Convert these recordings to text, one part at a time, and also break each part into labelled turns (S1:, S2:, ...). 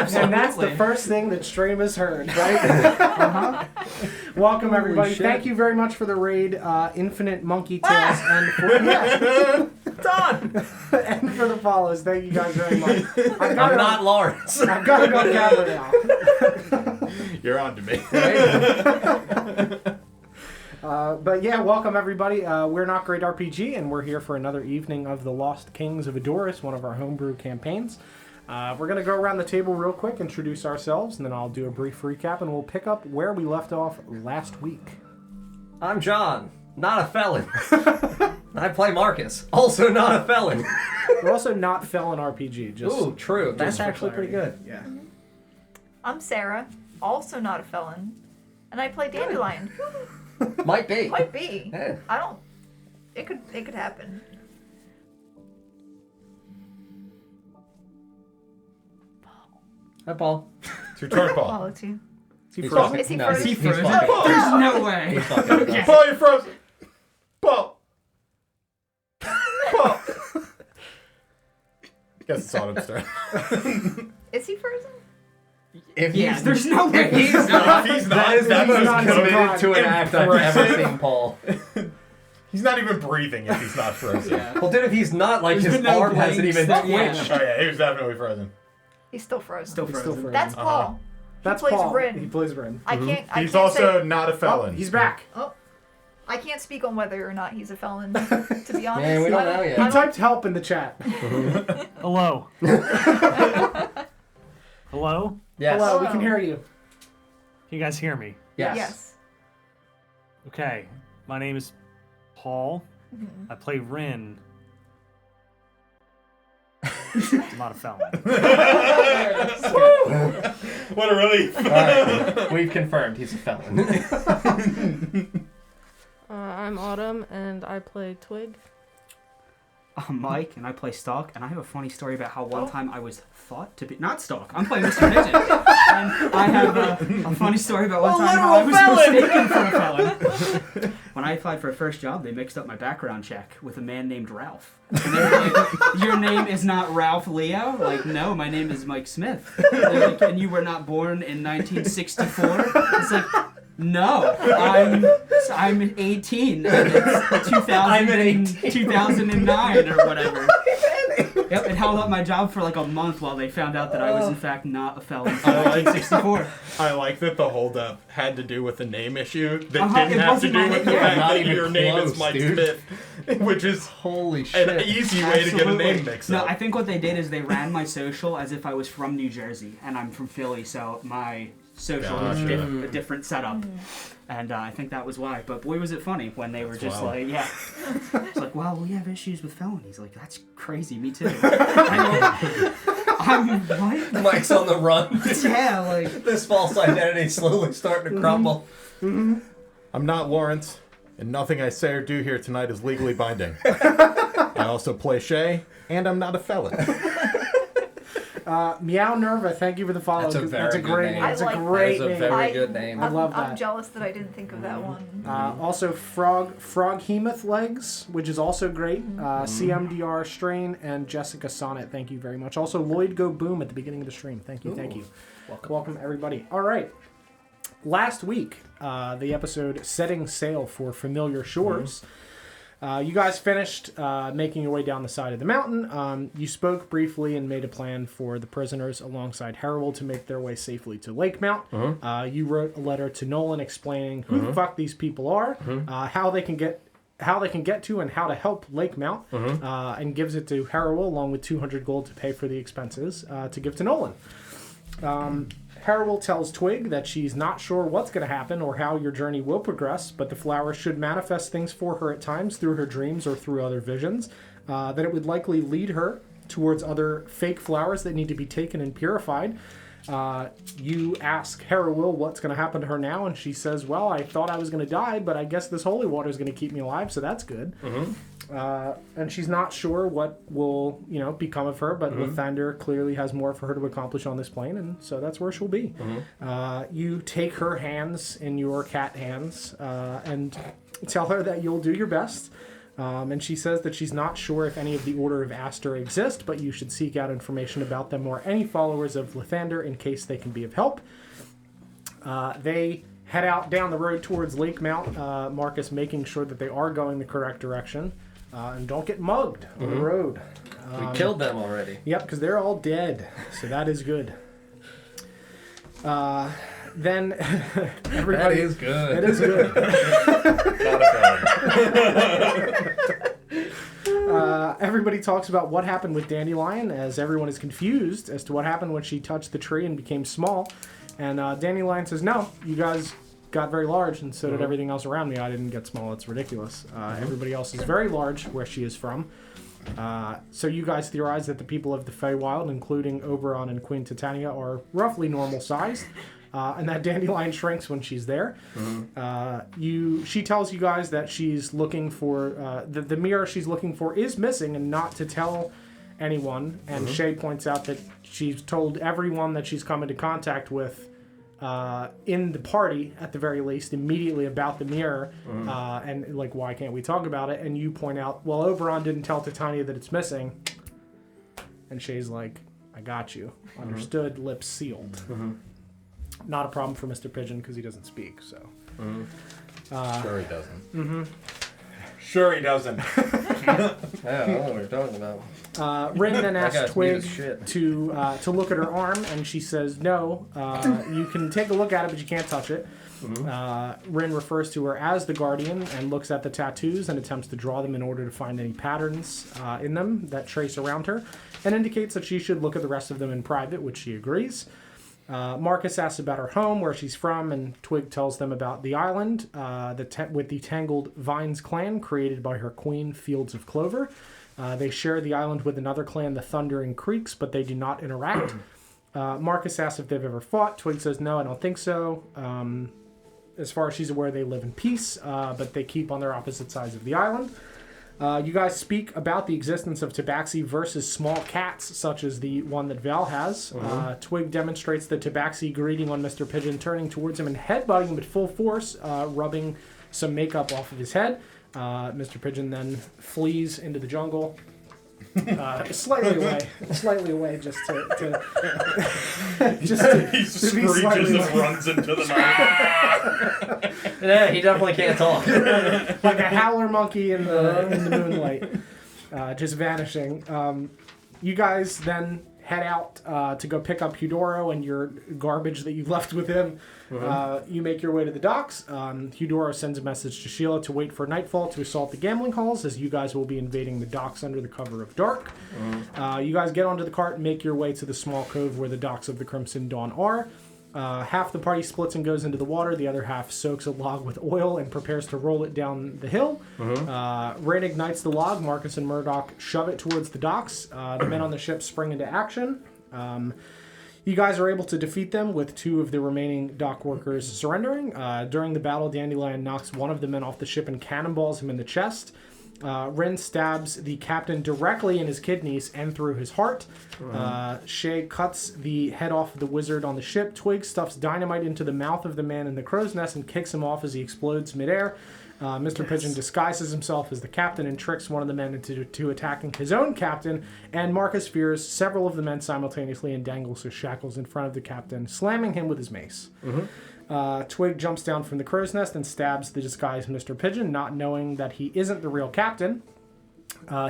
S1: And that's the first thing that Stream has heard, right? Welcome, everybody. Thank you very much for the raid, Infinite Monkey Tales, and for
S2: Done!
S1: and for the follows. Thank you guys very much.
S2: I'm not Lawrence.
S1: I've got to go camera now.
S3: You're on to me.
S1: But yeah, welcome everybody. We're Not Great RPG, and we're here for another evening of the Lost Kings of Adoris, one of our homebrew campaigns. We're going to go around the table real quick, introduce ourselves, and then I'll do a brief recap, and we'll pick up where we left off last week.
S2: I'm John, not a felon. I play Marcus, also not a felon.
S1: We're also not felon RPG. Just,
S2: Ooh, true. That's
S1: for
S2: actually
S1: clarity.
S2: pretty good.
S1: Yeah.
S4: I'm Sarah, also not a felon, and I play Dandelion.
S2: Might be.
S4: Might be.
S2: Yeah.
S4: I don't. It could happen.
S2: Hi, Paul.
S3: It's your turn,
S4: Oh,
S3: Paul.
S4: it's you.
S1: Is he
S2: He's
S1: frozen?
S2: fucking-
S4: Is he
S2: no,
S4: frozen?
S2: he's
S4: He's
S2: fucking-
S4: frozen.
S5: There's no way.
S2: He's fucking
S3: Paul, you're frozen. Paul. Paul. Guess it's Autumn's turn.
S4: Is he frozen?
S2: If
S5: Yeah,
S2: he's,
S5: there's no way.
S2: if he's not,
S3: If he's
S2: that
S3: not,
S2: is the
S3: that's
S2: most
S1: not
S2: committed
S1: surprised.
S2: to an act I've ever
S3: Frozen.
S2: seen, Paul.
S3: He's not even breathing if he's not frozen.
S2: Well, dude, if he's not, like,
S5: There's
S2: his
S5: been no
S2: arm hasn't
S5: blinks
S2: even
S5: that-
S2: twitched.
S5: yeah.
S3: Oh yeah, he was definitely frozen.
S4: He's still frozen.
S5: Still
S1: He's
S5: frozen.
S1: still frozen.
S4: That's Paul.
S1: That's
S4: he plays
S1: Paul.
S4: Rin.
S1: He plays Rin.
S4: I can't. I
S3: He's
S4: can't
S3: also
S4: say.
S3: not a felon.
S1: He's back.
S4: Oh, I can't speak on whether or not he's a felon. To be honest,
S2: Man, we don't know yet.
S1: He typed help in the chat.
S6: Hello. Hello?
S2: Yes.
S1: Hello, we can hear you.
S6: Can you guys hear me?
S2: Yes.
S4: Yes.
S6: Okay. My name is Paul. I play Rin. I'm not a felon.
S3: What a relief.
S2: All right. We've confirmed he's a felon.
S7: I'm Autumn, and I play Twig.
S5: I'm Mike, and I play Stalk, and I have a funny story about how one time I was thought to be... Not Stalk, I'm playing Mr. Pigeon. And I have a funny story about one time how I was mistaken for a felon. When I applied for a first job, they mixed up my background check with a man named Ralph. And they were like, your name is not Ralph Leo? Like, no, my name is Mike Smith. They're like, and you were not born in 1964? It's like... No, I'm 18. And it's 2009 or whatever. Yep, it held up my job for like a month while they found out that I was in fact not a felon from 1964.
S3: I like that the holdup had to do with the name issue that
S5: Uh-huh,
S3: didn't
S5: it
S3: have to
S5: wasn't
S3: do
S5: my
S3: with the
S5: name.
S3: fact
S2: Not
S3: that
S2: even
S3: your name is
S2: close,
S3: Mike
S2: dude.
S3: Smith, which is
S2: Holy shit.
S3: an easy way to get a name mixed
S5: No,
S3: up.
S5: I think what they did is they ran my social as if I was from New Jersey and I'm from Philly, so my social was
S3: Gotcha.
S5: a different setup. And I think that was why. But boy, was it funny when they were
S3: That's
S5: just
S3: wild.
S5: like, yeah. It's like, well, we have issues with felonies. Like, that's crazy. Me too. I'm what?
S2: Mike's on the run.
S5: Yeah, like.
S2: This false identity is slowly starting to crumble.
S3: I'm not Lawrence, and nothing I say or do here tonight is legally binding. I also play Shay, and I'm not a felon.
S1: Meow Nerva, thank you for the follow.
S2: That's a very good
S1: great
S2: name.
S1: That's
S4: I
S1: a
S4: like that.
S1: great
S2: That is a
S1: name.
S2: very good name.
S1: I love
S4: I'm
S1: that.
S4: jealous that I didn't think of that one.
S1: Also, Frog Hemoth Legs, which is also great. CMDR Strain and Jessica Sonnet, thank you very much. Also, Lloyd Go Boom at the beginning of the stream. Thank you, thank you. Welcome everybody. All right. Last week, the episode Setting Sail for Familiar Shores. You guys finished making your way down the side of the mountain. You spoke briefly and made a plan for the prisoners alongside Harold to make their way safely to Lake Mount. You wrote a letter to Nolan explaining who the fuck these people are, how they can get to and how to help Lake Mount, and gives it to Harold along with 200 gold to pay for the expenses to give to Nolan. Harold tells Twig that she's not sure what's going to happen or how your journey will progress, but the flower should manifest things for her at times through her dreams or through other visions, that it would likely lead her towards other fake flowers that need to be taken and purified. You ask Harold what's going to happen to her now, and she says, well, I thought I was going to die, but I guess this holy water is going to keep me alive, so that's good. And she's not sure what will, become of her, but Lathander clearly has more for her to accomplish on this plane, and so that's where she'll be. You take her hands in your cat hands and tell her that you'll do your best. And she says that she's not sure if any of the Order of Aster exist, but you should seek out information about them or any followers of Lathander in case they can be of help. They head out down the road towards Lake Mount, Marcus making sure that they are going the correct direction. And don't get mugged on the road.
S2: We killed them already.
S1: Yep, because they're all dead. So that is good. Then everybody...
S2: That is good.
S1: It is good. Everybody talks about what happened with Dandelion, as everyone is confused as to what happened when she touched the tree and became small. And Dandelion says, no, you guys got very large, and so did everything else around me. I didn't get small. It's ridiculous. Everybody else is very large where she is from. So you guys theorize that the people of the Feywild, including Oberon and Queen Titania, are roughly normal sized. And that Dandelion shrinks when she's there. She tells you guys that she's looking for the mirror she's looking for is missing, and not to tell anyone. And Shay points out that she's told everyone that she's come into contact with in the party, at the very least, immediately about the mirror. And like, why can't we talk about it? And you point out, well, Oberon didn't tell Titania that it's missing. And Shay's like, I got you. Understood. Lips sealed. Not a problem for Mr. Pigeon because he doesn't speak, so.
S3: Sure he doesn't. Sure he doesn't.
S2: Yeah, I don't know what you're talking about.
S1: Rin then asks Twig
S2: shit.
S1: to look at her arm, and she says, no, you can take a look at it, but you can't touch it. Rin refers to her as the Guardian and looks at the tattoos and attempts to draw them in order to find any patterns in them that trace around her, and indicates that she should look at the rest of them in private, which she agrees. Marcus asks about her home, where she's from, and Twig tells them about the island with the Tangled Vines clan created by her queen, Fields of Clover. They share the island with another clan, the Thundering Creeks, but they do not interact. Marcus asks if they've ever fought. Twig says, no, I don't think so. As far as she's aware, they live in peace, but they keep on their opposite sides of the island. You guys speak about the existence of tabaxi versus small cats, such as the one that Val has. Twig demonstrates the tabaxi greeting on Mr. Pigeon, turning towards him and headbutting him at full force, rubbing some makeup off of his head. Mr. Pigeon then flees into the jungle. Slightly away, just to
S3: He screeches and runs into the night.
S2: Yeah, he definitely can't talk.
S1: like a howler monkey in the moonlight, just vanishing. You guys then head out to go pick up Eudoro and your garbage that you've left with him. You make your way to the docks. Eudoro sends a message to Sheila to wait for nightfall to assault the gambling halls, as you guys will be invading the docks under the cover of dark. You guys get onto the cart and make your way to the small cove where the docks of the Crimson Dawn are. Half the party splits and goes into the water. The other half soaks a log with oil and prepares to roll it down the hill. Rain ignites the log. Marcus and Murdoch shove it towards the docks. The men on the ship spring into action. You guys are able to defeat them with two of the remaining dock workers surrendering. During the battle, Dandelion knocks one of the men off the ship and cannonballs him in the chest. Ren stabs the captain directly in his kidneys and through his heart. Shay cuts the head off of the wizard on the ship. Twig stuffs dynamite into the mouth of the man in the crow's nest and kicks him off as he explodes midair. Mr. Pigeon disguises himself as the captain and tricks one of the men into attacking his own captain, and Marcus fears several of the men simultaneously and dangles his shackles in front of the captain, slamming him with his mace. Twig jumps down from the crow's nest and stabs the disguised Mr. Pigeon, not knowing that he isn't the real captain.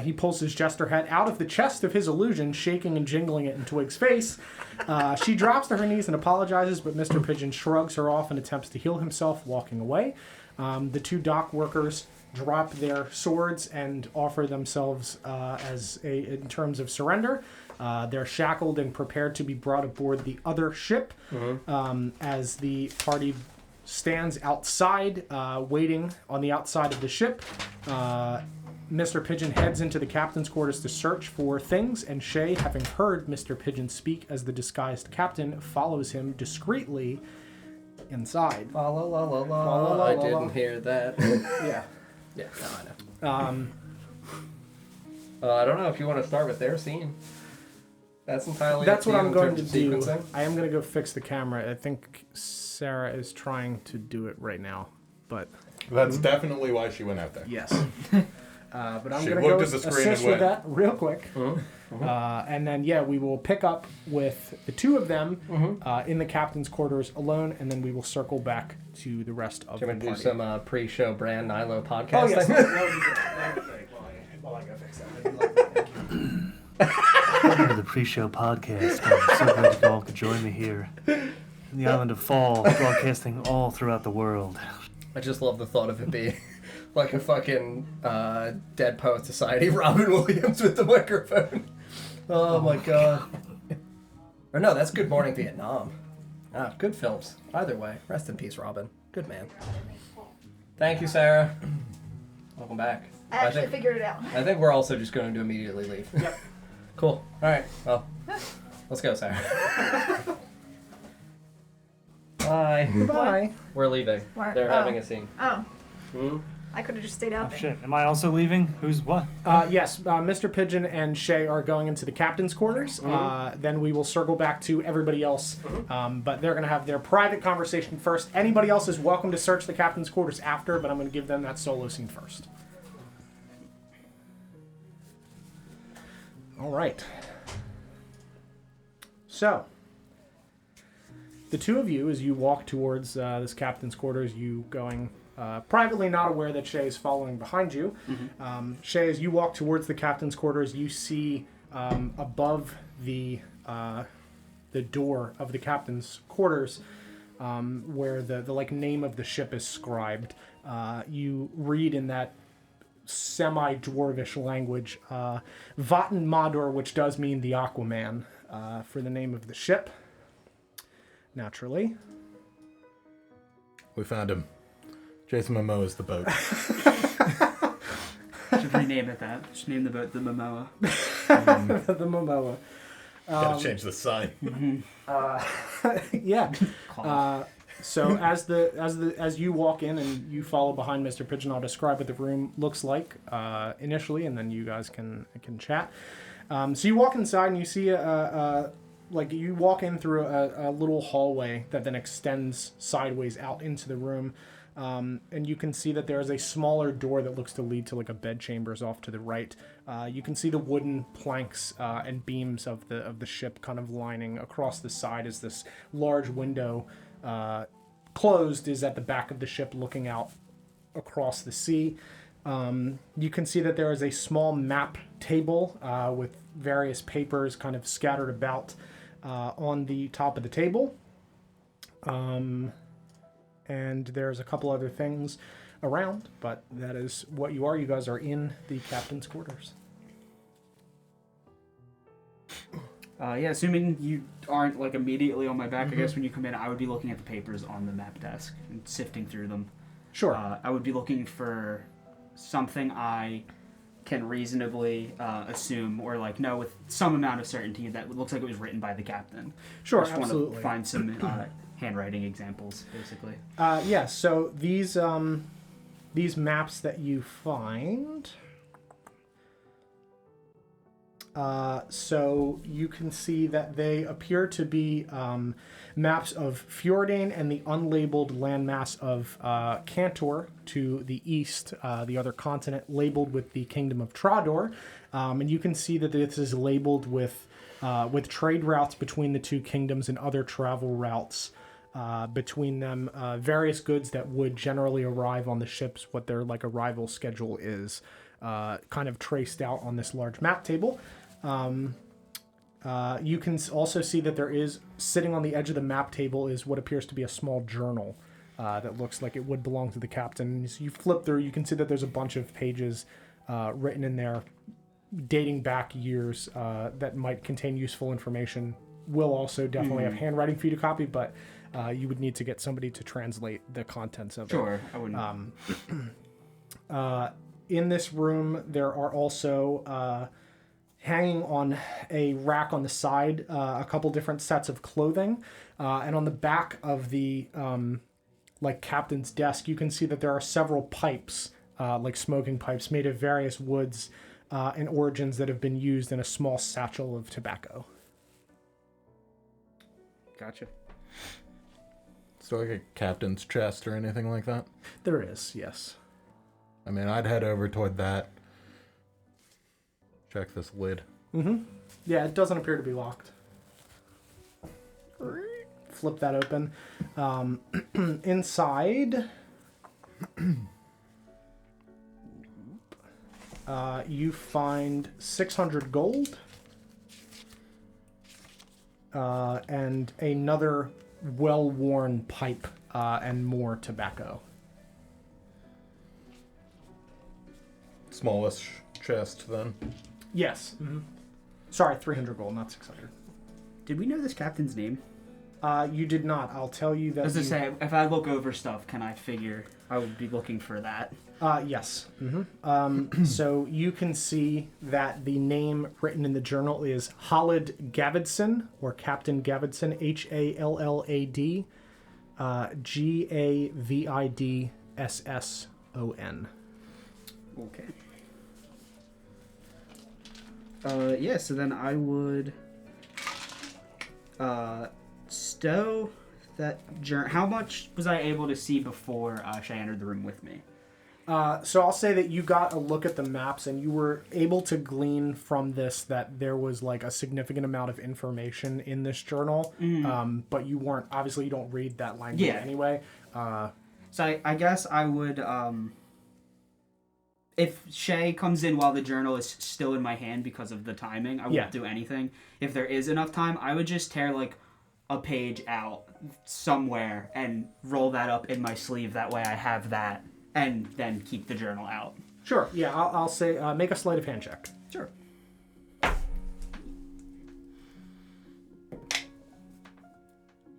S1: He pulls his jester hat out of the chest of his illusion, shaking and jingling it in Twig's face. She drops to her knees and apologizes, but Mr. Pigeon shrugs her off and attempts to heal himself, walking away. The two dock workers drop their swords and offer themselves in terms of surrender. They're shackled and prepared to be brought aboard the other ship as the party stands outside, waiting on the outside of the ship. Mr. Pigeon heads into the captain's quarters to search for things, and Shay, having heard Mr. Pigeon speak as the disguised captain, follows him discreetly inside.
S2: La la la la la. I didn't hear that.
S1: Yeah.
S2: Yeah, no, I know. I don't know if you want to start with their scene. That's entirely
S1: That's
S2: up
S1: what
S2: to you
S1: I'm
S2: in
S1: going to
S2: terms of
S1: do.
S2: sequencing.
S1: I am going to go fix the camera. I think Sarah is trying to do it right now, but
S3: That's definitely why she went out there.
S1: yes. But I'm
S3: She
S1: going to
S3: looked
S1: go
S3: at the screen
S1: assist
S3: and
S1: with
S3: went,
S1: that real quick. And then, we will pick up with the two of them in the captain's quarters alone, and then we will circle back to the rest of the
S2: Do you want
S1: party.
S2: to do some pre-show Brand Nilo podcast?
S1: Oh, yes.
S2: thing?
S1: That would be great. That would be great. While I go fix that. I do like that. Thank you.
S6: Welcome to the pre-show podcast. I'm so glad you all could join me here in the island of Fall, broadcasting all throughout the world.
S2: I just love the thought of it being like a fucking Dead Poet Society Robin Williams with the microphone. Oh my god. Or no, that's Good Morning Vietnam. Good films. Either way. Rest in peace, Robin. Good man. Thank you, Sarah. Welcome back.
S4: I actually figured it out.
S2: I think we're also just going to immediately leave.
S1: Yep.
S2: Cool. Alright, well, let's go, Sarah. Bye.
S1: Bye.
S2: We're leaving.
S4: Where?
S2: They're
S4: Oh.
S2: having a scene.
S4: Oh,
S2: Hmm?
S4: I could have just stayed out
S6: Oh
S4: there.
S6: shit, am I also leaving? Who's what?
S1: Yes, Mr. Pigeon and Shay are going into the captain's quarters. Then we will circle back to everybody else. But they're going to have their private conversation first. Anybody else is welcome to search the captain's quarters after, but I'm going to give them that solo scene first. All right. So, the two of you, as you walk towards this captain's quarters, you going privately, not aware that Shay is following behind you. Shay, as you walk towards the captain's quarters, you see above the door of the captain's quarters, where the like name of the ship is scribed. You read in that semi-dwarvish language, Vaten Mador, which does mean the Aquaman, for the name of the ship. Naturally.
S3: We found him. Jason Momoa is the boat.
S5: Should rename it that. Should name the boat the Momoa.
S1: The Momoa.
S3: Gotta change the sign.
S1: Yeah.
S5: Call.
S1: So as you walk in and you follow behind Mr. Pigeon, I'll describe what the room looks like initially, and then you guys can chat. So you walk inside and you see you walk in through a little hallway that then extends sideways out into the room. And you can see that there is a smaller door that looks to lead to like a bed chambers off to the right. You can see the wooden planks and beams of the ship kind of lining across the side as this large window closed is at the back of the ship looking out across the sea. You can see that there is a small map table with various papers kind of scattered about on the top of the table. And there's a couple other things around, but that is what you are. You guys are in the captain's quarters.
S5: Assuming you aren't like immediately on my back, I guess when you come in, I would be looking at the papers on the map desk and sifting through them.
S1: Sure.
S5: I would be looking for something I can reasonably assume or like know with some amount of certainty that looks like it was written by the captain.
S1: Sure,
S5: I just
S1: absolutely.
S5: want to find some handwriting examples, basically.
S1: So these maps that you find. So you can see that they appear to be maps of Fjordan and the unlabeled landmass of Cantor to the east, the other continent, labeled with the Kingdom of Trador. And you can see that this is labeled with trade routes between the two kingdoms and other travel routes between them. Various goods that would generally arrive on the ships, what their like arrival schedule is, kind of traced out on this large map table. You can also see that there is, sitting on the edge of the map table, is what appears to be a small journal that looks like it would belong to the captain. As you flip through, you can see that there's a bunch of pages written in there dating back years that might contain useful information. Will also definitely have handwriting for you to copy, but you would need to get somebody to translate the contents of it.
S5: Sure, I wouldn't.
S1: In this room, there are also hanging on a rack on the side a couple different sets of clothing, and on the back of the captain's desk, you can see that there are several pipes, like smoking pipes, made of various woods and origins that have been used in a small satchel of tobacco.
S5: Gotcha.
S3: So like a captain's chest or anything like that?
S1: There is, yes.
S3: I mean, I'd head over toward that. check this lid.
S1: Yeah, it doesn't appear to be locked. Flip that open. Inside, you find 600 gold and another well-worn pipe and more tobacco.
S3: Smallest chest, then.
S1: Yes. Sorry, 300 gold, not 600.
S5: Did we know this captain's name?
S1: You did not. I'll tell you that.
S5: As I say, if I look over stuff, can I figure I would be looking for that?
S1: Yes. So you can see that the name written in the journal is Halid Gavidson, or Captain Gavidson, Hallad, Gavidsson.
S5: Okay. Yeah, so then I would stow that journal. How much was I able to see before she entered the room with me?
S1: So I'll say that you got a look at the maps and you were able to glean from this that there was like a significant amount of information in this journal, but you weren't, obviously you don't read that language anyway.
S5: So I guess I would, if Shay comes in while the journal is still in my hand because of the timing, I won't do anything. If there is enough time, I would just tear like a page out somewhere and roll that up in my sleeve. That way I have that. And then keep the journal out.
S1: Sure, yeah, I'll say make a sleight of hand check.
S5: Sure.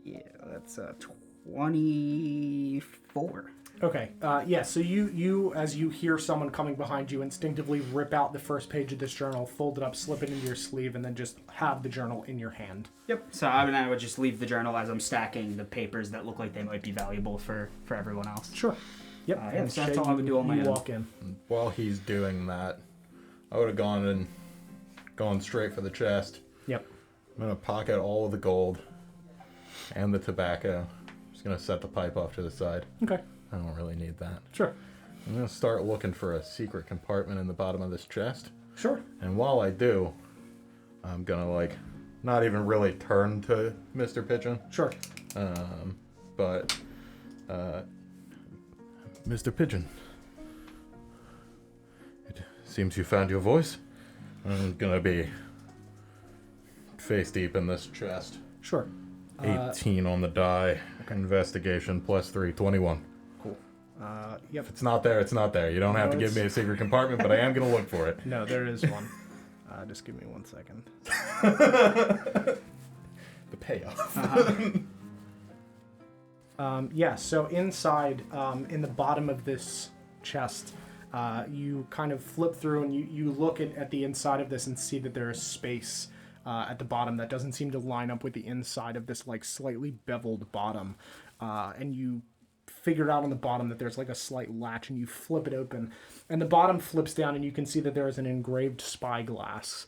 S5: Yeah, that's 24.
S1: Okay, yeah, so you, as you hear someone coming behind you, instinctively rip out the first page of this journal, fold it up, slip it into your sleeve, and then just have the journal in your hand.
S5: Yep. So I would just leave the journal as I'm stacking the papers that look like they might be valuable for everyone else.
S1: Sure. Yep.
S5: Yeah, so that's all I would do on my own.
S1: You walk in.
S3: While he's doing that, I would have gone straight for the chest.
S1: Yep.
S3: I'm going to pocket all of the gold and the tobacco. Just going to set the pipe off to the side.
S1: Okay.
S3: I don't really need that.
S1: Sure.
S3: I'm going to start looking for a secret compartment in the bottom of this chest.
S1: Sure.
S3: And while I do, I'm going to, not even really turn to Mr. Pigeon.
S1: Sure.
S3: But, Mr. Pigeon, it seems you found your voice. I'm going to be face deep in this chest.
S1: Sure.
S3: 18 on the die. Okay. Investigation +3, 21.
S1: Cool. Yep.
S3: If it's not there, it's not there. You don't have to give me a secret compartment, but I am going to look for it.
S1: No, there is one. Just give me 1 second.
S3: The payoff.
S1: Yeah, so inside, in the bottom of this chest, you kind of flip through and you look at the inside of this and see that there is space at the bottom that doesn't seem to line up with the inside of this slightly beveled bottom. And you figure out on the bottom that there's a slight latch and you flip it open. And the bottom flips down and you can see that there is an engraved spyglass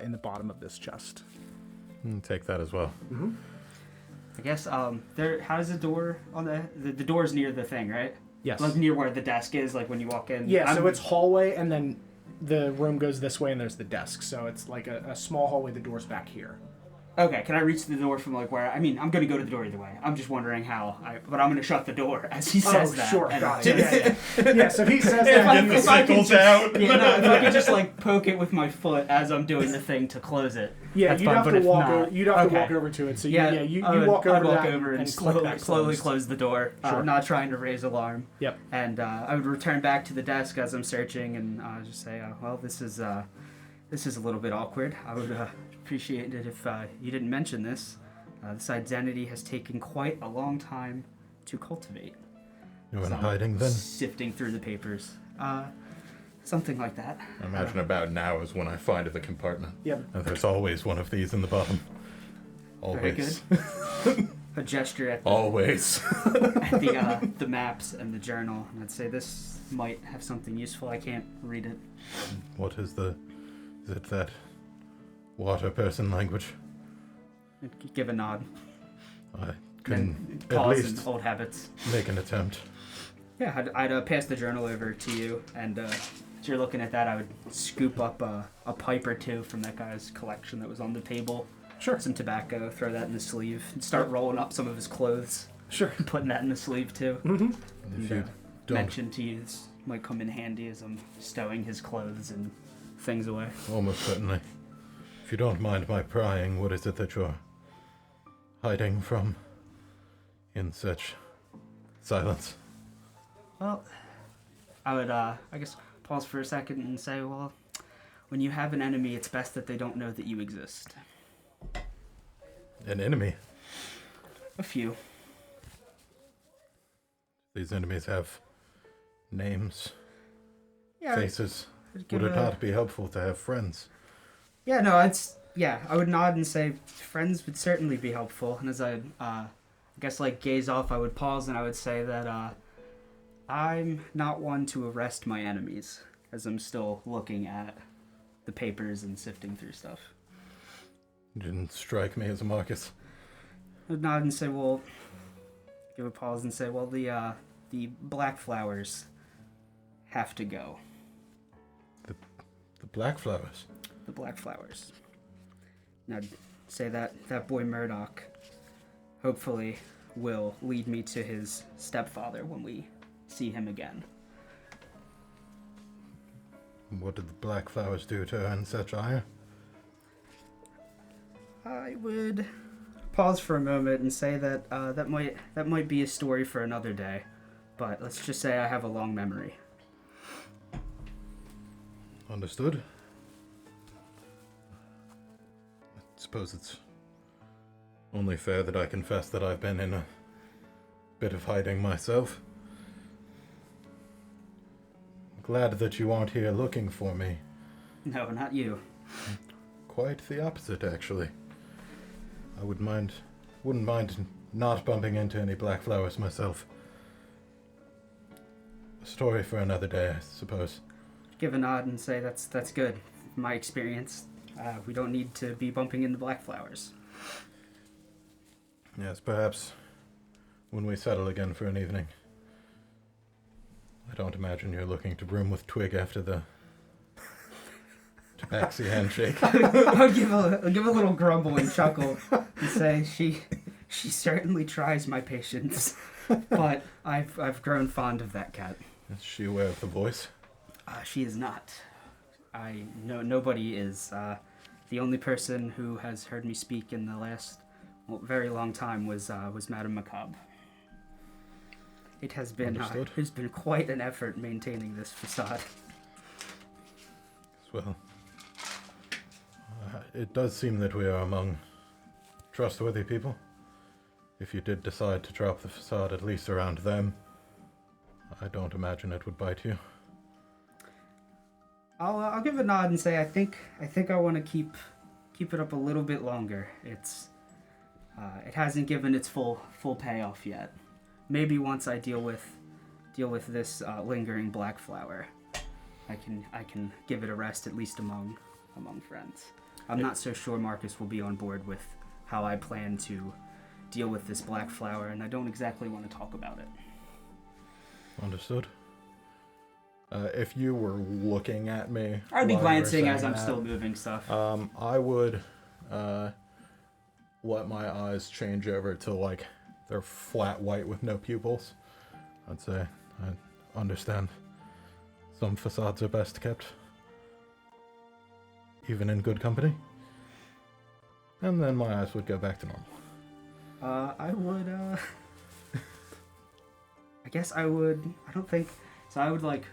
S1: in the bottom of this chest.
S3: Take that as well.
S1: Mm-hmm.
S5: I guess there. How does the door on the door's near the thing, right?
S1: Yes.
S5: Near where the desk is, when you walk in.
S1: Yeah. So it's hallway, and then the room goes this way, and there's the desk. So it's a small hallway. The door's back here.
S5: Okay, can I reach the door from where? I mean, I'm gonna go to the door either way. I'm just wondering how. But I'm gonna shut the door as he says that.
S1: Sure,
S5: and
S1: got it. Yeah. So he says
S5: If
S1: that.
S5: I could just, if I could just poke it with my foot as I'm doing the thing to close it.
S1: Yeah,
S5: that's
S1: you'd
S5: fine,
S1: have
S5: but
S1: to
S5: if
S1: walk.
S5: not-
S1: You'd have to
S5: okay.
S1: walk over to it. So you
S5: I'd
S1: walk over to
S5: walk
S1: that
S5: over and
S1: slip that
S5: slowly
S1: closed.
S5: close the door,
S1: Sure.
S5: not trying to raise alarm.
S1: Yep.
S5: And I would return back to the desk as I'm searching and just say, well, this is a little bit awkward. I would appreciate it if you didn't mention this. This identity has taken quite a long time to cultivate.
S3: You were
S5: So
S3: hiding then?
S5: Sifting through the papers. Something like that.
S3: I imagine about now is when I find the compartment.
S1: Yep.
S3: And there's always one of these in the bottom. Always.
S5: Very good. A gesture at
S3: Always.
S5: the maps and the journal. And I'd say this might have something useful. I can't read it.
S3: What is is it that water person language?
S5: I'd give a nod.
S3: I can
S5: And
S3: at
S5: pause
S3: least
S5: in old habits.
S3: make an attempt.
S5: Yeah, I'd pass the journal over to you and as you're looking at that, I would scoop up a pipe or two from that guy's collection that was on the table.
S1: Sure.
S5: Some tobacco, throw that in the sleeve, and start rolling up some of his clothes.
S1: Sure.
S5: And putting that in the sleeve too.
S1: Mm-hmm.
S3: If you don't
S5: Mention to you, this might come in handy as I'm stowing his clothes and things away.
S3: almost certainly. If you don't mind my prying, what is it that you're hiding from in such silence?
S5: Well, I would, I guess, pause for a second and say, well, when you have an enemy, it's best that they don't know that you exist.
S3: An enemy?
S5: A few.
S3: These enemies have names,
S5: Yeah.
S3: faces.
S5: I'd give
S3: Would it
S5: a-
S3: not be helpful to have friends?
S5: Yeah, no, I would nod and say friends would certainly be helpful. And as I guess, like, gaze off, I would pause and I would say that, I'm not one to arrest my enemies, as I'm still looking at the papers and sifting through stuff.
S3: Didn't strike me as a Marcus.
S5: I would nod and say, well, give a pause and say, well, the black flowers have to go.
S3: The black flowers.
S5: The black flowers. And I'd say that boy Murdoch hopefully will lead me to his stepfather when we see him again.
S3: What did the black flowers do to earn such ire?
S5: I would pause for a moment and say that that might be a story for another day, but let's just say I have a long memory.
S3: Understood. I suppose it's only fair that I confess that I've been in a bit of hiding myself. I'm glad that you aren't here looking for me.
S5: No, not you.
S3: Quite the opposite, actually. I wouldn't mind not bumping into any black flowers myself. A story for another day, I suppose.
S5: Give a nod and say that's good. From my experience, we don't need to be bumping into black flowers.
S3: Yes, perhaps when we settle again for an evening. I don't imagine you're looking to broom with Twig after the tabaxi handshake.
S5: I'll give a little grumble and chuckle and say she certainly tries my patience, but I've grown fond of that cat.
S3: Is she aware of the voice?
S5: She is not. I know nobody is. The only person who has heard me speak in the last very long time was Madame Macabre. It has been quite an effort maintaining this facade.
S3: Well, it does seem that we are among trustworthy people. If you did decide to drop the facade at least around them, I don't imagine it would bite you.
S5: I'll give a nod and say I think I want to keep it up a little bit longer. It hasn't given its full payoff yet. Maybe once I deal with this lingering black flower, I can give it a rest at least among friends. I'm not so sure Marcus will be on board with how I plan to deal with this black flower, and I don't exactly want to talk about it.
S3: Understood. If you were looking at me,
S5: I'd be
S3: while you were
S5: glancing as
S3: saying
S5: I'm
S3: that,
S5: still moving stuff.
S3: I would let my eyes change over to like they're flat white with no pupils. I'd say I understand. Some facades are best kept, even in good company. And then my eyes would go back to normal.
S5: I would, I guess I would, I don't think, so I would like,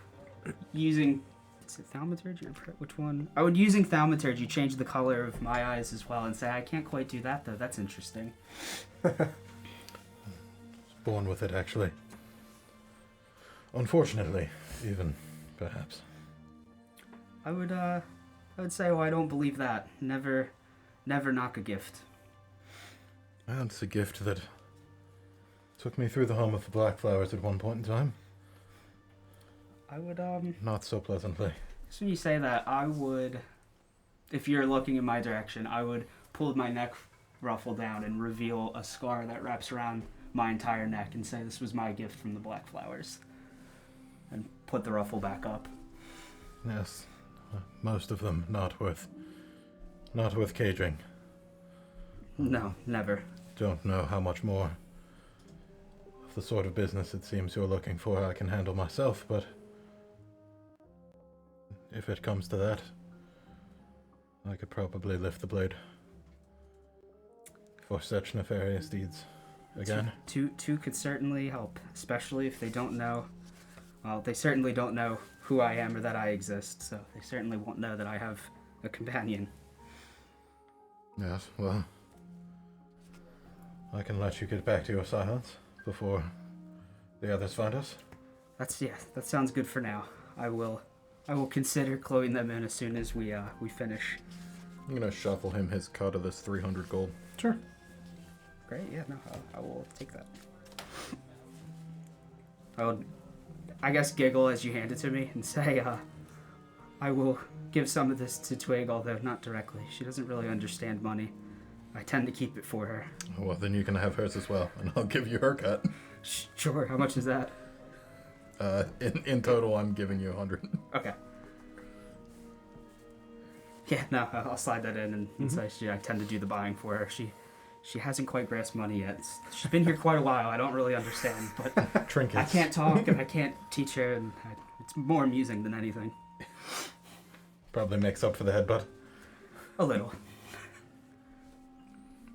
S5: using, is it thaumaturgy or which one? I would, using thaumaturgy, change the color of my eyes as well and say, I can't quite do that though, that's interesting.
S3: Born with it, actually. Unfortunately, even, perhaps.
S5: I would say, well, I don't believe that. Never knock a gift.
S3: That's a gift that took me through the home of the black flowers at one point in time.
S5: I would,
S3: Not so pleasantly.
S5: so when you say that, I would, if you're looking in my direction, I would pull my neck ruffle down and reveal a scar that wraps around my entire neck and say this was my gift from the black flowers. And put the ruffle back up.
S3: Yes. Most of them not worth caging.
S5: No, never.
S3: Don't know how much more of the sort of business it seems you're looking for I can handle myself, but if it comes to that, I could probably lift the blade for such nefarious deeds again.
S5: Two could certainly help, especially if they don't know. Well, they certainly don't know who I am or that I exist, so they certainly won't know that I have a companion.
S3: Yes, well, I can let you get back to your silence before the others find us.
S5: That sounds good for now. I will consider cluing them in as soon as we finish.
S3: I'm gonna shuffle him his cut of this 300 gold.
S1: Sure.
S5: Great, yeah, no, I will take that. I guess giggle as you hand it to me and say, I will give some of this to Twig, although not directly. She doesn't really understand money. I tend to keep it for her.
S3: Well, then you can have hers as well, and I'll give you her cut.
S5: Sure, how much is that?
S3: In total, I'm giving you 100.
S5: Okay. Yeah, no, I'll slide that in and say I tend to do the buying for her. She hasn't quite grasped money yet. She's been here quite a while. I don't really understand, but
S3: Trinkets.
S5: I can't talk and I can't teach her, and it's more amusing than anything.
S3: Probably makes up for the headbutt.
S5: A little.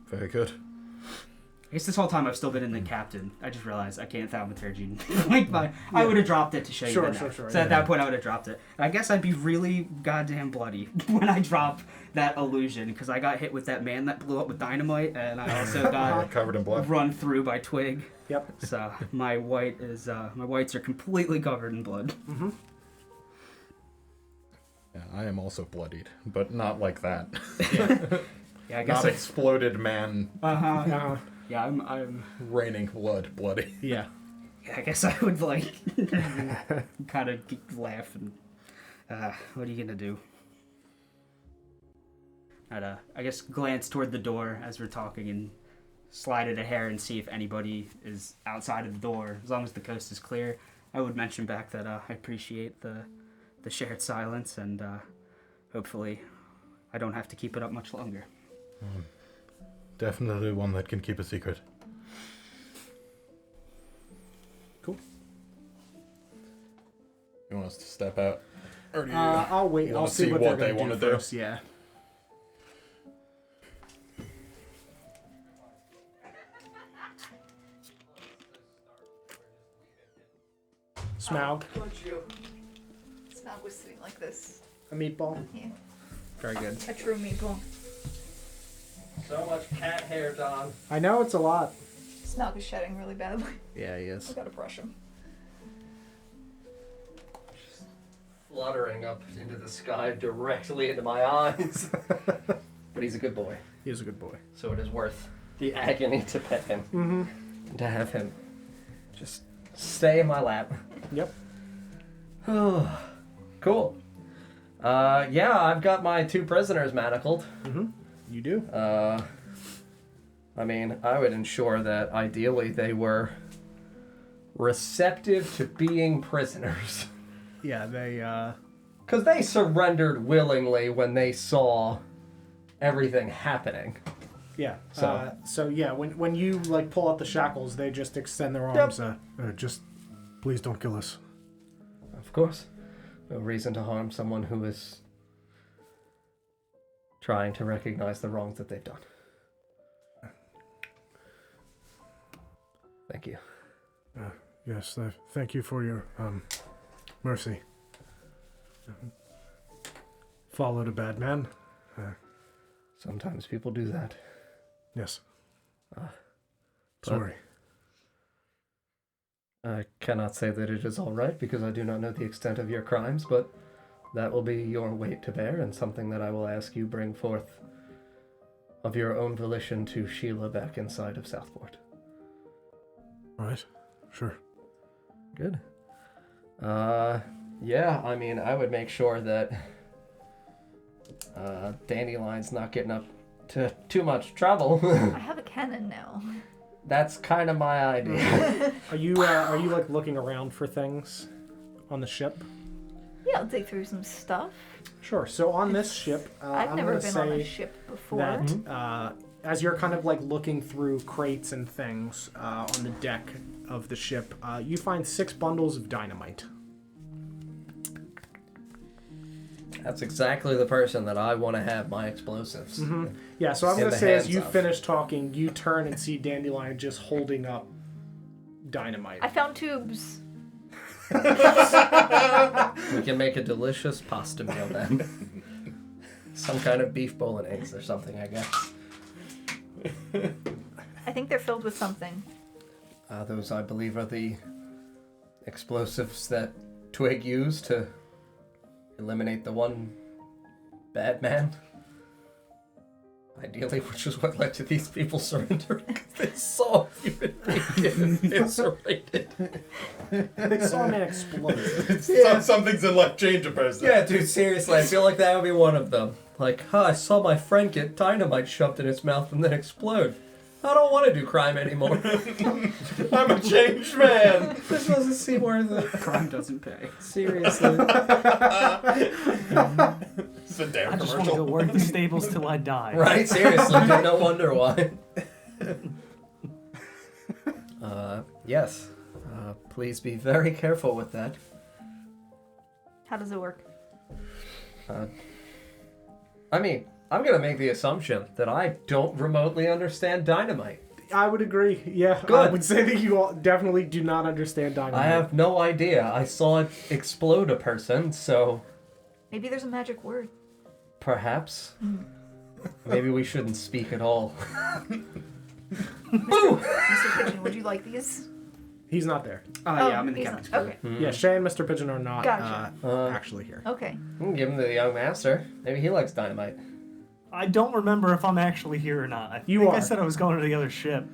S3: Very good.
S5: I guess this whole time I've still been in the captain. I just realized I can't thaumaturgy. I would have dropped it to show you
S1: Sure,
S5: that now.
S1: sure.
S5: So at that point I would have dropped it. And I guess I'd be really goddamn bloody when I drop that illusion, because I got hit with that man that blew up with dynamite, and I also got
S3: Covered in blood.
S5: run through by Twig.
S1: Yep.
S5: So my whites are completely covered in blood.
S1: Mm-hmm.
S3: Yeah, I am also bloodied, but not like that.
S5: Yeah, I guess.
S3: Not exploded man
S5: Yeah, I'm.
S3: raining blood, bloody.
S1: Yeah.
S5: Yeah, I guess I would kind of laugh and. What are you gonna do? I'd I guess glance toward the door as we're talking and slide it a hair and see if anybody is outside of the door. As long as the coast is clear, I would mention back that I appreciate the shared silence, and hopefully I don't have to keep it up much longer.
S3: Definitely one that can keep a secret.
S1: Cool.
S3: You want us to step out? Or do you
S1: I'll wait.
S3: wanna
S1: I'll see what
S3: they
S1: they're going
S3: want
S1: to
S3: to
S1: do
S3: do?
S1: first. Yeah. Smaug,
S4: Smaug was sitting like this.
S1: a meatball.
S4: Yeah.
S1: Very good.
S4: A true meatball.
S2: So much cat hair, Don.
S1: I know it's a lot.
S4: Smaug is shedding really badly.
S2: Yeah, he
S4: I
S2: is.
S4: gotta brush him.
S2: Fluttering up into the sky directly into my eyes. But he's a good boy,
S1: He is a good boy.
S2: so it is worth the agony to pet him.
S1: Mm-hmm.
S2: And to have him just stay in my lap.
S1: Yep.
S2: Cool. Yeah, I've got my 2 prisoners manacled.
S1: Mm-hmm. You do.
S2: I mean, I would ensure that ideally they were receptive to being prisoners.
S1: Yeah, they.
S2: Because they surrendered willingly when they saw everything happening.
S1: Yeah.
S2: So-
S1: So yeah, when you like pull out the shackles, they just extend their arms.
S6: Just please don't kill us.
S2: Of course. No reason to harm someone who is trying to recognize the wrongs that they've done. Thank you.
S6: Yes, thank you for your mercy. Followed a bad man.
S2: Sometimes people do that.
S6: Yes.
S2: But
S6: Sorry.
S2: I cannot say that it is all right because I do not know the extent of your crimes, but that will be your weight to bear and something that I will ask you bring forth of your own volition to Sheila back inside of Southport.
S6: All right. Sure.
S2: Good. Yeah, I mean, I would make sure that Dandelion's not getting up to too much trouble.
S4: I have a cannon now.
S2: That's kind of my idea.
S1: Are you like looking around for things on the ship?
S4: Yeah, I'll dig through some stuff.
S1: Sure. So on this ship,
S4: I've
S1: I'm
S4: never
S1: going to
S4: been on a
S1: say
S4: ship before.
S1: that as you're kind of like looking through crates and things on the deck of the ship, you find 6 bundles of dynamite.
S2: That's exactly the person that I want to have my explosives.
S1: Yeah, so I'm
S2: In
S1: going
S2: the
S1: to say as
S2: hands
S1: you
S2: of. finish
S1: finish talking, you turn and see Dandelion just holding up dynamite.
S4: I found tubes.
S2: We can make a delicious pasta meal then. Some kind of beef bolognese or something, I guess.
S4: I think they're filled with something.
S2: Those, I believe, are the explosives that Twig used to eliminate the one bad man. Ideally, which is what led to these people surrendering, because they saw a human being get eviscerated.
S1: They saw a man explode.
S3: Something's in life change a person.
S2: Yeah, dude, seriously, I feel like that would be one of them. Like, I saw my friend get dynamite shoved in his mouth and then explode. I don't want to do crime anymore.
S3: I'm a changed man.
S2: This doesn't seem worth it.
S5: Crime doesn't pay.
S2: Seriously.
S3: It's a damn
S6: I just want to go
S3: commercial.
S6: work the stables till I die.
S2: Right, seriously, dude, no wonder why. Yes. Please be very careful with that.
S4: How does it work?
S2: I mean, I'm going to make the assumption that I don't remotely understand dynamite.
S1: I would agree. Yeah, I
S2: Good.
S1: would say that you all definitely do not understand dynamite.
S2: I have no idea. I saw it explode a person, so
S4: Maybe there's a magic word.
S2: perhaps. Maybe we shouldn't speak at all.
S4: Mr. Pigeon, would you like these?
S1: He's not there.
S5: Yeah, I'm in the
S4: he's
S5: captain's
S4: not.
S5: quarters.
S4: Okay.
S1: Yeah, Shay and Mr. Pigeon are not
S4: Gotcha.
S1: actually here.
S4: Okay.
S2: We can give him to the young master. Maybe he likes dynamite.
S6: I don't remember if I'm actually here or not. I
S1: You
S6: think
S1: are.
S6: I said I was going to the other ship.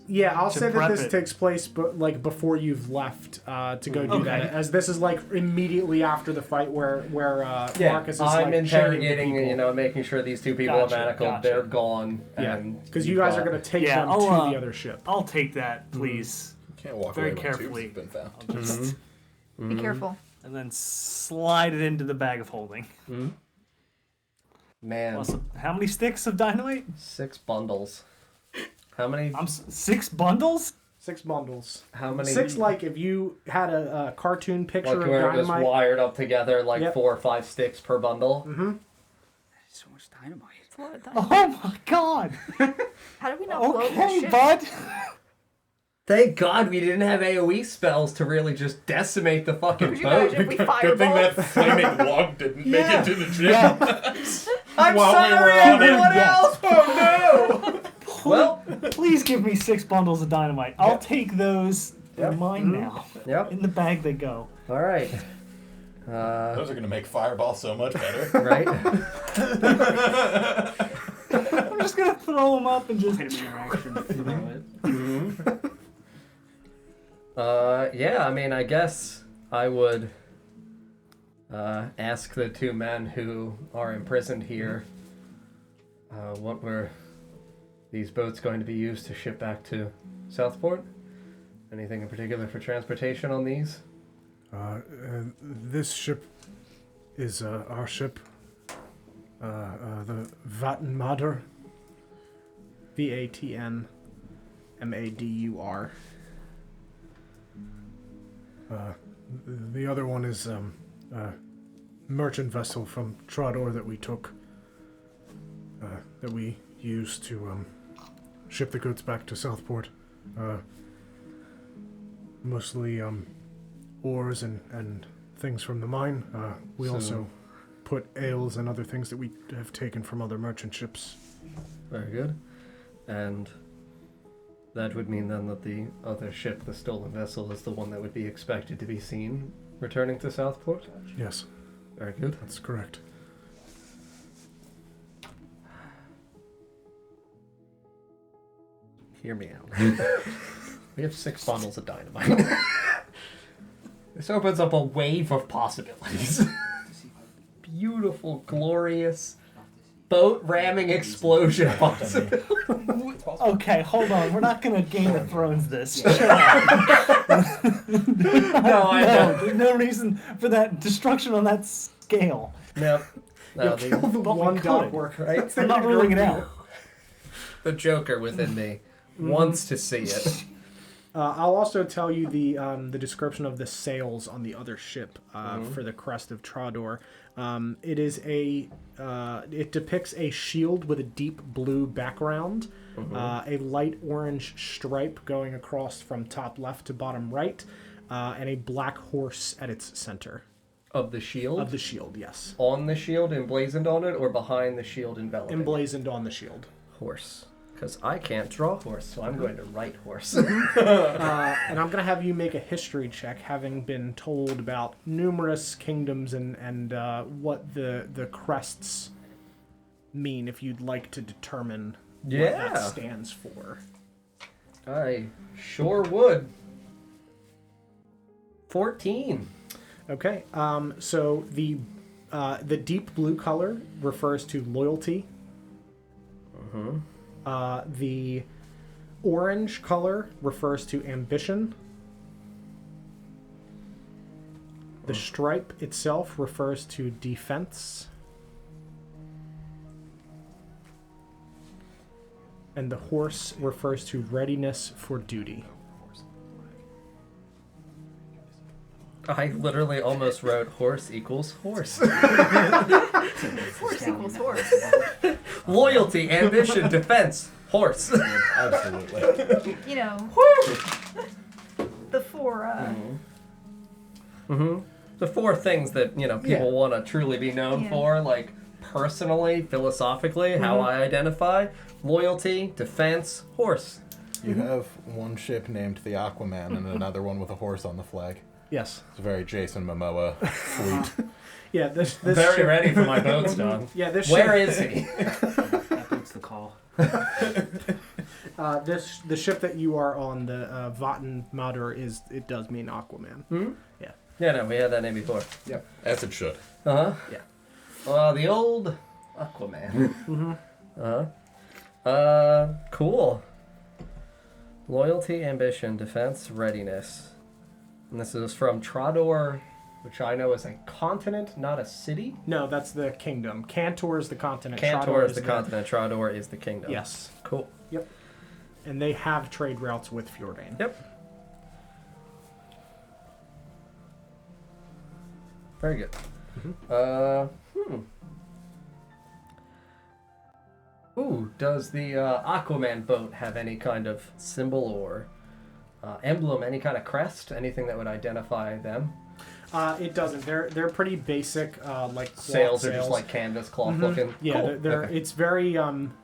S1: Yeah, I'll
S6: To
S1: say that
S6: prep
S1: this
S6: it.
S1: takes place, but like before you've left to go do that,
S6: Okay.
S1: as this is like immediately after the fight where Marcus is
S2: I'm
S1: like chaining the
S2: interrogating,
S1: people.
S2: you know, making sure these two people
S6: Gotcha,
S2: are manacled,
S6: gotcha.
S2: they're gone.
S1: Yeah,
S2: and
S1: because you guys are gonna take
S6: Yeah,
S1: them
S6: I'll,
S1: to the other ship.
S6: I'll take that, please.
S3: Can't walk
S6: Very
S3: away when
S6: carefully.
S3: tubes have been found.
S6: I'll just
S4: Be careful.
S6: and then slide it into the bag of holding.
S2: Man,
S6: Plus, how many sticks of dynamite?
S2: 6 bundles. How many?
S6: 6 bundles?
S1: 6 bundles.
S2: How many?
S1: 6 like if you had a cartoon picture
S2: Like
S1: of
S2: where it was
S1: dynamite.
S2: wired up together, like
S1: Yep.
S2: 4 or 5 sticks per bundle.
S5: So much dynamite.
S4: It's a lot of time.
S6: Oh my god!
S4: How did we not blow the
S6: Okay,
S4: ship?
S6: bud.
S2: Thank God we didn't have AoE spells to really just decimate the fucking
S4: Could you
S2: boat.
S4: imagine if we
S3: Good thing that
S4: fireball?
S3: flaming log didn't make it to the ship.
S6: Yeah.
S2: I'm
S3: While we
S2: sorry,
S3: were on it.
S2: everyone
S6: Yes.
S2: else! Oh no! Well,
S6: Please give me 6 bundles of dynamite. I'll take those. They're mine now.
S2: yep.
S6: In the bag they go.
S2: All right.
S3: Those are gonna make Fireball so much better.
S2: Right.
S6: I'm just gonna throw them up and just.
S5: Hit him in action. Throw it.
S2: Yeah, I mean, I guess I would ask the 2 men who are imprisoned here what were these boats going to be used to ship back to Southport? Anything in particular for transportation on these?
S8: This ship is our ship, the Vatnmadur.
S1: VATNMADUR.
S8: The other one is a merchant vessel from Trador that we took, that we used to ship the goods back to Southport. Mostly ores and things from the mine. We
S2: So-
S8: also put ales and other things that we have taken from other merchant ships.
S2: Very good. And that would mean then that the other ship, the stolen vessel, is the one that would be expected to be seen returning to Southport?
S8: Yes,
S2: Very good.
S8: that's correct.
S2: Hear me out. We have 6 bundles of dynamite. This opens up a wave of possibilities. Beautiful, glorious, boat ramming explosion possibility. possible.
S6: Okay, hold on. We're not gonna Game of Thrones this. Chill out. No, there's no reason for that destruction on that scale.
S2: Nope. No,
S1: Kill the
S6: But we
S1: one dock
S6: could.
S1: worker.
S2: right?
S6: I'm not ruling it out.
S2: The Joker within me wants to see it.
S1: I'll also tell you the description of the sails on the other ship for the crest of Trador. It depicts a shield with a deep blue background, a light orange stripe going across from top left to bottom right, and a black horse at its center.
S2: Of the shield?
S1: Of the shield, yes.
S2: On the shield emblazoned on it, or behind the shield enveloping?
S1: Emblazoned on the shield.
S2: Horse. Because I can't draw horse, so I'm going to write horse.
S1: And I'm going to have you make a history check, having been told about numerous kingdoms and what the crests mean, if you'd like to determine what that stands for.
S2: I sure would. 14.
S1: Okay, so the deep blue color refers to loyalty. The orange color refers to ambition. The stripe itself refers to defense. And the horse refers to readiness for duty.
S2: I literally almost wrote horse equals horse.
S4: Horse equals horse.
S2: Loyalty, ambition, defense, horse.
S3: Absolutely.
S4: You know, the four.
S2: The four things that, people want to truly be known for, like personally, philosophically, how I identify: loyalty, defense, horse.
S3: You have one ship named the Aquaman and another one with a horse on the flag.
S1: Yes.
S3: It's a very Jason Momoa fleet.
S1: Yeah, this
S2: Very
S1: ship,
S2: ready for my boats, dog.
S1: Yeah, this
S2: Where
S1: ship,
S2: is he?
S5: That makes the call.
S1: the ship that you are on, the Vaten Madur, it does mean Aquaman. Yeah.
S2: Yeah, no, we had that name before.
S3: Yep. As it should.
S2: Uh-huh.
S1: Yeah.
S2: The old Aquaman. Cool. Loyalty, ambition, defense, readiness. And this is from Trador, which I know is a continent, not a city.
S1: No, that's the kingdom. Cantor is the continent.
S2: Cantor
S1: Trador
S2: is the continent, Trador is the kingdom.
S1: Yes.
S2: Cool.
S1: Yep. And they have trade routes with Fjordan.
S2: Yep. Very good. Ooh, does the Aquaman boat have any kind of symbol or emblem, any kind of crest, anything that would identify them?
S1: It doesn't. They're pretty basic, like cloth
S2: Sails are just like canvas cloth looking.
S1: Yeah,
S2: Cool.
S1: they're
S2: Okay.
S1: it's very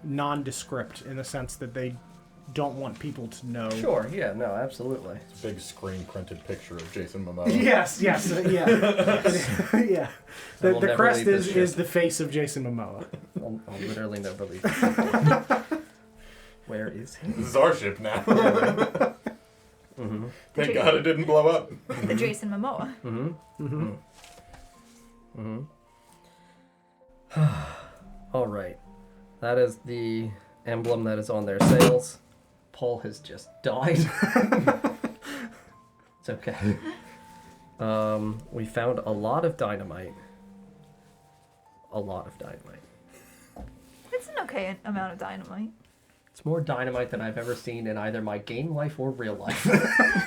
S1: nondescript in the sense that they don't want people to know.
S2: Sure, yeah, no, absolutely.
S3: It's a big screen printed picture of Jason Momoa.
S1: Yes, yeah. Yeah.
S2: I will
S1: The
S2: never
S1: crest
S2: leave this
S1: is
S2: ship.
S1: the face of Jason Momoa.
S2: I'll literally never leave. Where is he?
S3: This is our ship now. Thank God it didn't blow up.
S4: The Jason Momoa.
S2: All right. That is the emblem that is on their sails. Paul has just died. It's okay. We found a lot of dynamite.
S4: It's an okay amount of dynamite.
S2: It's more dynamite than I've ever seen in either my game life or real life.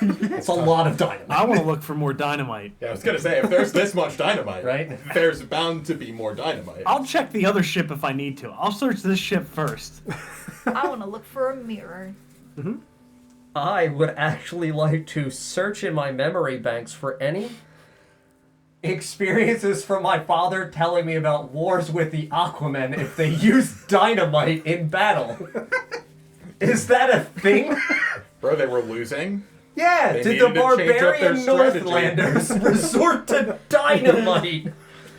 S2: It's a lot of dynamite.
S6: I want to look for more dynamite.
S3: Yeah, I was gonna say, if there's this much dynamite,
S2: Right?
S3: there's bound to be more dynamite.
S6: I'll check the other ship if I need to. I'll search this ship first.
S4: I want to look for a mirror.
S2: I would actually like to search in my memory banks for any experiences from my father telling me about wars with the Aquaman if they used dynamite in battle. Is that a thing?
S3: Bro, they were losing.
S2: Yeah,
S3: They
S2: did the
S3: needed to change up their
S2: barbarian
S3: strategy.
S2: Northlanders resort to dynamite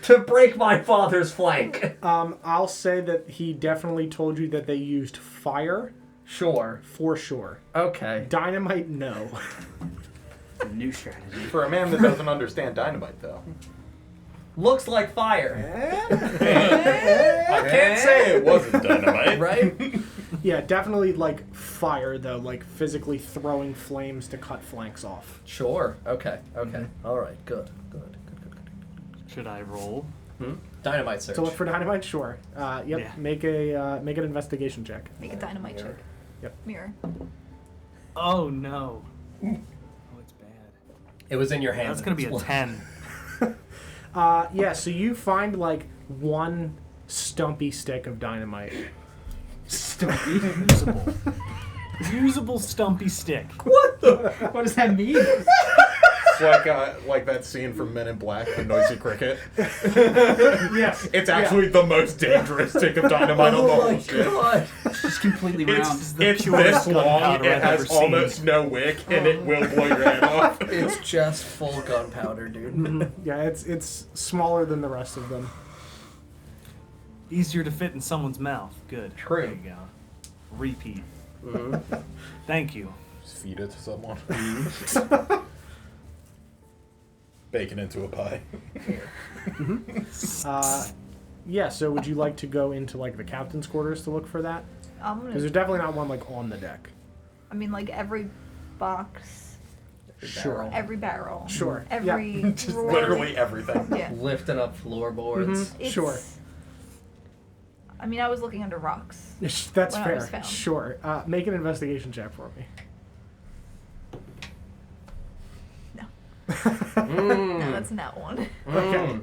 S2: to break my father's flank?
S1: I'll say that he definitely told you that they used fire,
S2: Sure.
S1: for sure.
S2: Okay.
S1: Dynamite, no.
S5: A new strategy.
S3: For a man that doesn't understand dynamite, though.
S2: Looks like fire.
S3: I can't say it wasn't dynamite.
S2: Right?
S1: Yeah, definitely like fire though, like physically throwing flames to cut flanks off.
S2: Sure. Okay. All right. Good.
S6: Should I roll?
S2: Dynamite search.
S1: To look for dynamite, sure. Yep.
S6: Yeah.
S1: Make an investigation check.
S4: Make a dynamite check.
S1: Yep.
S4: Mirror.
S6: Oh no. Oh, it's bad.
S2: It was in your hand.
S6: That's gonna be a 10.
S1: Yeah. So you find like one stumpy stick of dynamite.
S6: Usable. Usable stumpy stick.
S5: What does that mean?
S3: It's like that scene from Men in Black, the noisy cricket.
S1: Yes.
S3: It's actually the most dangerous stick of dynamite on the whole ship.
S2: God.
S5: It's just completely round.
S3: It's
S6: purest
S3: this long,
S6: gunpowder
S3: it
S6: I've
S3: has
S6: ever seen.
S3: almost no wick, and it will blow your head off.
S2: It's just full gunpowder, dude.
S1: Yeah, it's smaller than the rest of them.
S6: Easier to fit in someone's mouth. Good.
S2: True.
S6: There you go. Repeat. Thank you.
S3: Just feed it to someone. Bacon into a pie.
S1: Yeah. So would you like to go into like the captain's quarters to look for that?
S4: I'm
S1: Because
S4: gonna.
S1: there's definitely not one like on the deck.
S4: I mean, like every box,
S1: Sure.
S4: every barrel,
S1: Sure.
S4: every
S3: Just
S4: drawer.
S3: literally everything.
S4: Yeah.
S2: Lifting up floorboards.
S4: It's-
S1: Sure.
S4: I mean, I was looking under rocks.
S1: That's
S4: When I
S1: fair.
S4: was found.
S1: Sure. Make an investigation check for me.
S4: No, that's not one.
S1: Okay.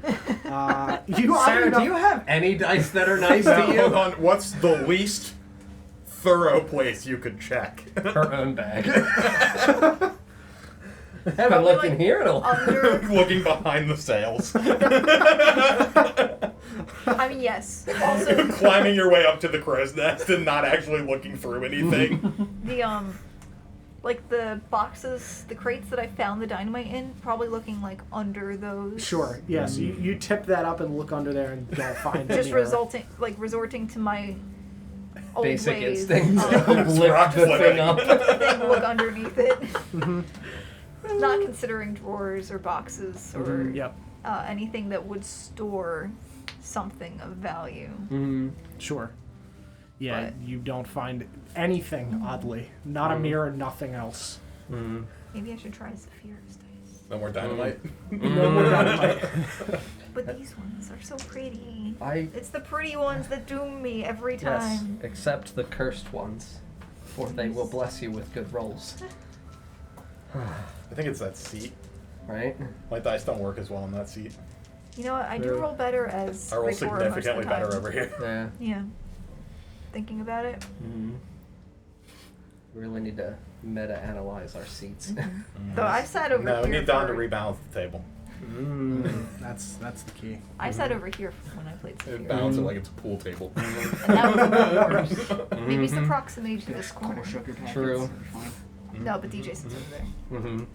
S1: You
S2: Sarah,
S1: oddly
S2: do you have any dice that are nice
S3: Now,
S2: to
S3: hold
S2: you?
S3: on. What's the least thorough place you could check?
S2: Her own bag. I haven't looked in here in a while.
S4: Under.
S3: Looking behind the sails.
S4: I mean, yes. Also,
S3: Climbing your way up to the crow's nest and not actually looking through anything.
S4: the like the boxes, the crates that I found the dynamite in, probably looking like under those.
S1: Sure. Yes. You tip that up and look under there and don't find
S4: Just
S1: any.
S4: resorting to my old
S2: Basic
S4: ways.
S2: instinct.
S4: Of
S2: Lift the thing up.
S4: then look underneath it. Not considering drawers or boxes or
S1: Yep.
S4: anything that would store something of value.
S1: Sure. Yeah.
S4: But-
S1: You don't find anything oddly. Not a mirror. Nothing else.
S4: Maybe I should try Zephyr's dice.
S3: No more dynamite.
S1: No more dynamite.
S4: But these ones are so pretty.
S2: I
S4: It's the pretty ones that doom me every
S2: yes,
S4: time.
S2: except the cursed ones, for they will bless you with good rolls.
S3: I think it's that seat.
S2: Right?
S3: My dice don't work as well on that seat.
S4: You know what? I do
S2: True.
S4: roll better as
S3: I roll
S4: Rick Warren most of the
S3: significantly better
S4: time.
S3: over here.
S2: Yeah.
S4: Yeah. Thinking about it.
S2: We really need to meta-analyze our seats.
S4: Though I sat over
S3: No,
S4: here.
S3: we need Don to
S4: for-
S3: rebalance the table.
S1: That's the key.
S4: I sat over here when I played Zephyr.
S3: Balance it like it's a pool table.
S4: And that was even worse. Maybe it's the proximity to this corner.
S5: Couple sugar packets.
S2: True.
S5: They're fine.
S4: No, but DJ sits over there.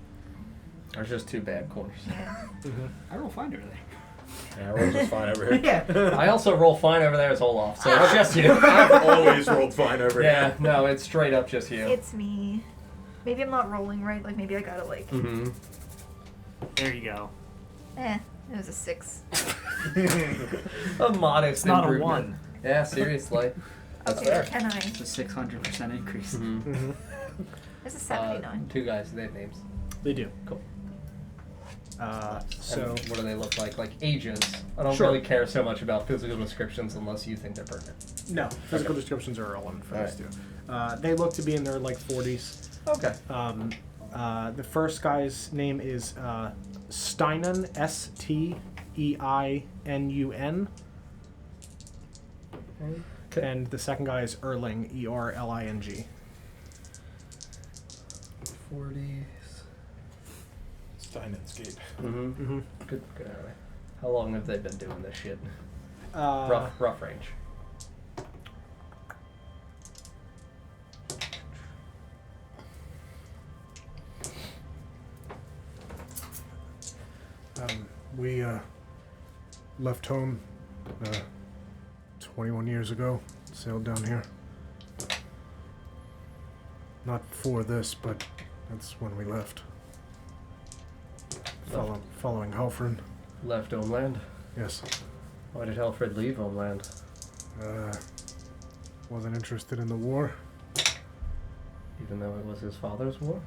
S2: There's just two bad corners.
S4: Yeah.
S5: I roll fine over there.
S3: Yeah, we're just fine over here.
S5: Yeah.
S2: I also roll fine over there as Olaf, so it's just you.
S3: I've always rolled fine over
S2: Yeah,
S3: here.
S2: no, it's straight up just you.
S4: It's me. Maybe I'm not rolling right. Like maybe I gotta like.
S6: There you go.
S4: It was a 6.
S2: A modest
S6: It's not a
S2: improvement.
S6: 1.
S2: Yeah, seriously. That's
S4: Okay,
S2: fair.
S4: and I.
S5: It's a 600% increase.
S4: It's a 79.
S2: Two guys, they have names.
S1: They do.
S2: Cool.
S1: So
S2: And what do they look like? Like agents. I don't
S1: Sure.
S2: really care so much about physical descriptions unless you think they're pertinent.
S1: no, physical descriptions are irrelevant for
S2: Alright.
S1: these two. They look to be in their like 40s.
S2: Okay.
S1: The first guy's name is Steinun, Steinun, and the second guy is Erling, Erling.
S2: 40s.
S3: Steinenscape.
S2: Good. How long have they been doing this shit?
S1: Uh,
S2: Rough range.
S8: We left home 21 years ago, sailed down here. Not for this, but that's when we left. Following Halfrin,
S2: Left homeland.
S8: yes.
S2: Why did Alfred leave homeland?
S8: wasn't interested in the war.
S2: Even though it was his father's war?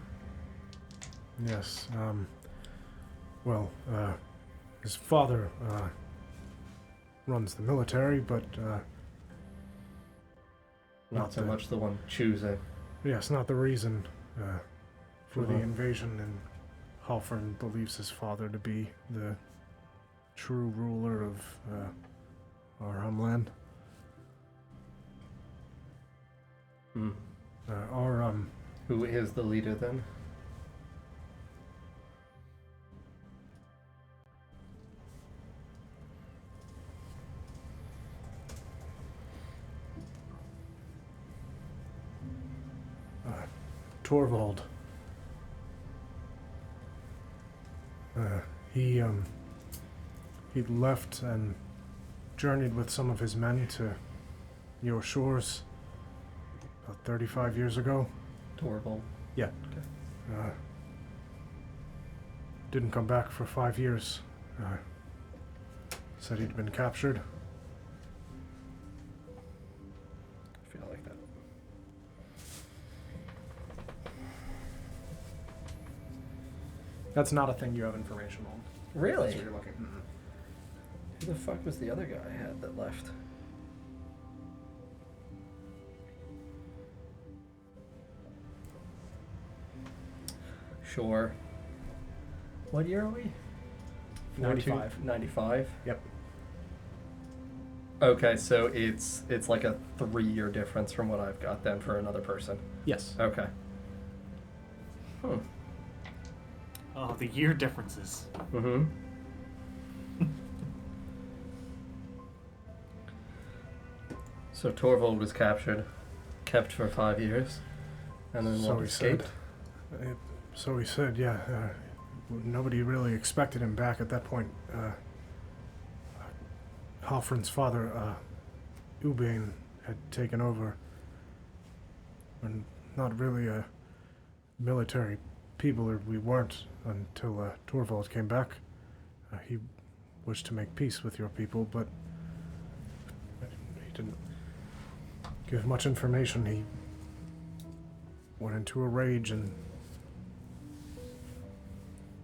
S8: Yes. His father runs the military, but
S2: Not so much the one choosing.
S8: yes, not the reason for the
S2: Uh-huh.
S8: invasion. And Halfren believes his father to be the true ruler of our homeland.
S2: Hmm.
S8: Our
S2: Who is the leader then?
S8: Torvald. He left and journeyed with some of his men to your shores about 35 years ago.
S2: Torvald.
S8: Didn't come back for 5 years. Said he'd been captured.
S2: I feel like that.
S1: That's not a thing you have information on.
S2: Really?
S1: That's what you're looking.
S2: Who the fuck was the other guy I had that left? Sure. What year are we?
S1: 95.
S2: 95?
S1: Yep.
S2: Okay, so it's like a 3-year difference from what I've got then for another person.
S1: Yes.
S2: Okay. Hmm.
S6: Oh, the year differences.
S2: Mm-hmm. So Torvald was captured, kept for 5 years, and then
S8: So
S2: what,
S8: he
S2: escaped?
S8: said. So he said, yeah. Nobody really expected him back at that point. Halfren's father, Ubane, had taken over. And not really a military people, or we weren't until Torvald came back. He wished to make peace with your people, but he didn't give much information. He went into a rage and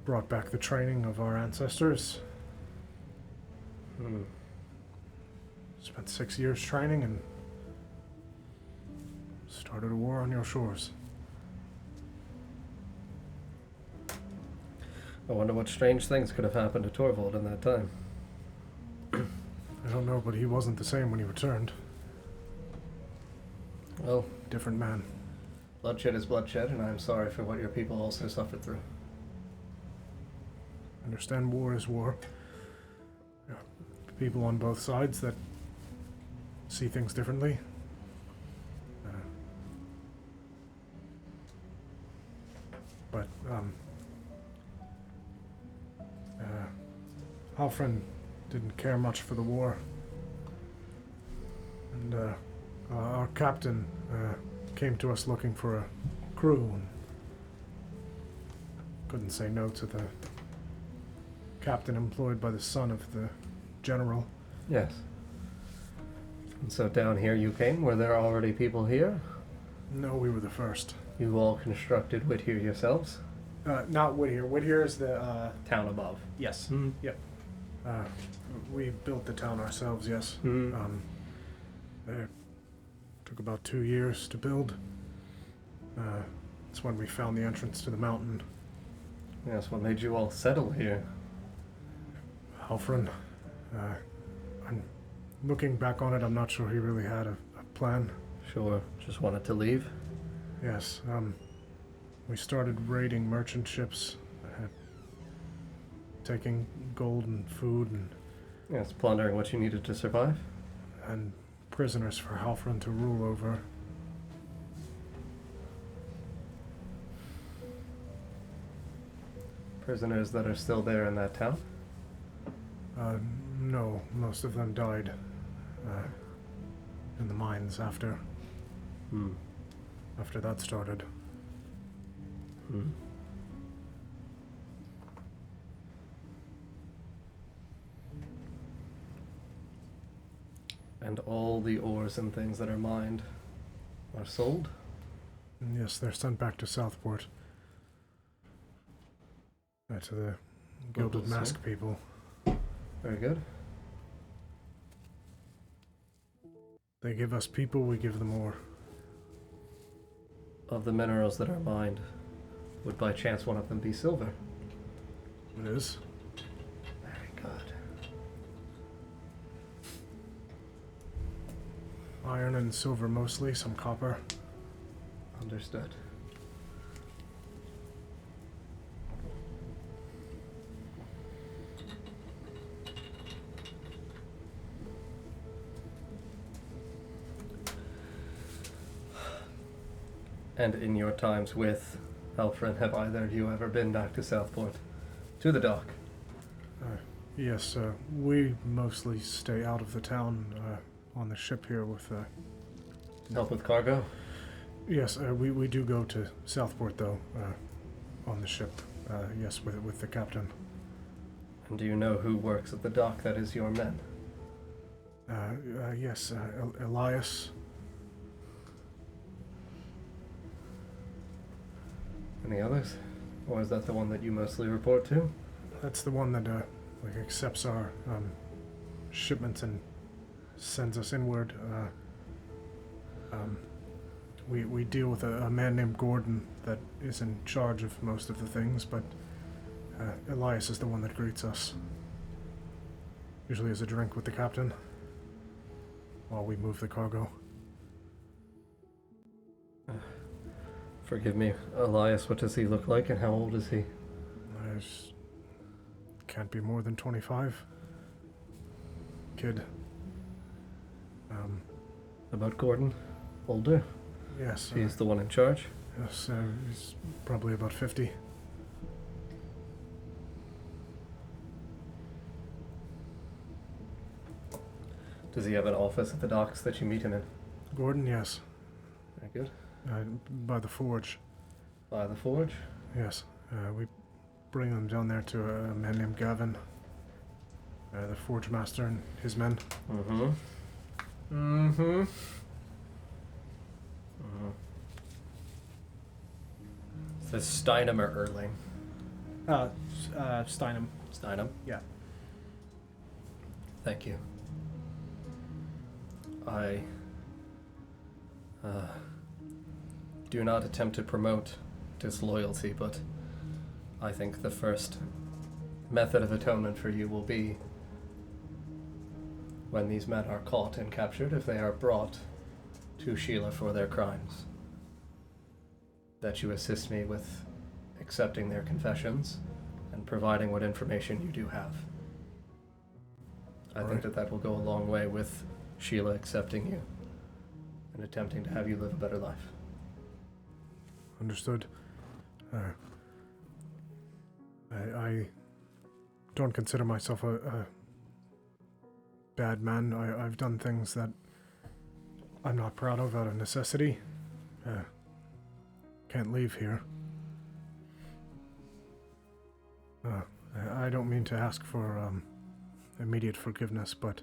S8: brought back the training of our ancestors.
S2: Hmm.
S8: Spent 6 years training and started a war on your shores.
S2: I wonder what strange things could have happened to Torvald in that time.
S8: I don't know, but he wasn't the same when he returned.
S2: Well,
S8: Different man.
S2: bloodshed is bloodshed, and I'm sorry for what your people also suffered through.
S8: Understand war is war. There are people on both sides that see things differently. But Halfren didn't care much for the war. And our captain came to us looking for a crew and couldn't say no to the captain employed by the son of the general.
S2: Yes. And so down here you came? Were there already people here?
S8: No, we were the first.
S2: You all constructed Whittier yourselves?
S1: Not Whittier. Whittier is the
S2: Town above.
S1: yes.
S2: Mm.
S8: We built the town ourselves, yes.
S2: Mm.
S8: It took about 2 years to build. That's when we found the entrance to the mountain.
S2: Yes, what made you all settle here?
S8: Halfren, I'm looking back on it, I'm not sure he really had a plan.
S2: Sure, just wanted to leave?
S8: Yes, we started raiding merchant ships, taking gold and food
S2: Yes, plundering what you needed to survive?
S8: and prisoners for Halfren to rule over.
S2: Prisoners that are still there in that town?
S8: No, most of them died in the mines after
S2: Hmm.
S8: that started.
S2: Hmm. And all the ores and things that are mined are sold?
S8: Yes, they're sent back to Southport. To the Gilded
S2: Locals,
S8: Mask people.
S2: Very good.
S8: They give us people, we give them ore.
S2: Of the minerals that are mined, would by chance one of them be silver?
S8: It is.
S2: Very good.
S8: Iron and silver mostly, some copper.
S2: Understood. And in your times with Alfred, have either of you ever been back to Southport? To the dock?
S8: Yes, we mostly stay out of the town on the ship here with...
S2: Help with cargo?
S8: Yes, we do go to Southport, though, on the ship. Yes, with the captain.
S2: And do you know who works at the dock that is your men?
S8: Yes, Elias.
S2: Any others? Or is that the one that you mostly report to?
S8: That's the one that accepts our shipments and sends us inward. We deal with a man named Gordon that is in charge of most of the things, but Elias is the one that greets us. Usually has a drink with the captain while we move the cargo.
S2: Forgive me, Elias, what does he look like and how old is he?
S8: Can't be more than 25. Kid.
S2: About Gordon? Older?
S8: Yes.
S2: He's the one in charge?
S8: Yes, he's probably about 50.
S2: Does he have an office at the docks that you meet him in?
S8: Gordon, yes.
S2: Very good.
S8: By the forge.
S2: By the forge?
S8: Yes. We bring them down there to a man named Gavin. The forge master and his men.
S2: Mm-hmm. Mm-hmm. Is this Steinem or Erling?
S1: Steinem.
S2: Steinem?
S1: Yeah.
S2: Thank you. I do not attempt to promote disloyalty, but I think the first method of atonement for you will be when these men are caught and captured, if they are brought to Sheila for their crimes, that you assist me with accepting their confessions and providing what information you do have. I think that will go a long way with Sheila accepting you and attempting to have you live a better life.
S8: Understood. I don't consider myself a bad man. I've done things that I'm not proud of out of necessity. Can't leave here. I don't mean to ask for immediate forgiveness, but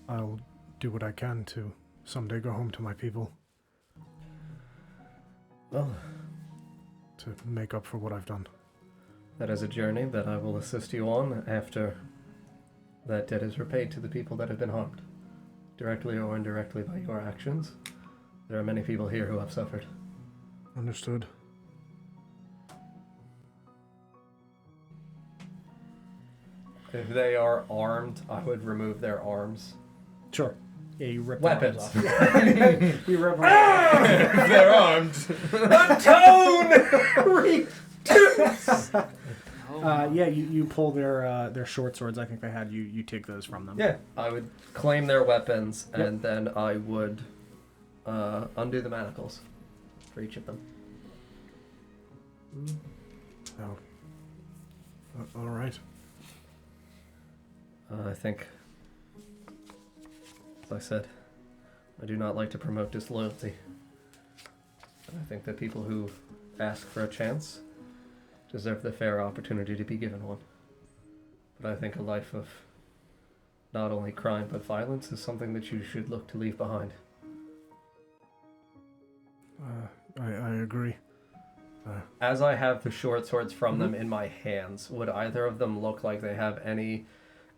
S8: I'll do what I can to someday go home to my people.
S2: Well,
S8: to make up for what I've done.
S2: that is a journey that I will assist you on after that debt is repaid to the people that have been harmed, directly or indirectly by your actions. There are many people here who have suffered.
S8: Understood.
S2: If they are armed, I would remove their arms.
S1: Sure. Yeah, you rip
S2: Weapons.
S1: Their arms off. You rip their
S3: They're armed.
S1: yeah, you pull their short swords. I think they had you take those from them.
S2: Yeah, I would claim their weapons, and then I would undo the manacles for each of them.
S8: Oh. All right.
S2: I think, as I said, I do not like to promote disloyalty. And I think that people who ask for a chance deserve the fair opportunity to be given one. But I think a life of not only crime but violence is something that you should look to leave behind.
S8: I agree.
S2: As I have the short swords from them in my hands, would either of them look like they have any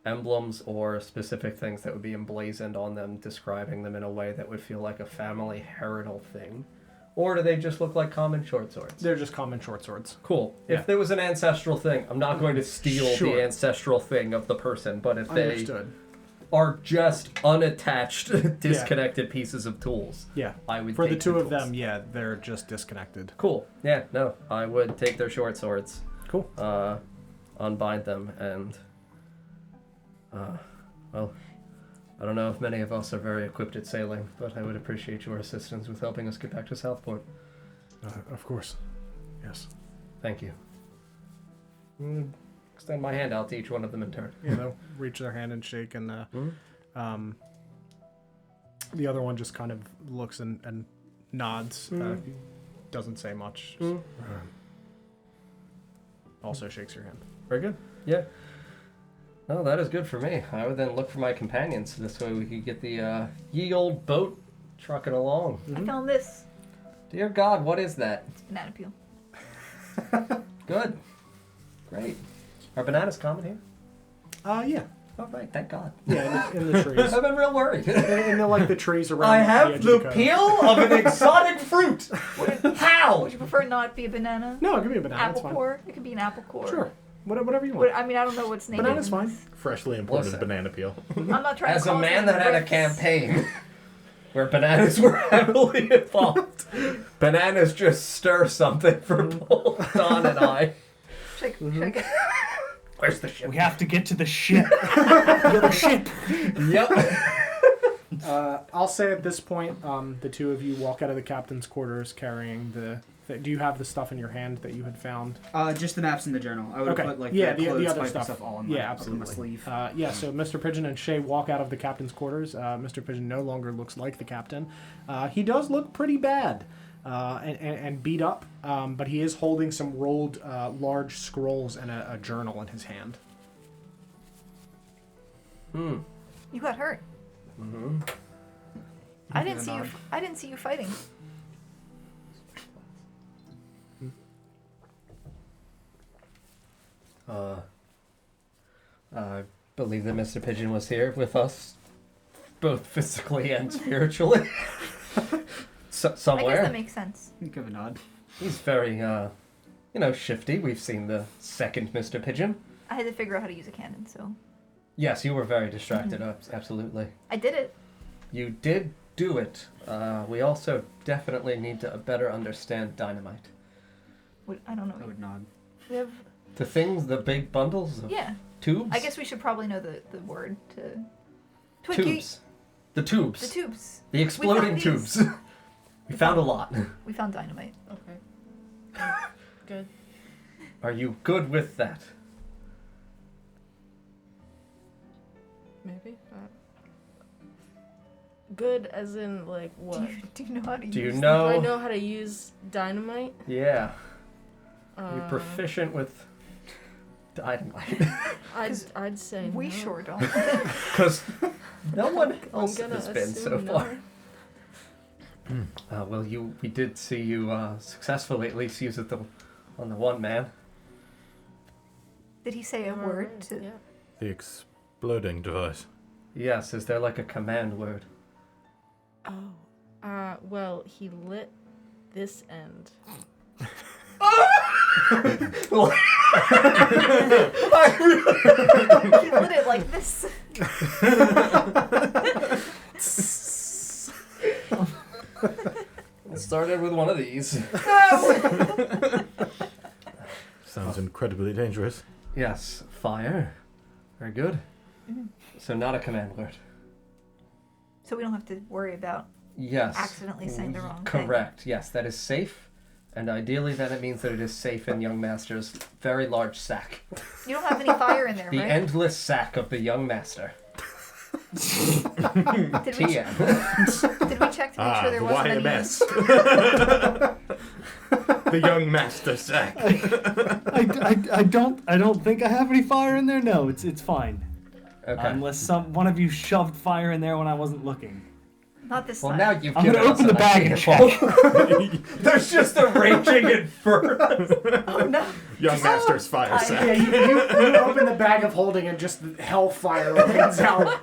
S2: emblems or specific things that would be emblazoned on them, describing them in a way that would feel like a family heritage thing? Or do they just look like common short swords?
S1: They're just common short swords.
S2: Cool.
S1: Yeah.
S2: If there was an ancestral thing, I'm not going to steal
S1: Sure.
S2: the ancestral thing of the person, but if they
S1: Understood.
S2: are just unattached, disconnected pieces of tools,
S1: Yeah.
S2: I would
S1: For the
S2: take
S1: two
S2: the
S1: of
S2: tools.
S1: them, yeah, they're just disconnected.
S2: Cool. Yeah, no, I would take their short swords,
S1: Cool.
S2: unbind them, and, well, I don't know if many of us are very equipped at sailing, but I would appreciate your assistance with helping us get back to Southport.
S8: Of course. Yes.
S2: Thank you. Extend my hand out to each one of them in turn.
S1: Yeah, they'll reach their hand and shake, and the other one just kind of looks and nods. Doesn't say much. Just, also shakes your hand.
S2: Very good. Yeah. No, that is good for me. I would then look for my companions. This way we could get the ye old boat trucking along.
S4: I found this.
S2: Dear God, what is that?
S4: It's banana peel.
S2: Good. Great. Are bananas common here?
S1: Yeah.
S2: Oh, right. Thank God.
S1: Yeah, in the trees.
S2: I've been real worried.
S1: in the, like, the trees around
S2: I
S1: the
S2: have
S1: edge
S2: the
S1: of the cove.
S2: peel of an exotic fruit. How?
S4: Would you prefer not be a banana?
S1: No, give me a banana.
S4: Apple
S1: It's fine.
S4: core? It could be an apple core.
S1: Sure. Whatever you want.
S4: I mean, I don't know what's named.
S1: Banana's fine.
S3: Freshly imported
S2: Listen.
S3: banana peel.
S4: I'm not trying
S2: As
S4: to
S2: a
S4: cause
S2: man
S4: any
S2: that had a
S4: rifts.
S2: campaign where bananas were heavily involved, bananas just stir something for both Don and I.
S4: Should I get
S2: Where's the ship?
S6: We have to get to the ship. The other ship.
S2: Yep.
S1: I'll say at this point, the two of you walk out of the captain's quarters carrying the... Do you have the stuff in your hand that you had found?
S5: Just the maps in the journal. I would
S1: Okay.
S5: have put like
S1: Yeah,
S5: the
S1: the
S5: clothes,
S1: other
S5: pipe, and
S1: stuff.
S5: all in
S1: Yeah,
S5: my,
S1: absolutely.
S5: up in my sleeve.
S1: So Mr. Pigeon and Shay walk out of the captain's quarters. Mr. Pigeon no longer looks like the captain. He does look pretty bad and beat up, but he is holding some rolled large scrolls and a journal in his hand.
S2: Hmm.
S4: You got hurt.
S2: Mm-hmm.
S4: I didn't see you. I didn't see you fighting.
S2: I believe that Mr. Pigeon was here with us, both physically and spiritually.
S4: I guess
S2: Somewhere.
S4: that makes sense.
S5: Give a nod.
S2: He's very, shifty. We've seen the second Mr. Pigeon.
S4: I had to figure out how to use a cannon, so
S2: Yes, you were very distracted, absolutely.
S4: I did it.
S2: You did do it. We also definitely need to better understand dynamite.
S4: I don't
S5: I
S4: know.
S5: would nod.
S4: We have.
S2: The things, the big bundles of
S4: Yeah.
S2: tubes?
S4: I guess we should probably know the word to. Twinkie.
S2: Tubes. The tubes.
S4: The tubes.
S2: The exploding
S4: these.
S2: tubes. We found a lot.
S4: We found dynamite.
S7: Okay. Good.
S2: Are you good with that?
S7: Maybe. Good as in like what?
S4: Do you know how to
S2: Do you
S4: use
S7: Do I
S2: know?
S7: know how to use dynamite?
S2: Yeah.
S7: Uh,
S2: You're proficient with dynamite.
S7: I'd say
S4: We
S7: no.
S4: sure don't.
S2: Because no one
S7: I'm
S2: else
S7: gonna
S2: has been so
S7: assume no.
S2: far. Well, we did see you successfully at least use it on the one man.
S4: Did he say a word
S7: Alright,
S4: to?
S7: Yeah.
S3: The exploding device.
S2: Yes, is there like a command word?
S7: Oh. Well, he lit this end.
S4: He lit it like this.
S2: It started with one of these.
S3: Sounds incredibly dangerous.
S2: Yes, fire. Very good. So not a command word.
S4: So we don't have to worry about
S2: Yes.
S4: accidentally saying the wrong thing.
S2: Correct. Yes, that is safe. And ideally then it means that it is safe in young master's very large sack.
S4: You don't have any fire in there,
S2: The
S4: right?
S2: endless sack of the young master.
S4: Did we,
S2: TM.
S4: did we check to make sure there wasn't any?
S3: The young master sack.
S6: I don't think I have any fire in there. No, it's fine.
S2: Okay.
S6: Unless one of you shoved fire in there when I wasn't looking.
S4: Not this
S2: Well,
S4: time.
S2: now you've
S6: I'm
S2: given
S6: gonna
S2: us
S6: open
S2: an
S6: the bag
S2: idea.
S6: and check.
S2: There's just a raging inferno.
S4: Oh no.
S9: Young Master's fire
S4: I-
S1: Yeah,
S9: sack.
S1: you open the bag of holding and just hellfire rains out.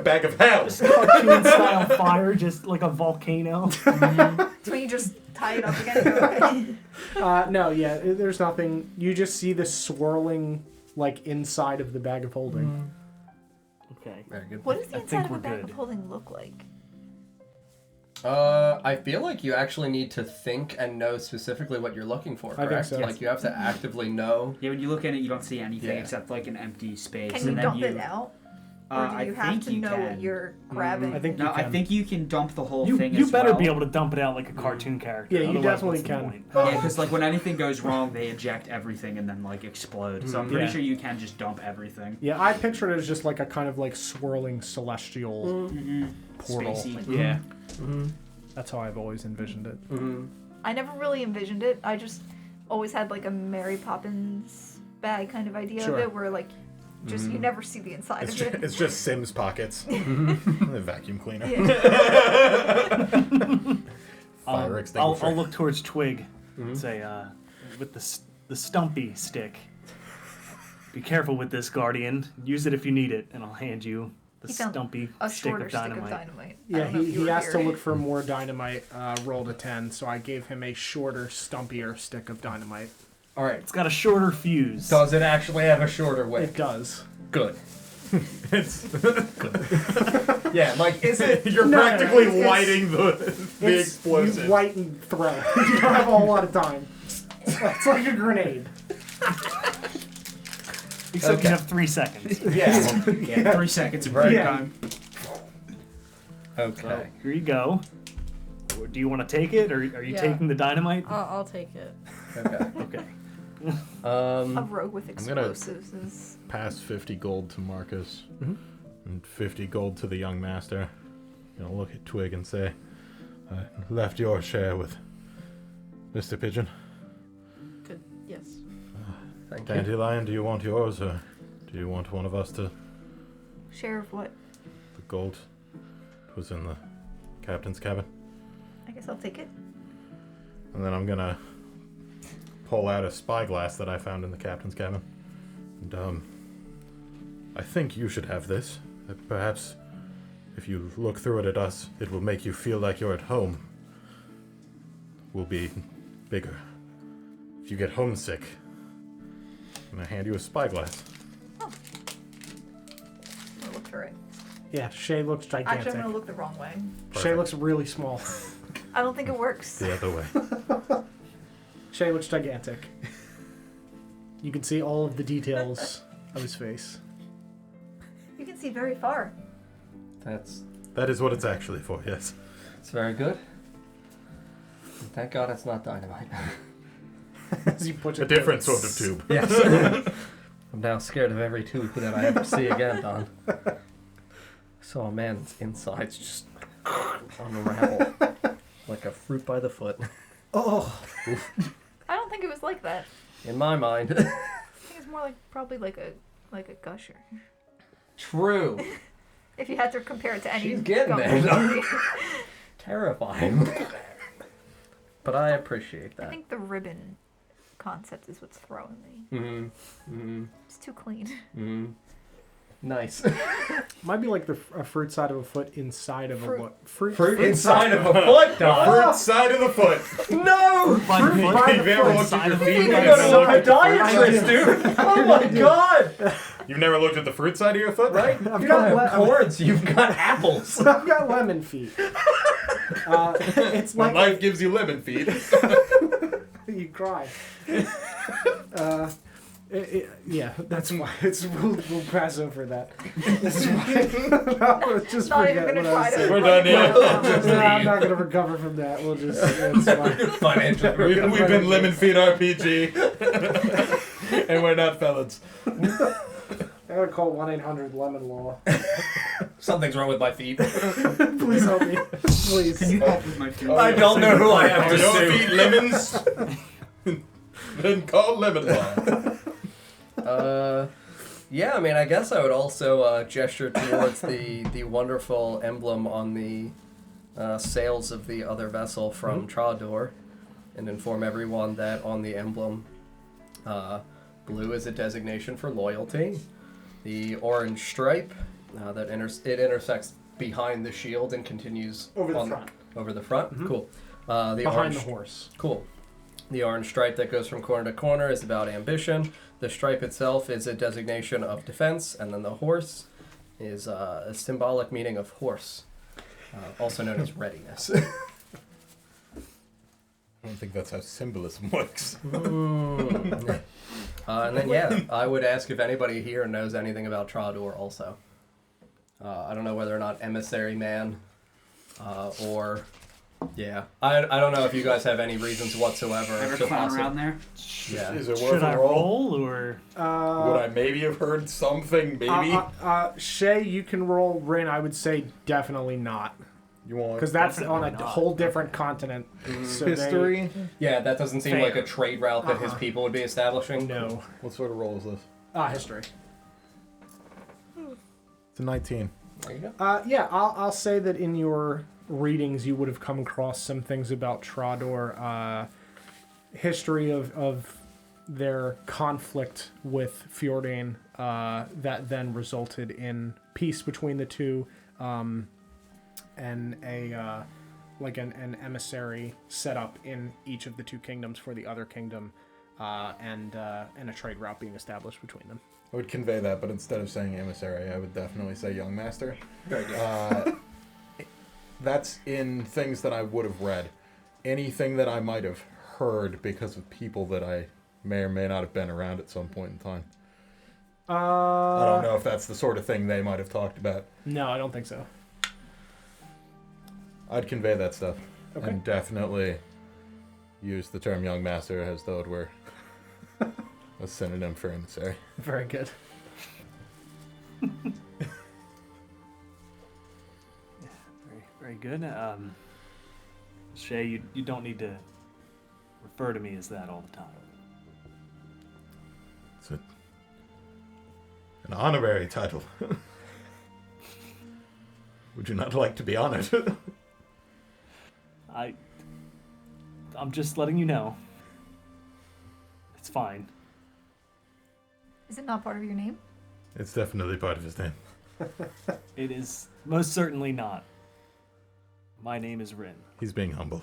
S9: Bag of hell.
S6: Just cartoon style fire, just like a volcano.
S4: So when you just tie it up again. And go away.
S1: No, yeah, there's nothing. You just see this swirling, like, inside of the bag of holding.
S6: Okay.
S2: Very good.
S4: What does the
S6: I
S4: inside
S6: think
S4: of a
S6: we're
S4: bag
S6: good.
S4: of holding look like?
S2: I feel like you actually need to think and know specifically what you're looking for,
S1: I think
S2: correct?
S1: so.
S2: Like you have to actively know.
S5: Yeah, when you look at it, you don't see anything
S2: Yeah.
S5: except like an empty space.
S4: Can you
S5: and then
S4: dump it out? Or do you have
S5: think
S4: to
S5: you
S4: know
S5: can.
S4: what you're grabbing?
S1: I think
S5: No,
S1: you
S5: I
S1: can.
S5: think you can dump the whole
S6: You,
S5: thing
S6: you
S5: as
S6: better
S5: well.
S6: be able to dump it out like a cartoon character.
S1: Yeah, you
S6: otherwise,
S1: definitely
S6: what's the
S1: can.
S6: point?
S5: Yeah, because like when anything goes wrong, they eject everything and then like explode. So I'm pretty
S1: Yeah.
S5: sure you can just dump everything.
S1: Yeah, I pictured it as just like a kind of like swirling celestial portal.
S5: Spacey.
S1: Yeah.
S2: Mm-hmm.
S1: That's how I've always envisioned it.
S2: Mm-hmm.
S4: I never really envisioned it. I just always had like a Mary Poppins bag kind of idea
S1: Sure.
S4: of it, where like just you never see the inside
S9: It's
S4: of
S9: just,
S4: it.
S9: it's just Sims pockets. The vacuum cleaner.
S4: Yeah.
S9: Fire
S6: I'll
S9: extinguisher.
S6: look towards Twig and say, with the stumpy stick, be careful with this, Guardian. Use it if you need it, and I'll hand you the
S4: He found
S6: stumpy
S4: A
S6: stick
S4: shorter
S6: of
S4: stick
S6: dynamite.
S4: of dynamite. I
S1: Yeah,
S4: don't know if you
S1: he
S4: were
S1: asked to
S4: here.
S1: look for more dynamite, rolled a 10, so I gave him a shorter, stumpier stick of dynamite.
S2: All right.
S6: It's got a shorter fuse.
S2: Does it actually have a shorter wick?
S1: It does.
S2: Good.
S9: It's,
S2: Yeah, like is it?
S9: you're
S1: No,
S9: practically
S1: it's-
S9: lighting the
S1: It's
S9: explosive.
S1: you light and throw. You don't have a whole lot of time. It's like a grenade.
S6: Except
S2: Okay.
S6: you have 3 seconds.
S2: Yeah.
S5: Yeah, 3 seconds of
S2: Right.
S5: break
S1: Yeah.
S5: time.
S2: Okay.
S6: Here you go. Do you want to take it, or are you
S7: Yeah.
S6: taking the dynamite?
S7: I'll take it.
S2: Okay.
S6: Okay.
S4: A
S2: Um.
S4: rogue with
S3: gonna-
S4: explosives is.
S3: Pass 50 gold to Marcus
S1: Mm-hmm.
S3: and 50 gold to the young master. Look at Twig and say, I left your share with Mr. Pigeon.
S7: Good. Yes.
S2: Thank you.
S3: Dandelion, do you want yours, or do you want one of us to?
S4: Share of what?
S3: The gold was in the captain's cabin.
S4: I guess I'll take it.
S3: And then I'm gonna pull out a spyglass that I found in the captain's cabin. And, I think you should have this. Perhaps if you look through it at us, it will make you feel like you're at home. Will be bigger. If you get homesick, I'm gonna hand you a spyglass.
S4: I'm gonna look through it.
S1: Yeah, Shay looks gigantic.
S4: Actually, I'm gonna look the wrong way.
S1: Shay looks really small.
S4: I don't think it works.
S3: The other way.
S1: Shay looks gigantic. You can see all of the details of his face.
S4: You can see very far.
S3: That is what it's actually for, yes.
S2: That's very good. Thank God it's not dynamite.
S1: As you push
S3: A
S1: it
S3: different
S1: through.
S3: sort of tube.
S2: Yes. I'm now scared of every tube that I ever see again, Don. Saw a man's insides just unravel like a fruit by the foot.
S1: Oh,
S4: I don't think it was like that.
S2: In my mind.
S4: I think it's more like probably like a gusher.
S2: True.
S4: If you had to compare it to any
S2: She's getting
S4: gum
S2: there.
S4: movie.
S2: Terrifying. But I appreciate
S4: I
S2: that.
S4: think the ribbon concept is what's throwing me.
S2: Mm-hmm.
S4: It's too clean.
S2: Mm-hmm. Nice.
S1: might be like a fruit side of a foot inside of
S4: Fruit.
S1: a what? Fruit
S2: inside of a foot, Don.
S9: Fruit side of the foot.
S2: No!
S6: By the
S1: Fruit
S6: foot.
S1: by
S9: You've
S1: the
S9: ever
S1: foot.
S9: looked at your
S6: Side of
S9: feet?
S6: the
S2: You
S6: foot.
S2: go to a
S1: I
S2: podiatrist, dude! Oh my god!
S9: You've never looked at the fruit side of your foot?
S2: Right?
S1: I've
S2: You
S1: got
S2: don't
S1: le-
S2: have corns, you've got apples.
S1: I've got lemon feet. It's
S9: When
S1: like
S9: life gives you lemon feet.
S1: you cry. Yeah, that's why we'll pass over that. That's why. No, just
S4: Not
S1: forget
S4: even gonna
S1: what I
S4: try to.
S1: said.
S9: We're done here.
S1: No, I'm not gonna recover from that. We'll just. It's fine.
S2: Financial.
S9: We've been lemon feet RPG. And we're not felons.
S1: I gotta call 1-800-LEMON-LAW.
S2: Something's wrong with my feet.
S1: Please help me. Please.
S5: Can you help with my feet?
S2: I don't know who I have
S9: Are
S2: to
S9: your
S2: sue.
S9: feet lemons? Then call lemon law.
S2: Yeah, I mean, I guess I would also gesture towards the wonderful emblem on the sails of the other vessel from Trador, and inform everyone that on the emblem, blue is a designation for loyalty. The orange stripe that intersects behind the shield and continues
S1: Over the front.
S2: Over the front.
S1: Mhm.
S2: Cool.
S1: Behind the horse.
S2: Cool. The orange stripe that goes from corner to corner is about ambition. The stripe itself is a designation of defense, and then the horse is a symbolic meaning of horse, also known as readiness.
S3: I don't think that's how symbolism works.
S2: And then, yeah, I would ask if anybody here knows anything about Trador also. I don't know whether or not emissary man or... Yeah, I don't know if you guys have any reasons whatsoever.
S5: Ever
S2: to
S5: clown
S2: possibly-
S5: around there?
S2: Yeah.
S3: Is it worth
S6: Should
S3: a
S6: I roll or?
S3: Would I maybe have heard something? Maybe.
S1: Shay, you can roll. Rin, I would say definitely not.
S3: You want?
S1: Because that's on a
S5: Definitely not.
S1: whole different continent. So
S3: History?
S2: Yeah, that doesn't seem
S1: Fair.
S2: like a trade route that his people would be establishing.
S1: No.
S3: What sort of roll is this?
S1: History.
S3: It's a 19.
S2: There you go.
S1: Yeah, I'll say that in your readings you would have come across some things about Trador, history of their conflict with Fjordain that then resulted in peace between the two, and a an emissary set up in each of the two kingdoms for the other kingdom, and a trade route being established between them.
S3: I would convey that, but instead of saying emissary, I would definitely say young master.
S2: Very good.
S3: That's in things that I would have read. Anything that I might have heard because of people that I may or may not have been around at some point in time. I don't know if that's the sort of thing they might have talked about.
S1: No, I don't think so.
S3: I'd convey that stuff.
S1: Okay.
S3: And definitely use the term young master as though it were a synonym for emissary.
S1: Very good.
S6: Very good. Shay, you don't need to refer to me as that all the time.
S3: It's an honorary title. Would you not like to be honored?
S6: I'm just letting you know. It's fine.
S4: Is it not part of your name?
S3: It's definitely part of his name.
S6: It is most certainly not. My name is Rin.
S3: He's being humble.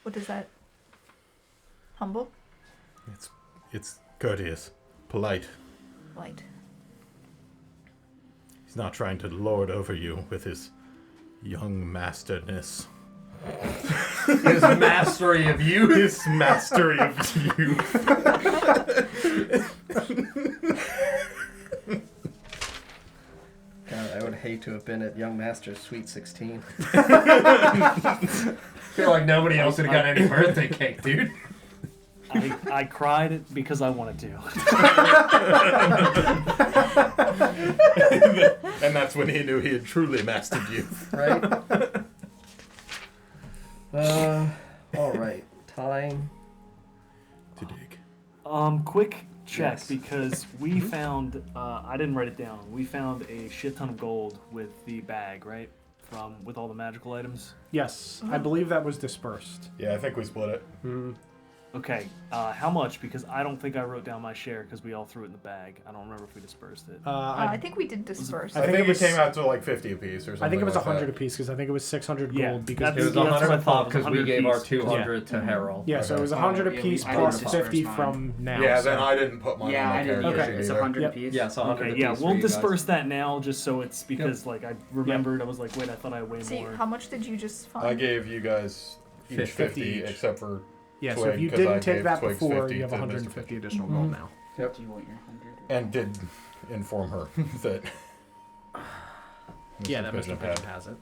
S4: What is that? Humble?
S3: It's courteous, polite.
S4: Light.
S3: He's not trying to lord over you with his young masterness.
S2: His mastery of you.
S3: His mastery of you.
S2: God, I would hate to have been at Young Master's Sweet 16. I feel like nobody else would have got any birthday cake, dude.
S6: I cried because I wanted to.
S3: And that's when he knew he had truly mastered you.
S2: Right? All right. Time.
S3: To dig.
S6: Quick check
S2: Yes.
S6: because we found, I didn't write it down. We found a shit ton of gold with the bag, right? With all the magical items.
S1: Yes, I believe that was dispersed.
S3: Yeah, I think we split it.
S6: Okay, how much? Because I don't think I wrote down my share because we all threw it in the bag. I don't remember if we dispersed it.
S4: I think we did disperse.
S1: I
S3: I
S1: think
S3: think
S1: it
S3: it
S1: was-
S3: came out to like 50 apiece or something.
S1: I think it was
S3: like
S1: 100
S3: that.
S1: apiece because I think it was 600
S6: Yeah,
S1: gold because
S6: that's-
S2: It was
S6: that's what I
S2: 100
S6: thought,
S2: pop
S6: it was
S2: because we
S6: 100
S2: gave our
S6: piece.
S2: 200 to Harold.
S1: yeah, so it was
S3: Okay.
S1: 100
S5: Yeah,
S1: apiece
S5: I
S1: plus
S5: didn't
S1: 50
S5: disperse
S1: from now.
S3: Yeah,
S1: so-
S3: then I didn't put mine
S5: Yeah,
S3: on
S5: I
S3: my
S5: didn't
S3: character
S5: either.
S3: sheet
S5: It's
S3: either.
S5: 100
S1: Yep.
S5: apiece.
S2: Yeah, it's 100
S6: Okay, yeah,
S2: apiece for
S6: we'll
S2: you guys.
S6: disperse that now just so it's because like I remembered. I was like, wait, I thought I had way
S4: See,
S6: more.
S4: how much did you just find?
S3: I gave you guys each 50
S1: each.
S3: except for
S1: Yeah, so
S3: Twig,
S1: if you
S3: 'cause I
S1: didn't take
S3: gave
S1: that
S3: Twig's
S1: before,
S3: 50
S1: you have
S3: to Mr.
S1: 150
S3: Fitch.
S1: additional gold now.
S2: Yep.
S5: Do you want your 100?
S3: And did inform her that
S1: Yeah, that
S3: Pigeon
S1: Mr.
S3: had
S1: Pigeon has it.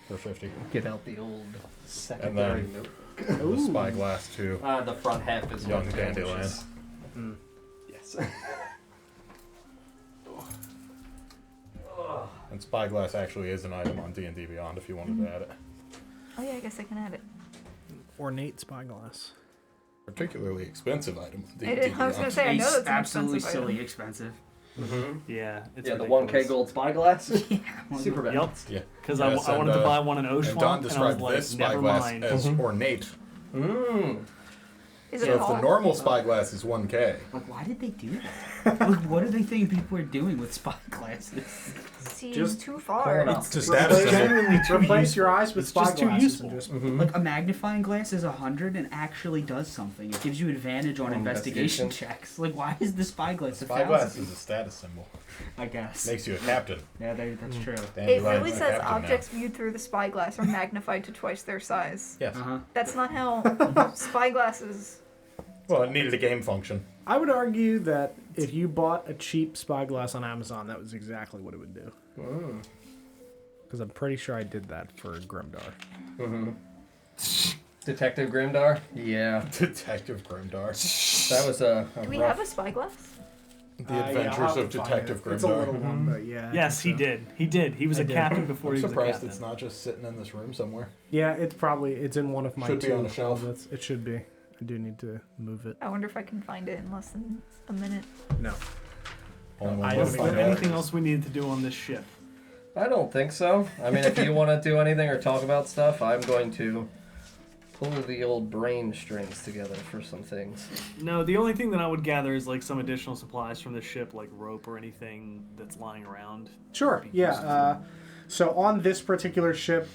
S3: for 50.
S2: Get out the old
S3: And
S2: secondary
S3: then
S2: note.
S3: the spyglass too.
S2: The front half is
S3: Young
S2: what
S3: dandelion.
S2: vanishes.
S1: Mm.
S2: Yes.
S3: And spyglass actually is an item on D&D Beyond if you wanted to add it.
S4: Oh yeah, I guess I can add it.
S1: Ornate spyglass.
S3: particularly expensive item.
S4: I was gonna say, I know that's an
S5: absolutely
S4: expensive
S5: silly
S4: item.
S5: expensive.
S6: Yeah, it's
S2: Yeah, the
S6: ridiculous.
S2: 1K gold spyglass.
S5: Yeah,
S2: Super bad.
S6: Yep.
S3: Yeah.
S6: Because
S3: Yes,
S6: I wanted
S3: and,
S6: to buy one in
S3: And Don
S6: Oshwamp, and I was
S3: described
S6: like,
S3: this
S6: never
S3: spyglass
S6: mind.
S3: as ornate.
S2: Mmm.
S4: Is it
S3: So if the
S4: tall?
S3: normal spyglass is 1K,
S5: Like, why did they do that? Like, what do they think people are doing with spyglasses?
S4: Seems
S1: Just
S4: too far.
S2: pulling
S3: it's a status symbol.
S6: Genuinely too
S1: Replace
S6: useful.
S1: your eyes with
S6: It's just too
S1: spyglasses
S6: useful.
S1: and just
S5: Like, a magnifying glass is 100 and actually does something. It gives you advantage on investigation checks. Like, why is the spyglass a
S3: spyglass
S5: 1,000?
S3: is a status symbol.
S5: I guess.
S3: Makes you a captain.
S5: Yeah, that's true.
S4: It
S3: Dandelion's
S4: really
S3: a
S4: says
S3: captain now.
S4: objects viewed through the spyglass are magnified to twice their size.
S3: Yes.
S4: That's not how spyglasses.
S3: Well, it needed a game function.
S1: I would argue that if you bought a cheap spyglass on Amazon, that was exactly what it would do. Because I'm pretty sure I did that for Grimdar.
S2: Detective Grimdar? Yeah.
S3: Detective Grimdar.
S2: That was a
S4: Do we
S2: rough...
S4: have a spyglass?
S3: The
S1: Yeah,
S3: Adventures
S1: I'll
S3: of
S1: have to find
S3: Detective
S1: it. It's a little
S3: Grimdar.
S1: one, but yeah.
S6: Yes, he did. He did. He was
S1: I
S6: a
S1: did.
S6: captain before
S3: I'm
S6: he was a
S3: surprised
S6: captain.
S3: it's not just sitting in this room somewhere.
S1: Yeah, it's in one of my
S3: Should be
S1: two
S3: on a shelf.
S1: closets. It should be. I do need to move it.
S4: I wonder if I can find it in less than a minute.
S1: No.
S3: Only
S1: I
S3: one
S6: Was
S1: don't
S3: way to
S6: there
S3: find out.
S6: anything else we needed to do on this ship?
S2: I don't think so. I mean, if you want to do anything or talk about stuff, I'm going to pull the old brain strings together for some things.
S6: No, the only thing that I would gather is like some additional supplies from the ship, like rope or anything that's lying around.
S1: Sure. Yeah. So on this particular ship,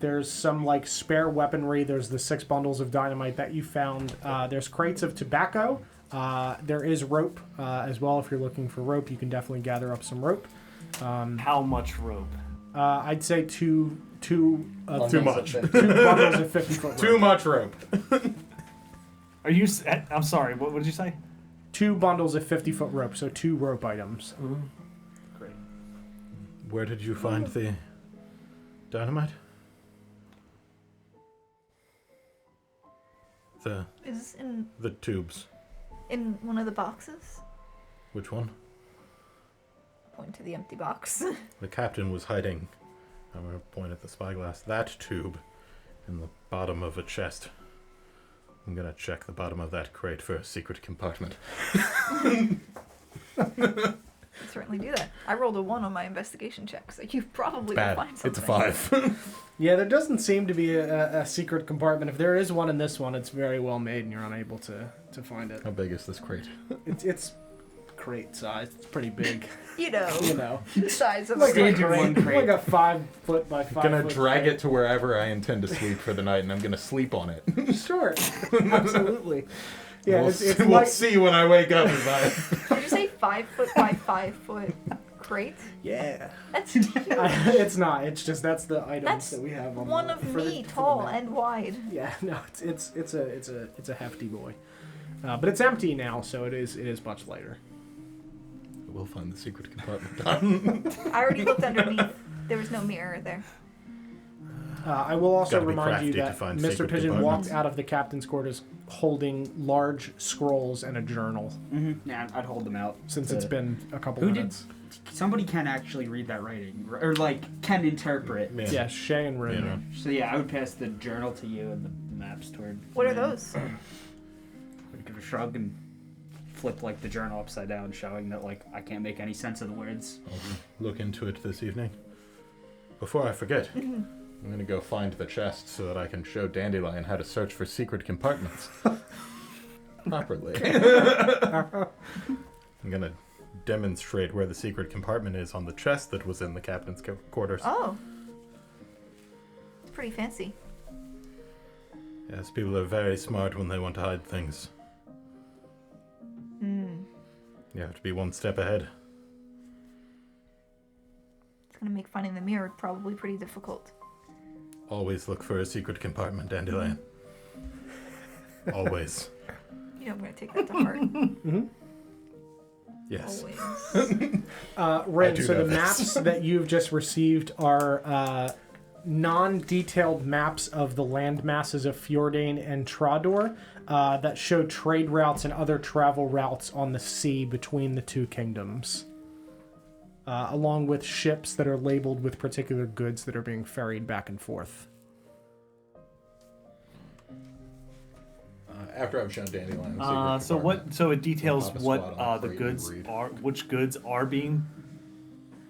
S1: there's some like spare weaponry. There's the 6 bundles of dynamite that you found. There's crates of tobacco. There is rope as well. If you're looking for rope, you can definitely gather up some rope.
S6: How much rope?
S1: I'd say two
S3: Too much.
S1: bundles of 50-foot rope.
S3: Too much rope.
S6: Are you? I'm sorry. What did you say?
S1: 2 bundles of 50-foot rope. So 2 rope items.
S6: Great.
S3: Where did you find the dynamite?
S4: Is
S3: The tubes.
S4: in one of the boxes?
S3: Which one?
S4: Point to the empty box.
S3: The captain was hiding. I'm going to point at the spyglass. That tube in the bottom of a chest. I'm going to check the bottom of that crate for a secret compartment.
S4: Certainly do that. I rolled a 1 on my investigation check, so you probably will
S3: Bad.
S4: find something.
S3: It's a 5.
S1: Yeah, there doesn't seem to be a secret compartment. If there is one in this one, it's very well made, and you're unable to find it.
S3: How big is this crate?
S1: It's crate size. It's pretty big.
S4: You know,
S1: You know,
S4: the size of
S1: like
S4: a
S1: a
S5: Standard one
S1: crate,
S5: crate.
S1: like a 5 foot by 5
S3: I'm going
S1: foot
S3: to drag
S1: crate.
S3: it to wherever I intend to sleep for the night, and I'm going to sleep on it.
S1: Sure, absolutely. Yeah,
S3: we'll
S1: it's
S3: we'll
S1: like
S3: see when I wake up. If
S4: Did you say 5 foot by 5 foot crate?
S1: yeah.
S4: That's
S1: It's not. It's just that's the items
S4: That's
S1: that we have on
S4: one
S1: the,
S4: of
S1: for the-
S4: me,
S1: for the
S4: tall
S1: map.
S4: and wide.
S1: Yeah, no, it's a hefty boy, but it's empty now, so it is much lighter.
S3: we'll find the secret compartment.
S4: I already looked underneath. There was no mirror there.
S1: I will also
S3: Gotta be
S1: remind you
S3: crafty to
S1: that
S3: find
S1: Mr.
S3: secret
S1: Pigeon
S3: compartments.
S1: walked out of the captain's quarters holding large scrolls and a journal,
S5: Yeah, I'd hold them out.
S1: since
S5: to-
S1: it's been a couple
S5: Who
S1: minutes.
S5: Somebody can actually read that writing, or like can interpret.
S1: Yeah, Shay and Rune.
S3: You know.
S5: So yeah, I would pass the journal to you and the maps toward.
S4: What are those?
S5: We give a shrug and flip like the journal upside down, showing that like I can't make any sense of the words.
S3: I'll look into it this evening. Before I forget, I'm going to go find the chest so that I can show Dandelion how to search for secret compartments. Properly. I'm going to demonstrate where the secret compartment is on the chest that was in the captain's quarters.
S4: Oh. It's pretty fancy.
S3: Yes, people are very smart when they want to hide things. You have to be one step ahead.
S4: It's gonna make finding the mirror probably pretty difficult.
S3: Always look for a secret compartment, Dandelion. Always.
S4: You know, I'm gonna take that to heart.
S3: Yes.
S4: Always.
S1: Rin,
S3: do
S1: so
S3: know
S1: the
S3: this.
S1: maps that you've just received are non-detailed maps of the land masses of Fjordane and Trador that show trade routes and other travel routes on the sea between the two kingdoms, along with ships that are labeled with particular goods that are being ferried back and forth.
S3: after I've shown Dandelion.
S6: So it details
S3: Pop a
S6: what
S3: squat on it
S6: the
S3: for you to
S6: goods
S3: read.
S6: are, which goods are being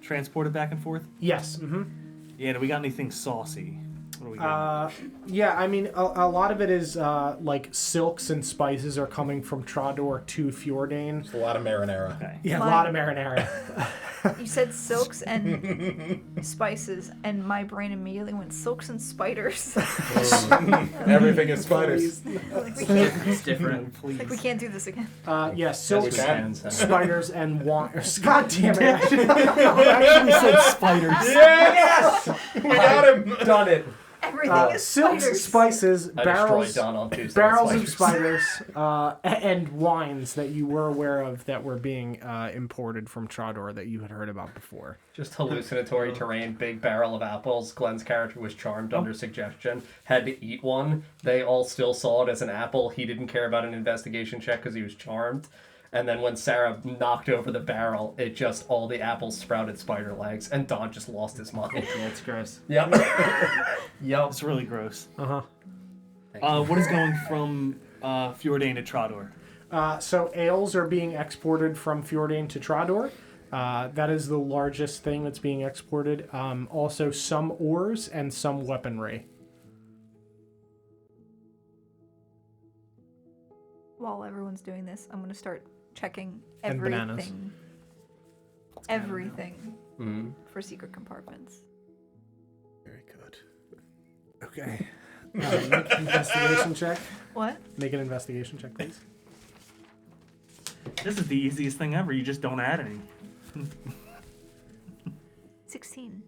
S6: transported back and forth.
S1: Yes. Mm-hmm.
S6: Yeah. Do we got anything saucy? What do we got?
S1: Yeah, I mean, a lot of it is like silks and spices are coming from Trador to Fjordain.
S3: It's a lot of marinara.
S6: Okay.
S1: Yeah, a
S4: My-
S1: lot of marinara.
S4: You said silks and spices, and my brain immediately went silks and spiders.
S3: Everything is spiders.
S4: Like we can't,
S5: It's different.
S4: like we can't do this again.
S1: Yeah, silks,
S3: can.
S1: spiders, and God damn it!
S6: I actually said spiders.
S3: Yes! We got him!
S2: Done it.
S4: Everything is
S1: Silks,
S4: spiders.
S1: spices,
S2: I
S1: barrels,
S2: destroyed Don on Tuesday.
S1: barrels of spiders, and wines that you were aware of that were being imported from Trador that you had heard about before.
S2: Just hallucinatory terrain, big barrel of apples. Glenn's character was charmed under suggestion. Had to eat one. They all still saw it as an apple. He didn't care about an investigation check because he was charmed. And then when Sarah knocked over the barrel, it just, all the apples sprouted spider legs, and Don just lost his mind.
S5: Yeah, it's gross.
S2: Yep. Yep.
S6: It's really gross.
S1: Uh-huh.
S6: What is going from Fjordain to Trador?
S1: So ales are being exported from Fjordain to Trador. That is the largest thing that's being exported. Also some ores and some weaponry.
S4: While everyone's doing this, I'm gonna start checking
S1: And bananas.
S4: everything
S2: Mm-hmm.
S4: for secret compartments.
S3: Very good.
S1: Okay. Make an investigation check.
S4: What?
S1: Make an investigation check, please.
S6: This is the easiest thing ever. You just don't add any.
S4: 16.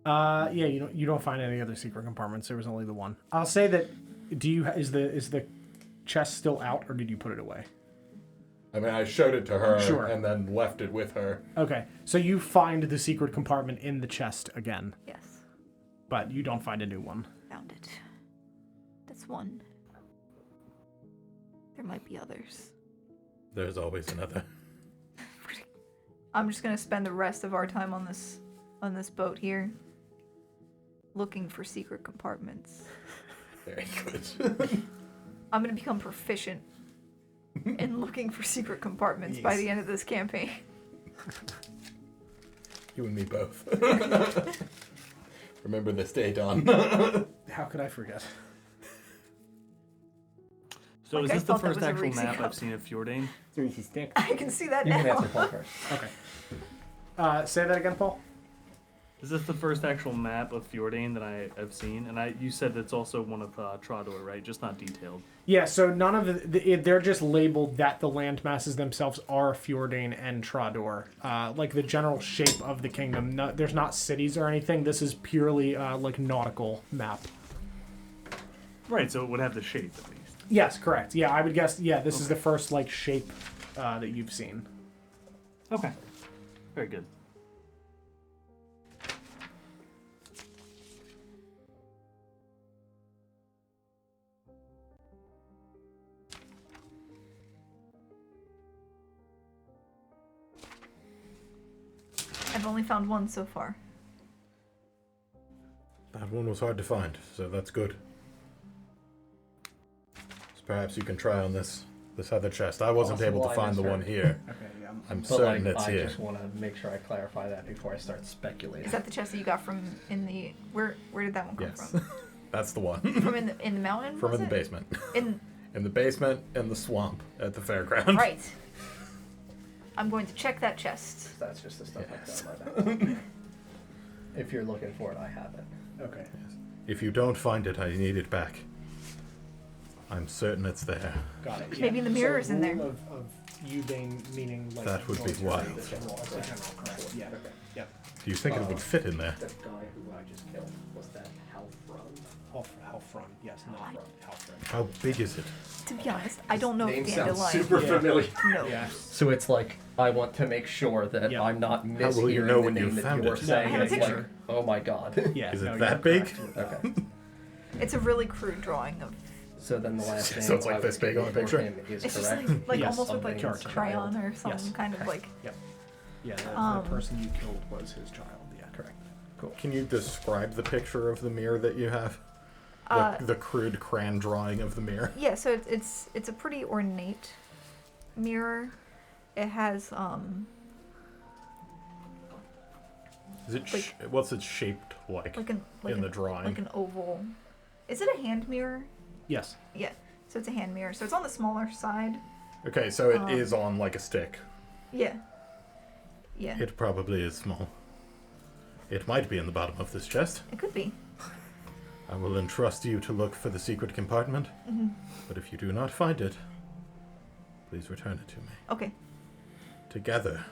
S1: Yeah, you don't find any other secret compartments. There was only the one. I'll say that. Is the chest still out, or did you put it away?
S3: I mean, I showed it to her
S1: Sure.
S3: and then left it with her.
S1: Okay, so you find the secret compartment in the chest again,
S4: Yes.
S1: but you don't find a new one.
S4: Found it. That's one. There might be others.
S3: There's always another.
S4: I'm just gonna spend the rest of our time on this boat here, looking for secret compartments.
S3: Very good.
S4: I'm gonna become proficient in looking for secret compartments by the end of this campaign.
S3: You and me both. Remember this day, Don.
S1: How could I forget?
S6: So
S4: Like,
S6: is
S4: I
S6: this the
S4: thought that
S6: first
S4: was a
S6: actual
S4: Reese's
S6: map
S4: cup.
S6: I've seen of Fjordain?
S5: Reese's stick.
S4: I can see that
S2: You can
S4: now.
S2: answer Paul first.
S1: Okay. Say that again, Paul.
S6: Is this the first actual map of Fjordain that I've seen? And you said that's also one of Trador, right? Just not detailed.
S1: Yeah, so none of they're just labeled that the land masses themselves are Fjordain and Trador. Like the general shape of the kingdom. No, there's not cities or anything. This is purely like nautical map.
S6: Right, so it would have the shape at least.
S1: Yes, correct. Yeah, I would guess. Yeah, this is the first like shape that you've seen.
S6: Okay. Very good.
S4: I've only found one so far.
S3: That one was hard to find, so that's good. So perhaps you can try on this other chest. I wasn't able to
S2: Possible
S3: find the
S2: answer.
S3: one here.
S1: Okay, yeah.
S3: I'm
S2: But
S3: certain
S2: like,
S3: it's
S2: I
S3: here.
S2: just want to make sure I clarify that before I start speculating.
S4: Is that the chest that you got from in the where did that one come
S3: Yes.
S4: from?
S3: That's the one.
S4: From in the mountain?
S3: From
S4: was
S3: in the
S4: it?
S3: basement.
S4: In
S3: In the basement, in the swamp, at the fairground.
S4: right. I'm going to check that chest.
S2: That's just the stuff
S3: Yes.
S2: I've done by that. If you're looking for it, I have it.
S1: Okay.
S3: If you don't find it, I need it back. I'm certain it's there.
S1: Got it.
S4: Maybe the mirror's in there.
S1: Of Eubain meaning like
S3: That would be
S1: military,
S3: wild.
S1: The general, correct. Yeah. Yep.
S3: Do you think it would fit in there?
S2: The guy who I just killed was that Halfrun.
S1: Halfrun. Yes, not Halfrun.
S3: How big is it?
S4: To be honest, I don't know
S2: Name
S4: if
S2: sounds
S4: Dandelion
S2: super
S1: Yeah.
S2: familiar.
S4: knows.
S1: Yeah.
S2: So it's like I want to make sure that
S1: Yeah.
S2: I'm not
S3: will
S2: mishearing
S3: you know
S2: the
S3: when you
S2: name that
S3: found
S2: you're
S3: it?
S2: saying.
S4: I have a
S2: It's
S4: picture.
S2: like, oh my god.
S1: Yeah.
S3: Is it
S1: no,
S3: that
S1: you're
S3: big?
S1: correct.
S2: Okay.
S4: It's a really crude drawing of.
S2: So then the last name
S3: So it's like
S2: I
S3: this
S2: was
S3: big on the
S2: given for
S3: picture?
S2: him is
S4: It's just
S2: correct.
S4: like
S1: Yes.
S4: almost with like
S2: Something
S4: a crayon or some
S1: Yes.
S4: kind of like.
S1: Yeah, the
S4: Um,
S1: person you killed was his child. Yeah, correct.
S3: Can you describe the picture of the mirror that you have? The crude crayon drawing of the mirror.
S4: Yeah, so it's a pretty ornate mirror. It has
S3: Is it what's it shaped like in the drawing?
S4: like an oval. Is it a hand mirror?
S1: Yes.
S4: Yeah. So it's a hand mirror. So it's on the smaller side.
S3: Okay, so it is on like a stick.
S4: Yeah. Yeah.
S3: It probably is small. It might be in the bottom of this chest.
S4: It could be.
S3: I will entrust you to look for the secret compartment.
S4: Mm-hmm.
S3: But if you do not find it, please return it to me.
S4: Okay.
S3: Together,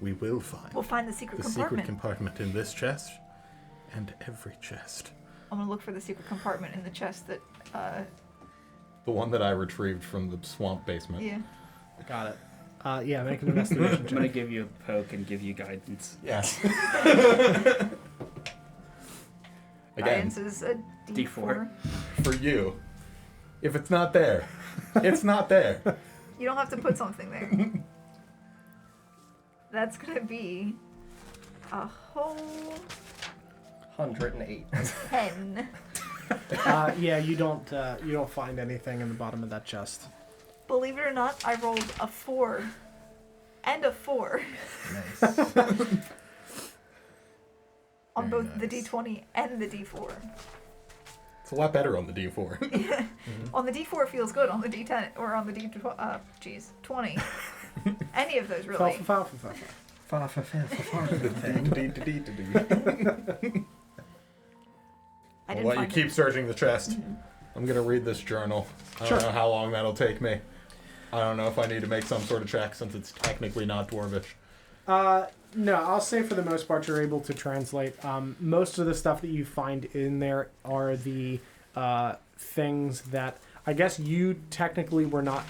S3: we will find
S4: We'll find the secret
S3: the
S4: compartment.
S3: secret compartment in this chest and every chest.
S4: I'm gonna look for the secret compartment in the chest that.
S9: The one that I retrieved from the swamp basement.
S4: Yeah.
S1: Got it. Yeah, make an investigation
S5: I'm gonna
S1: check.
S5: give you a poke and give you guidance.
S9: Yes. Again,
S4: Guidance is a D4.
S9: for you. If it's not there, it's not there.
S4: You don't have to put something there. That's gonna be a whole
S2: 108.
S4: 10.
S1: Yeah, you don't find anything in the bottom of that chest.
S4: Believe it or not, I rolled a 4 and a 4
S2: Nice.
S4: on
S3: Very
S4: both the
S3: nice.
S4: D20 and the D4.
S9: It's a lot better on the D4.
S4: Yeah. On the D4 it feels good. On the D10 or on the D20, any of those really.
S9: I'll
S4: I didn't
S9: let you
S4: find
S9: keep
S4: it.
S9: searching the chest. I'm gonna read this journal. I don't know how long that'll take me. I don't know if I need to make some sort of check since it's technically not Dwarvish.
S1: No, I'll say for the most part you're able to translate. Most of the stuff that you find in there are the things that I guess you technically were not.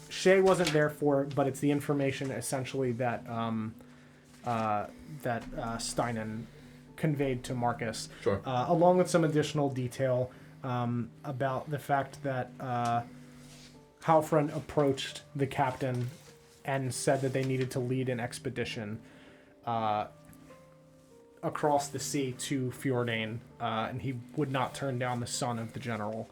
S1: Shay wasn't there for, but it's the information essentially that Steinen conveyed to Marcus.
S9: Sure.
S1: Along with some additional detail about the fact that Halfrun approached the captain and said that they needed to lead an expedition across the sea to Fjordain, and he would not turn down the son of the general.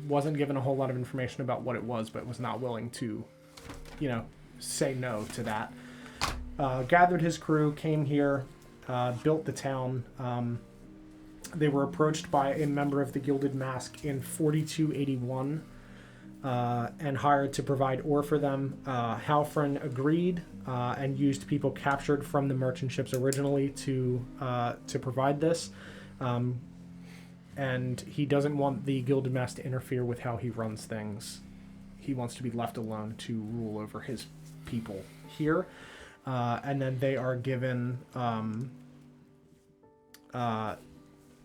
S1: Wasn't given a whole lot of information about what it was, but was not willing to, say no to that. Gathered his crew, came here, built the town. They were approached by a member of the Gilded Mask in 4281 and hired to provide ore for them. Halfrun agreed and used people captured from the merchant ships originally to provide this. And he doesn't want the Gilded Mask to interfere with how he runs things. He wants to be left alone to rule over his people here. And then they are given...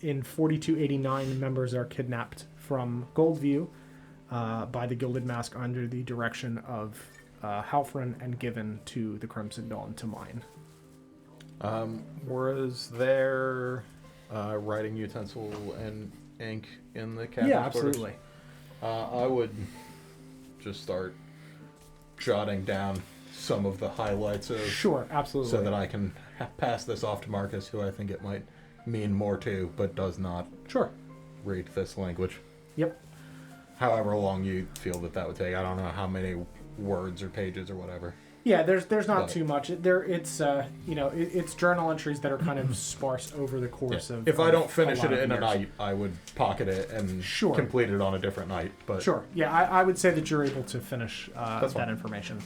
S1: in 4289, members are kidnapped from Goldview by the Gilded Mask under the direction of Halfrun and given to the Crimson Dawn to mine.
S3: Was there writing utensil and ink in the captain's
S1: Yeah,
S3: quarters?
S1: absolutely.
S3: I would just start jotting down some of the highlights of
S1: Sure, absolutely.
S3: so that I can pass this off to Marcus, who I think it might mean more to, but does not
S1: Sure.
S3: read this language.
S1: Yep.
S3: However long you feel that would take. I don't know how many words or pages or whatever.
S1: Yeah, there's not
S3: But-
S1: too much. It's journal entries that are kind of sparse over the course of.
S3: If I
S1: of
S3: don't finish
S1: lot
S3: it
S1: of
S3: in a
S1: years.
S3: night, I would pocket it and
S1: Sure.
S3: complete it on a different night. But
S1: Sure. Yeah, I would say that you're able to finish
S3: That's
S1: that
S3: fine.
S1: information.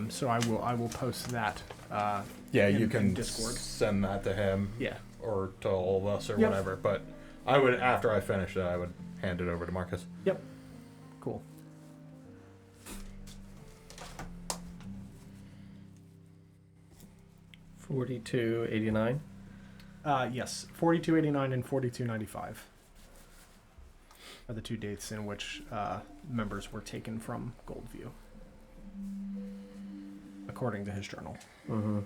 S1: So I will post that.
S3: yeah,
S1: in-
S3: you can
S1: in Discord.
S3: send that to him.
S1: Yeah.
S3: Or to all of us or
S1: Yep.
S3: whatever. But I would, after I finish it, I would hand it over to Marcus.
S1: Yep. Cool.
S2: $42.89.
S1: Yes, 4289 and 4295 are the two dates in which members were taken from Goldview, according to his journal.
S2: Mm-hmm.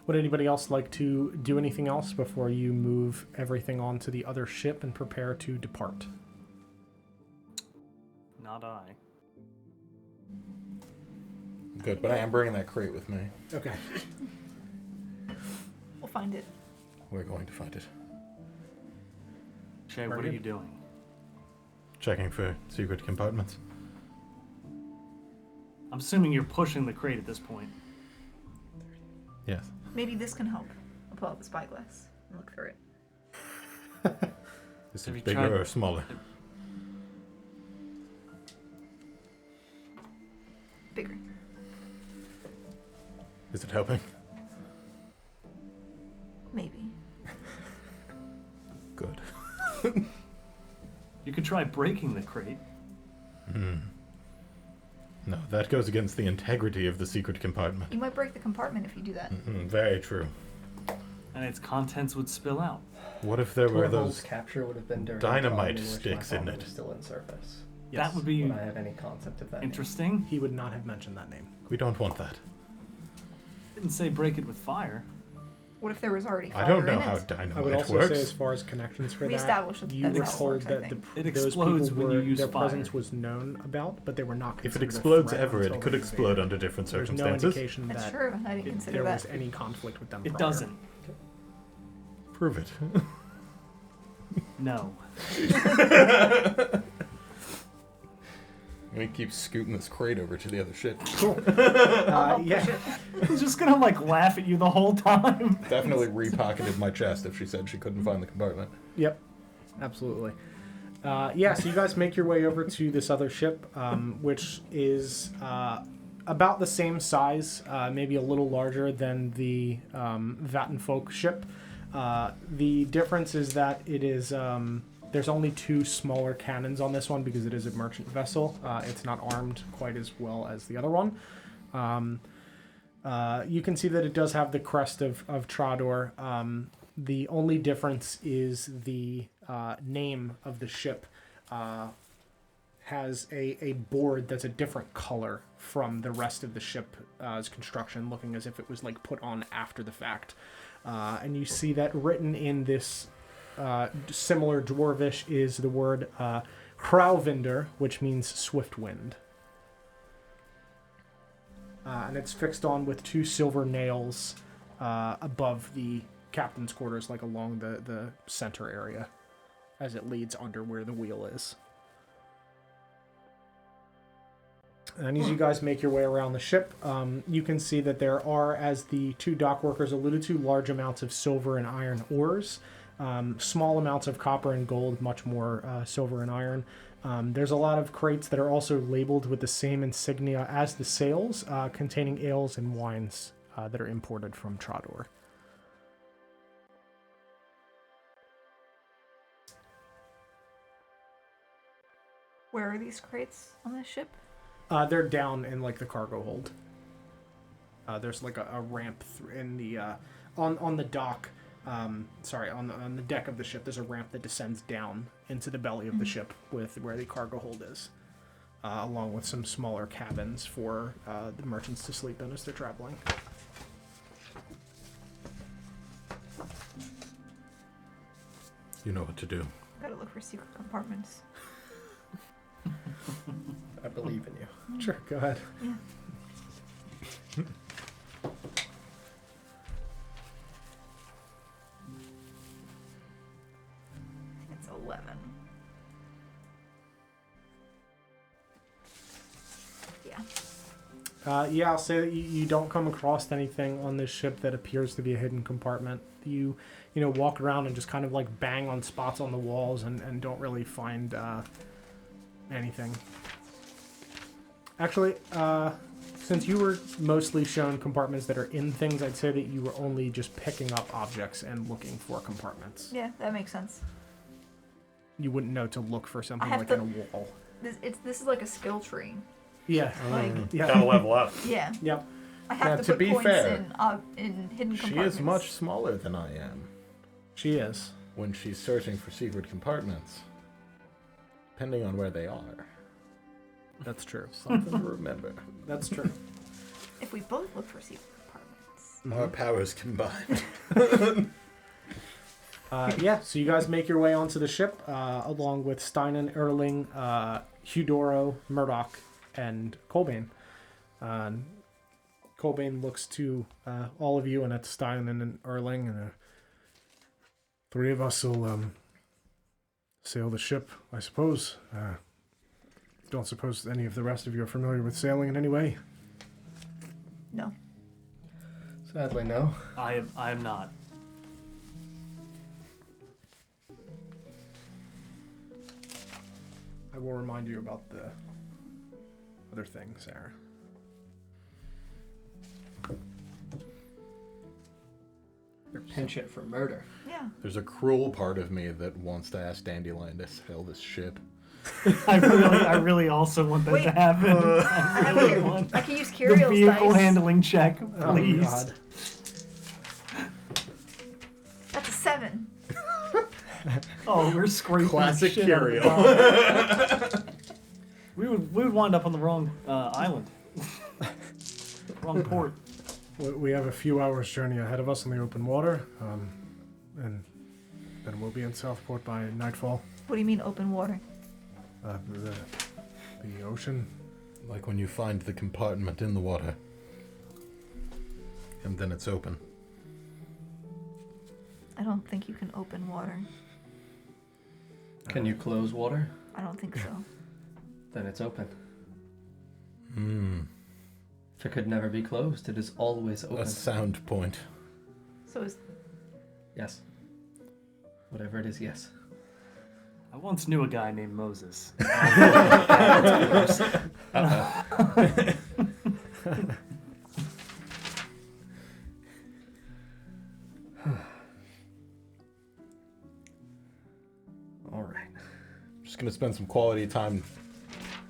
S1: Would anybody else like to do anything else before you move everything onto the other ship and prepare to depart?
S6: Not I.
S9: Good, but I am bringing that crate with me.
S1: Okay.
S4: We'll find it.
S3: We're going to find it.
S6: Shay, what are you doing?
S3: Checking for secret compartments.
S6: I'm assuming you're pushing the crate at this point.
S3: Yes.
S4: Maybe this can help. I'll pull out the spyglass and look through it.
S3: Is
S6: Have
S3: it
S6: you
S3: bigger
S6: tried-
S3: or smaller?
S4: Bigger.
S3: Is it helping?
S4: Maybe.
S3: Good.
S6: You could try breaking the crate.
S3: No, that goes against the integrity of the secret compartment.
S4: You might break the compartment if you do that.
S3: Very true.
S6: And its contents would spill out.
S3: What if there were
S2: Torvald's
S3: those...
S2: capture would have been during
S3: dynamite
S2: a time in which
S3: sticks
S2: my
S3: in
S2: father
S3: it?
S2: was still in service.
S1: Yes.
S6: That would be
S2: Would I have any concept of that?
S6: interesting.
S1: He would not have mentioned that name.
S3: We don't want that.
S6: Didn't say break it with fire.
S4: What if there was already fire
S3: I don't know
S4: in
S3: how
S4: it?
S1: I would
S3: dynamite
S1: also
S3: works.
S1: say, as far as connections for
S4: We
S1: that,
S4: established that
S1: you
S4: that's
S1: were
S4: how it
S1: told
S4: works, I
S1: that the,
S4: think.
S6: It
S1: those
S6: explodes
S1: people
S6: when you
S1: were,
S6: use
S1: their
S6: fire.
S1: presence was known about, but they were not
S3: If it
S1: considered a
S3: explodes
S1: threat
S3: ever,
S1: until
S3: it could
S1: they
S3: explode
S1: invaded.
S3: under different
S1: There's no
S3: circumstances.
S1: indication
S4: That's
S1: that
S4: true. I didn't consider
S1: there
S4: that.
S1: was any conflict with them.
S6: It
S1: prior.
S6: doesn't.
S3: Prove it.
S6: No.
S9: We keep scooting this crate over to the other ship.
S1: Yeah.
S6: He's just gonna like laugh at you the whole time.
S9: Definitely repocketed my chest if she said she couldn't find the compartment.
S1: Yep. Absolutely. Yeah, so you guys make your way over to this other ship, which is about the same size, maybe a little larger than the Vattenfolk ship. The difference is that it is there's only 2 smaller cannons on this one because it is a merchant vessel. It's not armed quite as well as the other one. You can see that it does have the crest of Trador. The only difference is the name of the ship has a board that's a different color from the rest of the ship's construction, looking as if it was like put on after the fact. And you see that written in this similar dwarvish is the word Hrauvinder, which means swift wind. And it's fixed on with 2 silver nails above the captain's quarters, like along the center area, as it leads under where the wheel is. And as you guys make your way around the ship, you can see that there are, as the 2 dock workers alluded to, large amounts of silver and iron ores, small amounts of copper and gold, much more silver and iron. There's a lot of crates that are also labeled with the same insignia as the sails, containing ales and wines that are imported from Trador.
S4: Where are these crates on this ship?
S1: They're down in like the cargo hold. There's like a ramp in the on the dock. On the deck of the ship. There's a ramp that descends down into the belly of the ship with where the cargo hold is, along with some smaller cabins for the merchants to sleep in as they're traveling.
S3: You know what to do.
S4: Gotta look for secret compartments.
S2: I believe in you.
S1: Sure, go ahead.
S4: Yeah. It's 11. Yeah.
S1: Yeah, I'll say that you don't come across anything on this ship that appears to be a hidden compartment. You walk around and just kind of like bang on spots on the walls and don't really find anything. Actually, since you were mostly shown compartments that are in things, I'd say that you were only just picking up objects and looking for compartments.
S4: Yeah, that makes sense.
S1: You wouldn't know to look for something
S4: have
S1: like
S4: to-
S1: in a wall.
S4: This is like a skill tree.
S1: Yeah.
S4: Like,
S1: Yeah.
S3: Gotta level up.
S4: yeah.
S1: Yep.
S4: I have
S9: Now,
S4: to
S9: to
S4: put
S9: be
S4: points
S9: fair,
S4: in hidden
S9: She
S4: compartments.
S9: is much smaller than I am
S1: She is.
S9: when she's searching for secret compartments, depending on where they are.
S1: That's true.
S9: Something to remember.
S1: That's true.
S4: If we both look for secret compartments.
S9: Our powers combined.
S1: Yeah, so you guys make your way onto the ship, along with Steinen, Erling, Hudoro, Murdoch, and Colbane. Colbane looks to all of you, and it's Stein and Erling, and three of us will sail the ship, I suppose. Don't suppose any of the rest of you are familiar with sailing in any way?
S4: No.
S2: Sadly, no.
S6: I am not.
S1: I will remind you about the other thing, Sarah.
S2: You're pinch hit for murder.
S4: Yeah.
S3: There's a cruel part of me that wants to ask Dandelion to sail this ship.
S6: I really also want that
S4: Wait.
S6: to happen. I
S4: have
S6: really
S4: a-
S6: want
S4: I can use
S6: the
S4: Curiel's
S6: vehicle
S4: dice.
S6: handling check,
S1: Oh,
S6: please.
S1: God.
S4: That's a 7.
S6: Oh, we're scraping
S3: Classic
S6: shit out of the
S3: Curiel.
S6: bottom. we would wind up on the wrong island, wrong port.
S8: We have a few hours' journey ahead of us in the open water, and then we'll be in Southport by nightfall.
S4: What do you mean open water?
S8: The ocean.
S3: Like when you find the compartment in the water. And then it's open.
S4: I don't think you can open water.
S2: Can you close water?
S4: I don't think so.
S2: Then it's open.
S3: Hmm.
S2: If it could never be closed, it is always open.
S3: A sound point.
S4: So is
S2: Yes. Whatever it is, yes.
S6: I once knew a guy named Moses.
S2: All right.
S3: Just gonna spend some quality time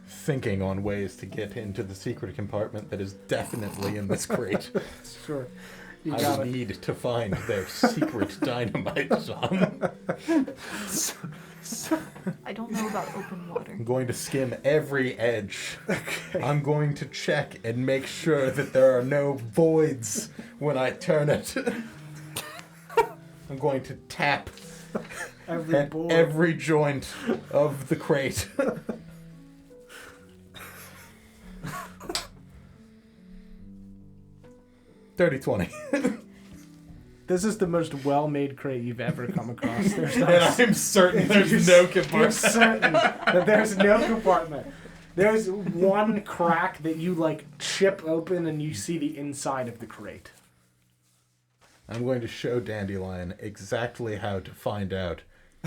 S3: thinking on ways to get into the secret compartment that is definitely in this crate.
S1: Sure. You
S3: I
S1: got it.
S3: need to find their secret dynamite bomb.
S4: I don't know about open water.
S3: I'm going to skim every edge. I'm going to check and make sure that there are no voids when I turn it. I'm going to tap
S1: Every
S3: at
S1: board.
S3: every joint of the crate. Dirty 20.
S1: This is the most well-made crate you've ever come across. There's
S3: And
S1: not,
S3: I'm certain there's no
S1: you're
S3: compartment.
S1: certain that there's no compartment. There's one crack that you like chip open and you see the inside of the crate.
S3: I'm going to show Dandelion exactly how to find out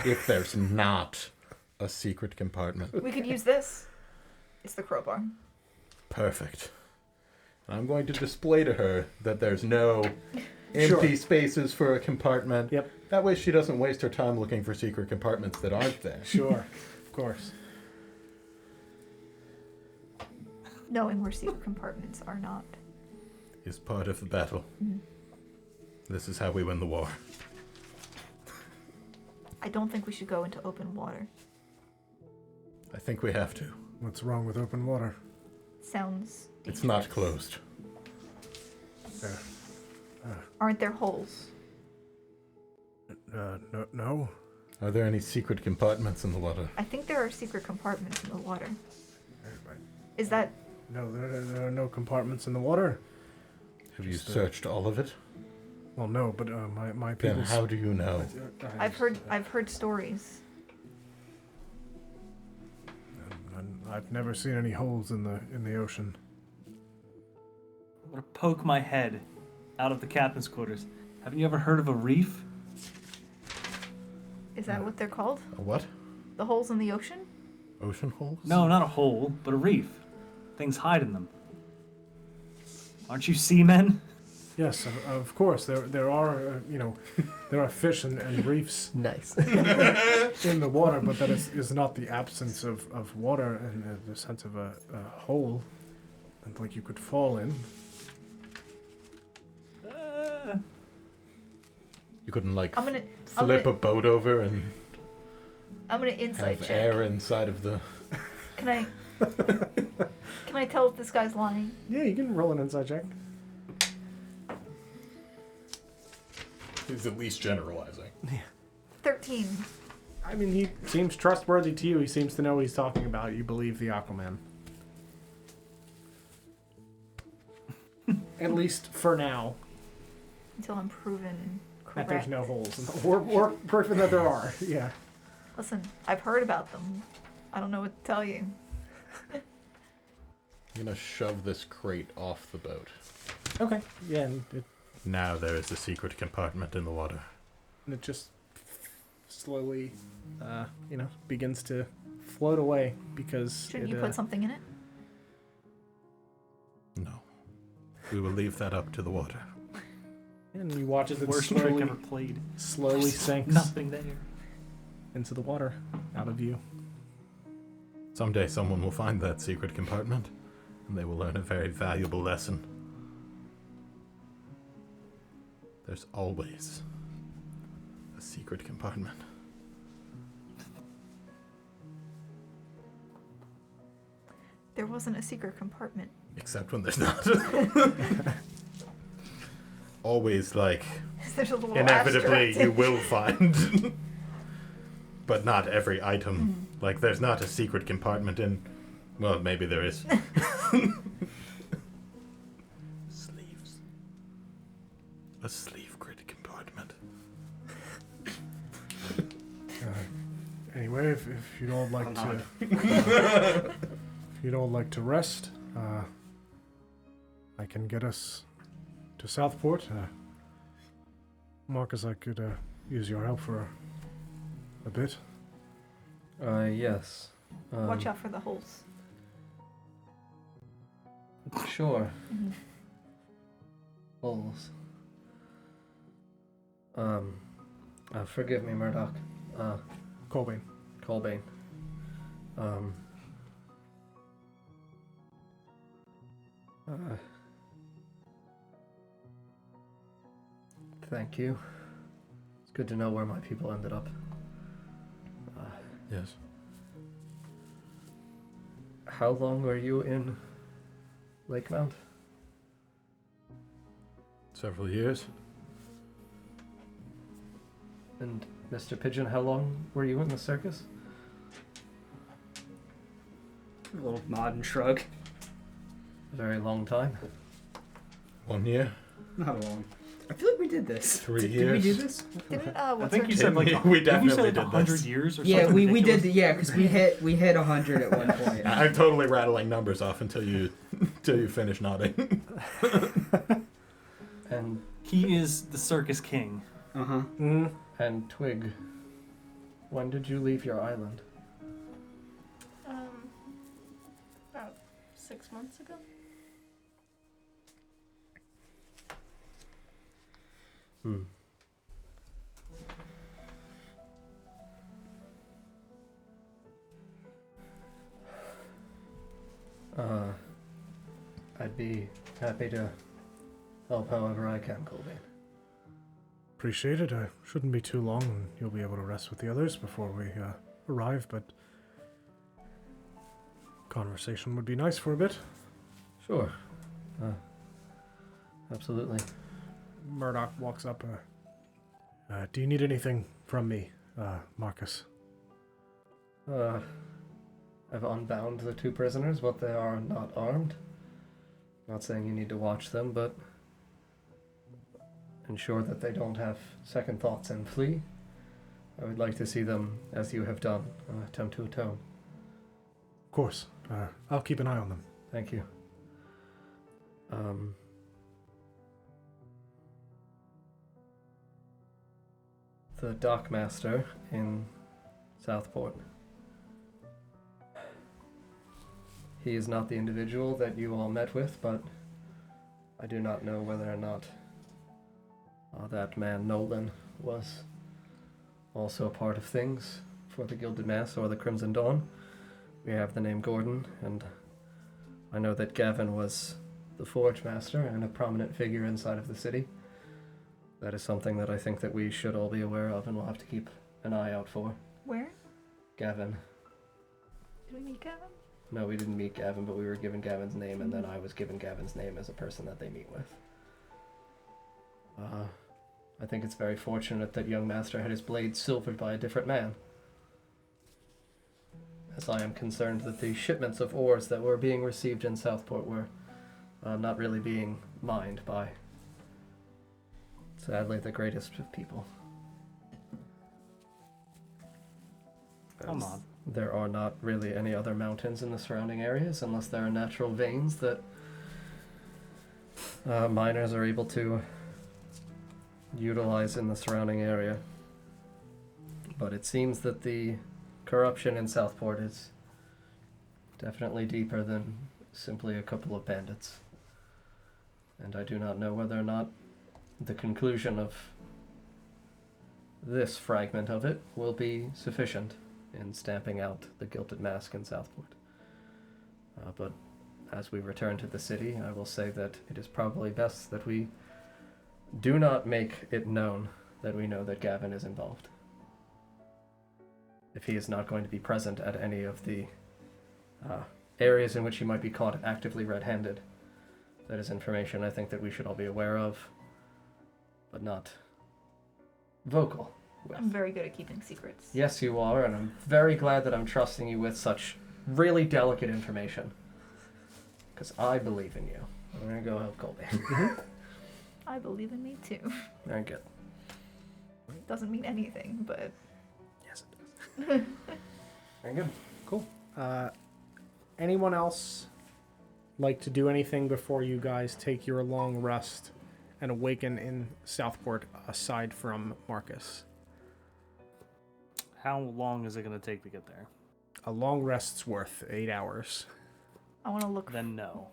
S3: if there's not a secret compartment.
S4: We could use this. It's the crowbar.
S3: Perfect. And I'm going to display to her that there's no empty spaces for a compartment.
S1: Yep.
S3: That way she doesn't waste her time looking for secret compartments that aren't there.
S1: Sure, of course.
S4: Knowing where secret compartments are not.
S3: Is part of the battle. This is how we win the war.
S4: I don't think we should go into open water.
S3: I think we have to.
S8: What's wrong with open water?
S4: Sounds
S3: It's not
S4: dangerous.
S3: closed.
S4: Aren't there holes?
S8: No.
S3: Are there any secret compartments in the water?
S4: I think there are secret compartments in the water. Is that...
S8: No, there are no compartments in the water.
S3: Have you
S8: Just,
S3: searched all of it?
S8: Well, no, but my
S3: Then
S8: people.
S3: how do you know?
S4: I've heard stories.
S8: I've never seen any holes in the ocean.
S6: I'm gonna poke my head out of the captain's quarters. Haven't you ever heard of a reef?
S4: Is that what they're called?
S3: A what?
S4: The holes in the ocean?
S3: Ocean holes?
S6: No, not a hole, but a reef. Things hide in them. Aren't you seamen?
S8: Yes, of course. There are there are fish and reefs
S2: Nice.
S8: in the water, but that is not the absence of water and the sense of a hole, and like you could fall in.
S3: You couldn't like
S4: I'm gonna
S3: flip a boat over and
S4: insight
S3: have
S4: check.
S3: air inside of the...
S4: Can I tell if this guy's lying?
S1: Yeah, you can roll an inside check.
S3: He's at least generalizing.
S4: 13.
S1: I mean, he seems trustworthy to you. He seems to know what he's talking about. You believe the Aquaman. At least for now.
S4: Until I'm proven correct.
S1: That there's no holes. Or proven that there are. Yeah.
S4: Listen, I've heard about them. I don't know what to tell you.
S3: I'm gonna shove this crate off the boat.
S1: Okay. Yeah, and
S3: Now there is a secret compartment in the water.
S1: it just slowly, begins to float away because
S4: Shouldn't you put something in it?
S3: No. We will leave that up to the water.
S1: And you watch as it
S6: Worst trick
S1: slowly,
S6: ever played.
S1: slowly sinks
S6: Nothing there.
S1: into the water, out of view.
S3: Someday someone will find that secret compartment, and they will learn a very valuable lesson. There's always a secret compartment.
S4: There wasn't a secret compartment.
S3: Except when there's not. Always, like,
S4: There's a little
S3: inevitably
S4: asterisk.
S3: you will find. But not every item. Like, there's not a secret compartment in... Well, maybe there is. Sleeves. A sleeve grid compartment.
S8: Anyway, if you'd all like to, if you'd all like to rest, I can get us to Southport. Marcus, I could use your help for a bit.
S2: Yes.
S4: Watch out for the holes.
S2: Sure. Holes. Forgive me, Murdoch.
S1: Colbane.
S2: Colbane. Thank you. It's good to know where my people ended up.
S3: Yes.
S2: How long were you in Lakemount?
S3: Several years.
S2: And Mr. Pigeon, how long were you in the circus?
S5: A little nod and shrug.
S2: A very long time.
S3: 1 year.
S5: Not long. I feel like we did this.
S3: 3
S5: Did we
S3: years.
S5: do this?
S4: Didn't
S6: I
S4: what's
S6: think
S4: her
S6: you said like
S3: We
S6: didn't you
S3: definitely
S6: say like
S3: did
S6: 100
S3: this.
S6: years or
S5: Yeah,
S6: something
S5: we did
S6: ridiculous?
S5: because we hit 100 at one point.
S3: I'm totally rattling numbers off until you finish nodding.
S2: And
S6: He is the circus king.
S5: Uh-huh.
S2: and Twig, when did you leave your island?
S7: About 6 months ago.
S2: I'd be happy to help however I can, Colby.
S8: Appreciate it. Shouldn't be too long, and you'll be able to rest with the others before we arrive. But conversation would be nice for a bit.
S2: Sure. Absolutely.
S1: Murdoch walks up.
S8: Do you need anything from me, Marcus?
S2: I've unbound the 2 prisoners, but they are not armed. Not saying you need to watch them, but ensure that they don't have second thoughts and flee. I would like to see them, as you have done, attempt to atone.
S8: Of course. I'll keep an eye on them.
S2: Thank you. The dockmaster in Southport. He is not the individual that you all met with, but I do not know whether or not that man Nolan was also a part of things for the Gilded Mass or the Crimson Dawn. We have the name Gordon, and I know that Gavin was the Forge Master and a prominent figure inside of the city. That is something that I think that we should all be aware of and we'll have to keep an eye out for.
S4: Where?
S2: Gavin.
S4: Did we meet Gavin?
S2: No, we didn't meet Gavin, but we were given Gavin's name, and then I was given Gavin's name as a person that they meet with. I think it's very fortunate that young Master had his blade silvered by a different man. As I am concerned that the shipments of ores that were being received in Southport were not really being mined by, sadly, the greatest of people.
S6: Come
S2: As
S6: on.
S2: There are not really any other mountains in the surrounding areas unless there are natural veins that miners are able to utilize in the surrounding area. But it seems that the corruption in Southport is definitely deeper than simply a couple of bandits. And I do not know whether or not the conclusion of this fragment of it will be sufficient in stamping out the Gilded Mask in Southport. But as we return to the city, I will say that it is probably best that we do not make it known that we know that Gavin is involved. If he is not going to be present at any of the areas in which he might be caught actively red-handed, that is information I think that we should all be aware of, but not vocal with.
S4: I'm very good at keeping secrets.
S2: Yes, you are, and I'm very glad that I'm trusting you with such really delicate information. Because I believe in you. I'm going to go help Colby.
S4: I believe in me too.
S2: Very good.
S4: Doesn't mean anything, but
S2: Yes, it does. Very good.
S1: Cool. Anyone else like to do anything before you guys take your long rest and awaken in Southport aside from Marcus?
S6: How long is it going to take to get there?
S1: A long rest's worth 8 hours.
S4: I want to look.
S6: Then no.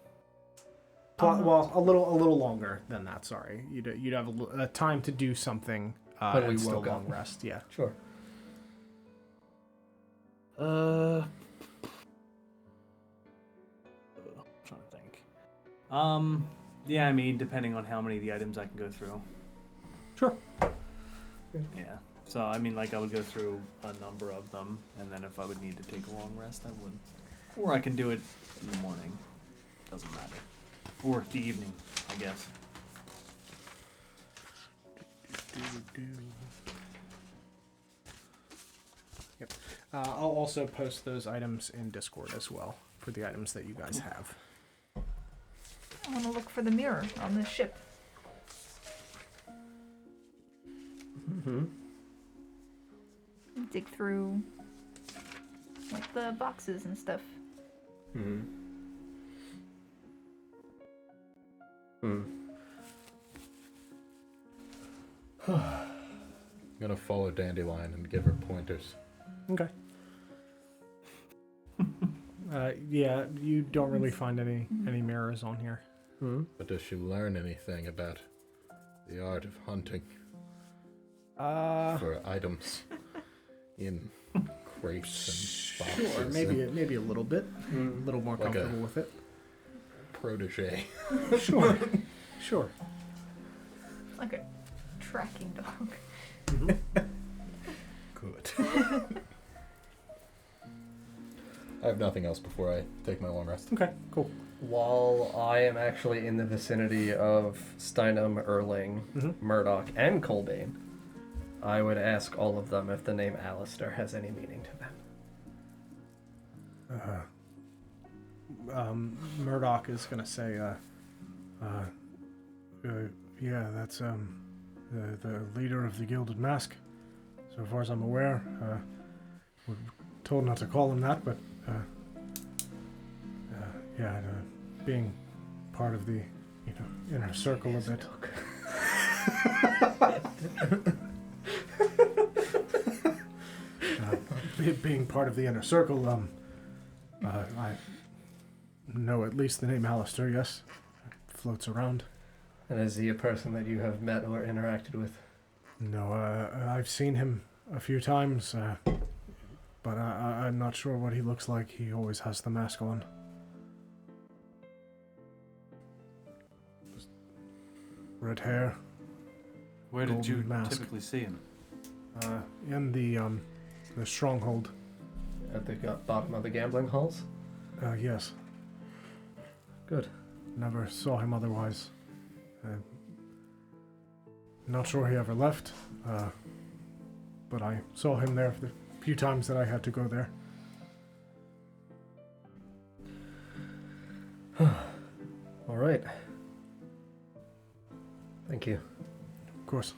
S1: Well, a little longer than that. Sorry, you'd have a time to do something.
S2: When we
S1: and still
S2: woke up.
S1: long rest. Yeah.
S2: Sure.
S6: I'm trying to think. Yeah, I mean, depending on how many of the items I can go through.
S1: Sure.
S6: Yeah. So, I mean, like, I would go through a number of them, and then if I would need to take a long rest, I would. Or I can do it in the morning. Doesn't matter. Or the evening, I guess.
S1: Yep. I'll also post those items in Discord as well for the items that you guys have.
S4: I want to look for the mirror on this ship.
S2: Mm-hmm.
S4: Dig through like the boxes and stuff.
S2: Mm-hmm. Hmm.
S3: I'm gonna follow Dandelion and give her pointers.
S1: Okay. Yeah, you don't really find any mirrors on here.
S2: Hmm.
S3: But does she learn anything about the art of hunting
S1: Uh,
S3: for items in crates and boxes?
S1: sure, maybe a little bit, a little more
S3: Like
S1: comfortable with it.
S3: Protege.
S1: Sure, sure.
S4: Like a tracking dog.
S3: Good. I have nothing else before I take my long rest.
S1: Okay, cool.
S2: While I am actually in the vicinity of Steinem, Erling, Murdoch, and Colbane, I would ask all of them if the name Alistair has any meaning to them.
S1: Murdoch is gonna say,
S8: Yeah, that's the leader of the Gilded Mask. So far as I'm aware, we're told not to call him that, but yeah, being part of the inner circle a bit. Being part of the inner circle, I know at least the name Alistair. Yes, it floats around.
S2: And is he a person that you have met or interacted with?
S8: No, I've seen him a few times, but I'm not sure what he looks like. He always has the mask on. Just red hair.
S6: Where did you
S8: Golden mask.
S6: typically see him?
S8: In the stronghold.
S2: At the bottom of the gambling halls?
S8: Yes.
S2: Good.
S8: Never saw him otherwise. Not sure he ever left, but I saw him there the few times that I had to go there.
S2: All All right. Thank you.
S8: Of course.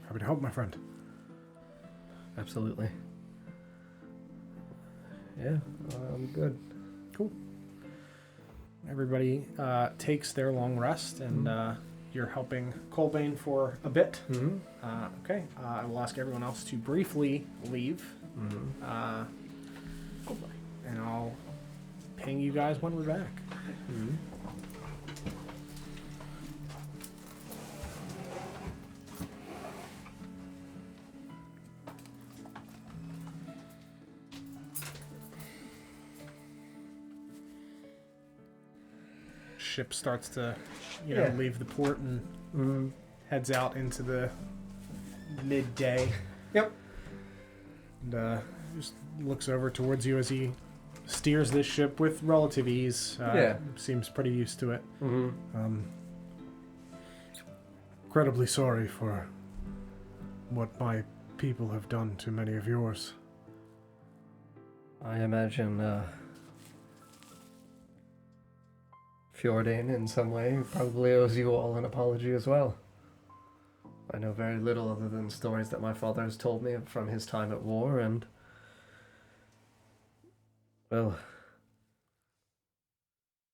S8: Happy to help, my friend.
S2: Absolutely. Yeah, I'm good.
S1: Cool. Everybody takes their long rest, and you're helping Colbane for a bit.
S2: Mm-hmm.
S1: Okay. I will ask everyone else to briefly leave.
S2: Mm-hmm.
S1: And I'll ping you guys when we're back.
S2: Mm-hmm.
S1: Ship starts to,
S2: Yeah.
S1: leave the port and
S2: Mm-hmm.
S1: heads out into the midday.
S2: Yep.
S1: And just looks over towards you as he steers this ship with relative ease.
S2: Yeah.
S1: Seems pretty used to it.
S2: Mm-hmm.
S8: Incredibly sorry for what my people have done to many of yours.
S2: I imagine Fjordain in some way probably owes you all an apology as well. I know very little other than stories that my father has told me from his time at war, and well,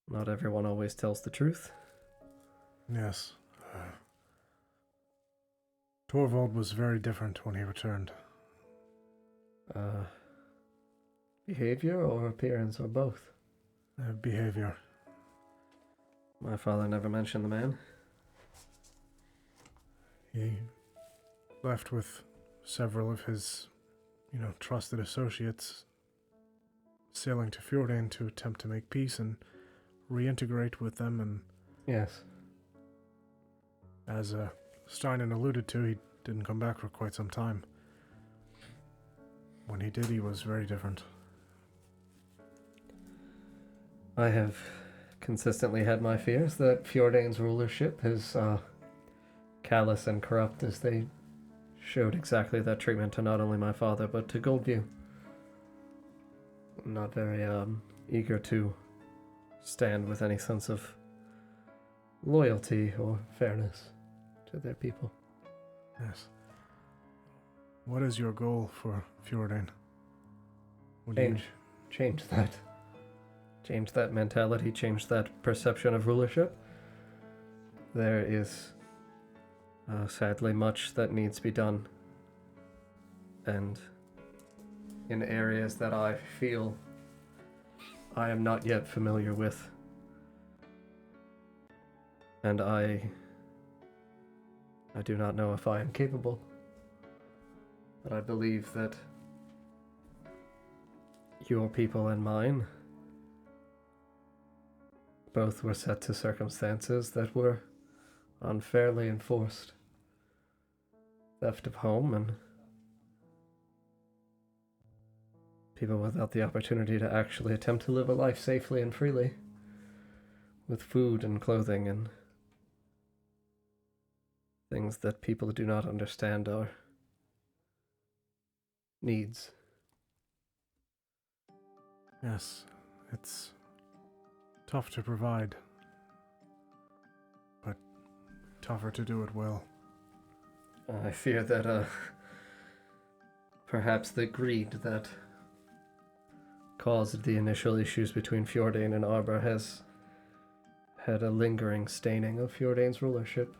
S2: not everyone always tells the truth.
S8: Yes. Torvald was very different when he returned.
S2: Behavior or appearance or both?
S8: Behavior.
S2: My father never mentioned the man.
S8: He left with several of his, trusted associates, sailing to Fjordain to attempt to make peace and reintegrate with them, and
S2: Yes.
S8: as Steinen alluded to, he didn't come back for quite some time. When he did, he was very different.
S2: I have consistently had my fears that Fjordain's rulership is callous and corrupt, as they showed exactly that treatment to not only my father but to Goldview. I'm not very eager to stand with any sense of loyalty or fairness to their people.
S8: Yes. What is your goal for Fjordain?
S2: Change that. Change that mentality, change that perception of rulership. There is sadly much that needs to be done. And in areas that I feel I am not yet familiar with. And I do not know if I am capable. But I believe that your people and mine both were set to circumstances that were unfairly enforced. Theft of home and people without the opportunity to actually attempt to live a life safely and freely, with food and clothing and things that people do not understand are needs.
S8: Yes, it's tough to provide, but tougher to do it well.
S2: I fear that perhaps the greed that caused the initial issues between Fjordain and Arbor has had a lingering staining of Fjordain's rulership.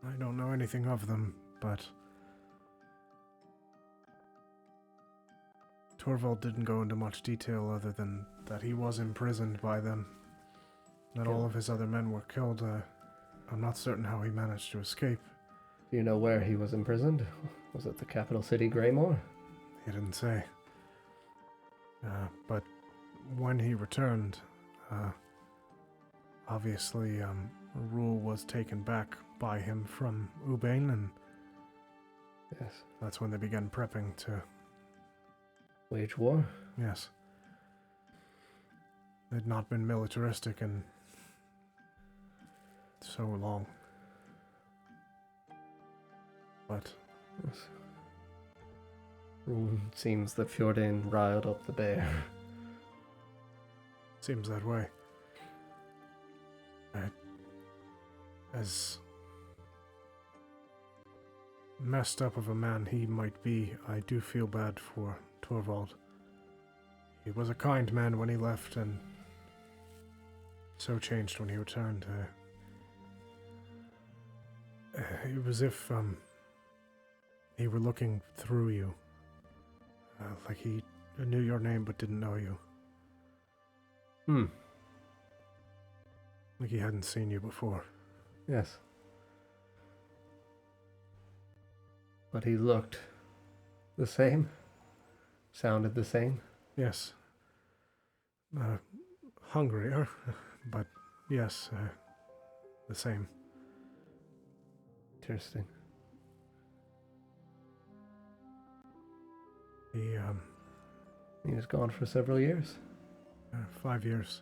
S8: I don't know anything of them, but Torvald didn't go into much detail other than that he was imprisoned by them, that all of his other men were killed. I'm not certain how he managed to escape.
S2: Do you know where he was imprisoned? Was it the capital city, Greymore?
S8: He didn't say. But when he returned, obviously, rule was taken back by him from Ubain, and
S2: Yes.
S8: that's when they began prepping to,
S2: Wage war?
S8: yes. They'd not been militaristic in so long. But
S2: Yes. Seems that Fjordain riled up the bear.
S8: seems that way. As messed up of a man he might be, I do feel bad for Torvald. He was a kind man when he left, and so changed when he returned. It was if he were looking through you, like he knew your name but didn't know you. Like he hadn't seen you before.
S2: Yes. But he looked the same? Sounded the same?
S8: Yes. Hungrier, but yes, the same.
S2: Interesting.
S8: He
S2: was gone for several years.
S8: 5 years.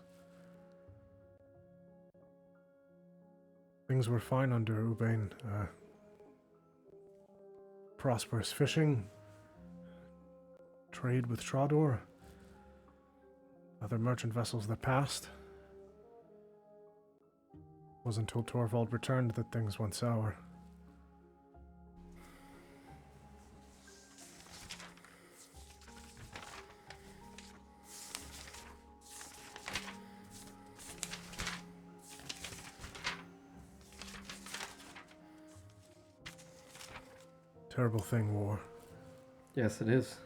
S8: Things were fine under Ubain. Prosperous fishing, trade with Trador, other merchant vessels that passed. Wasn't until Torvald returned that things went sour. Terrible thing, war.
S2: Yes, it is.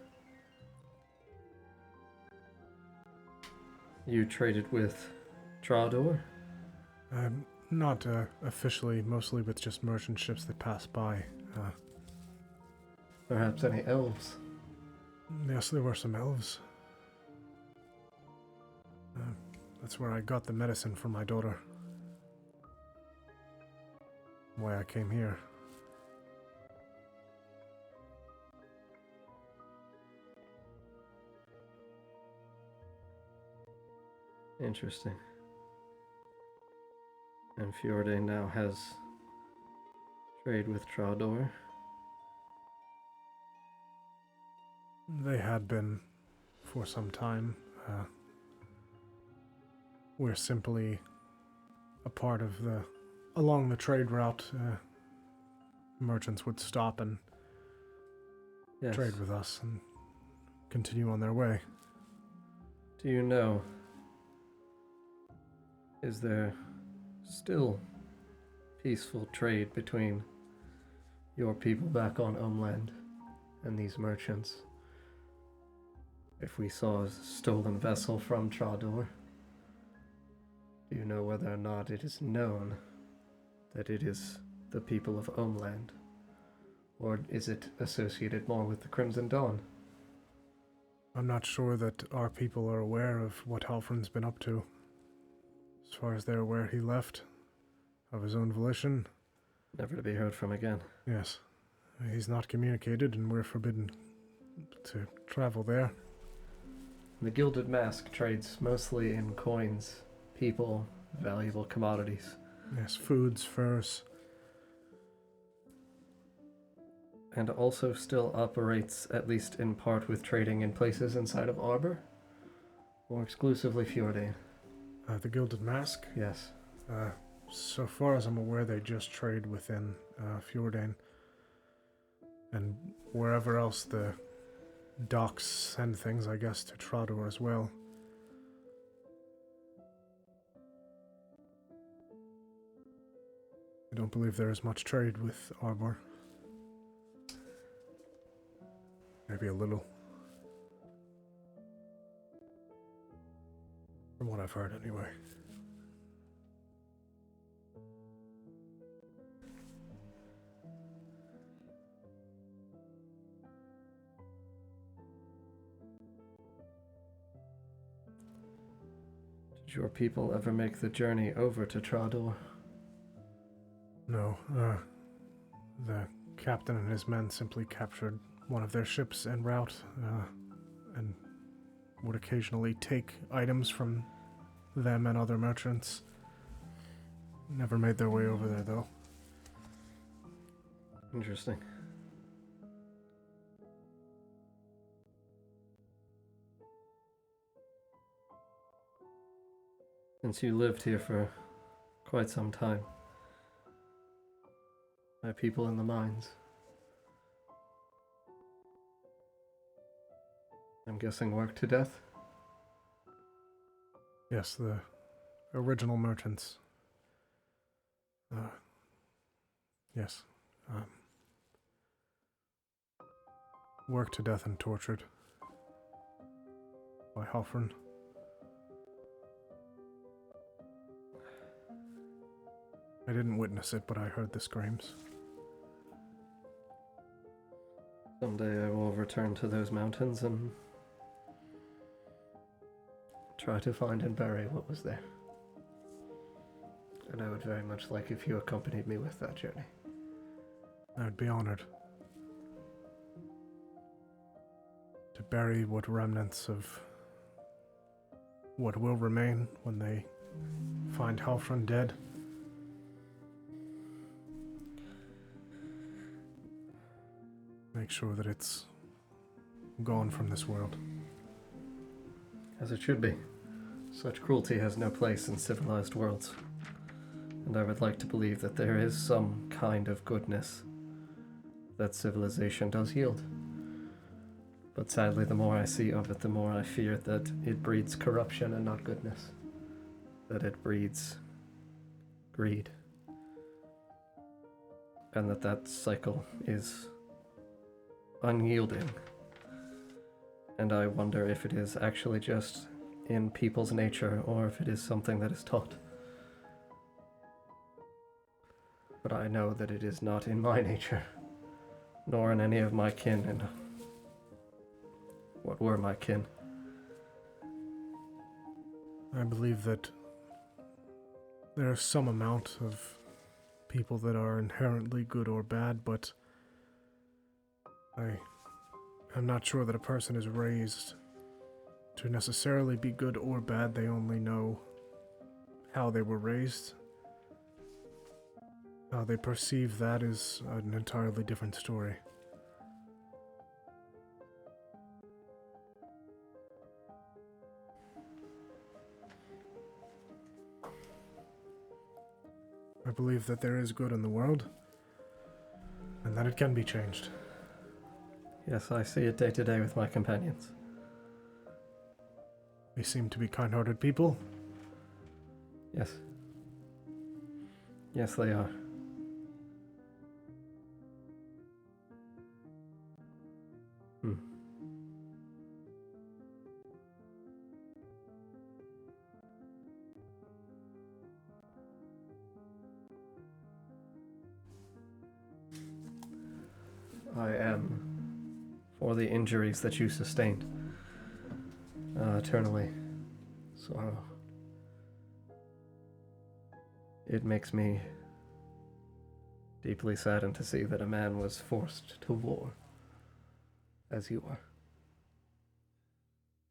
S2: You traded with Trador?
S8: Not officially, mostly with just merchant ships that pass by.
S2: Perhaps any elves?
S8: Yes, there were some elves. That's where I got the medicine for my daughter. Why I came here.
S2: Interesting. And Fjorday now has trade with Trador.
S8: They had been for some time. We're simply a part of along the trade route. Merchants would stop and trade with us and continue on their way.
S2: Do you know, is there still peaceful trade between your people back on Homeland and these merchants? If we saw a stolen vessel from Trador, do you know whether or not it is known that it is the people of Homeland? Or is it associated more with the Crimson Dawn?
S8: I'm not sure that our people are aware of what Halfrin's been up to. As far as they're aware, he left of his own volition.
S2: Never to be heard from again.
S8: Yes. He's not communicated, and we're forbidden to travel there.
S2: The Gilded Mask trades mostly in coins, people, valuable commodities.
S8: Yes, foods, furs.
S2: And also still operates, at least in part, with trading in places inside of Arbor? Or exclusively Fjorday?
S8: The Gilded Mask?
S2: Yes.
S8: So far as I'm aware, they just trade within Fjordan. And wherever else the docks send things, I guess, to Trador as well. I don't believe there is much trade with Arbor. Maybe a little. From what I've heard, anyway.
S2: Did your people ever make the journey over to Trador?
S8: No, the captain and his men simply captured one of their ships en route, and would occasionally take items from them and other merchants. Never made their way over there, though.
S2: Interesting. Since you lived here for quite some time, My people in the mines. I'm guessing worked to death?
S8: Yes, the original merchants. Yes. Worked to death and tortured by Halfren. I didn't witness it, but I heard the screams.
S2: Someday I will return to those mountains and try to find and bury what was there. And I would very much like if you accompanied me with that journey.
S8: I would be honored to bury what remnants of what will remain when they find Halfren dead. Make sure that it's gone from this world.
S2: As it should be. Such cruelty has no place in civilized worlds. And I would like to believe that there is some kind of goodness that civilization does yield. But sadly, the more I see of it, the more I fear that it breeds corruption and not goodness. That it breeds greed. And that cycle is unyielding. And I wonder if it is actually just in people's nature or if it is something that is taught. But I know that it is not in my nature, nor in any of my kin, and what were my kin.
S8: I believe that there is some amount of people that are inherently good or bad, but I'm not sure that a person is raised to necessarily be good or bad. They only know how they were raised. How they perceive that is an entirely different story. I believe that there is good in the world, and that it can be changed.
S2: Yes, I see it day to day with my companions.
S8: They seem to be kind-hearted people.
S2: Yes. Yes, they are. I am for the injuries that you sustained eternally. So it makes me deeply saddened to see that a man was forced to war as you are.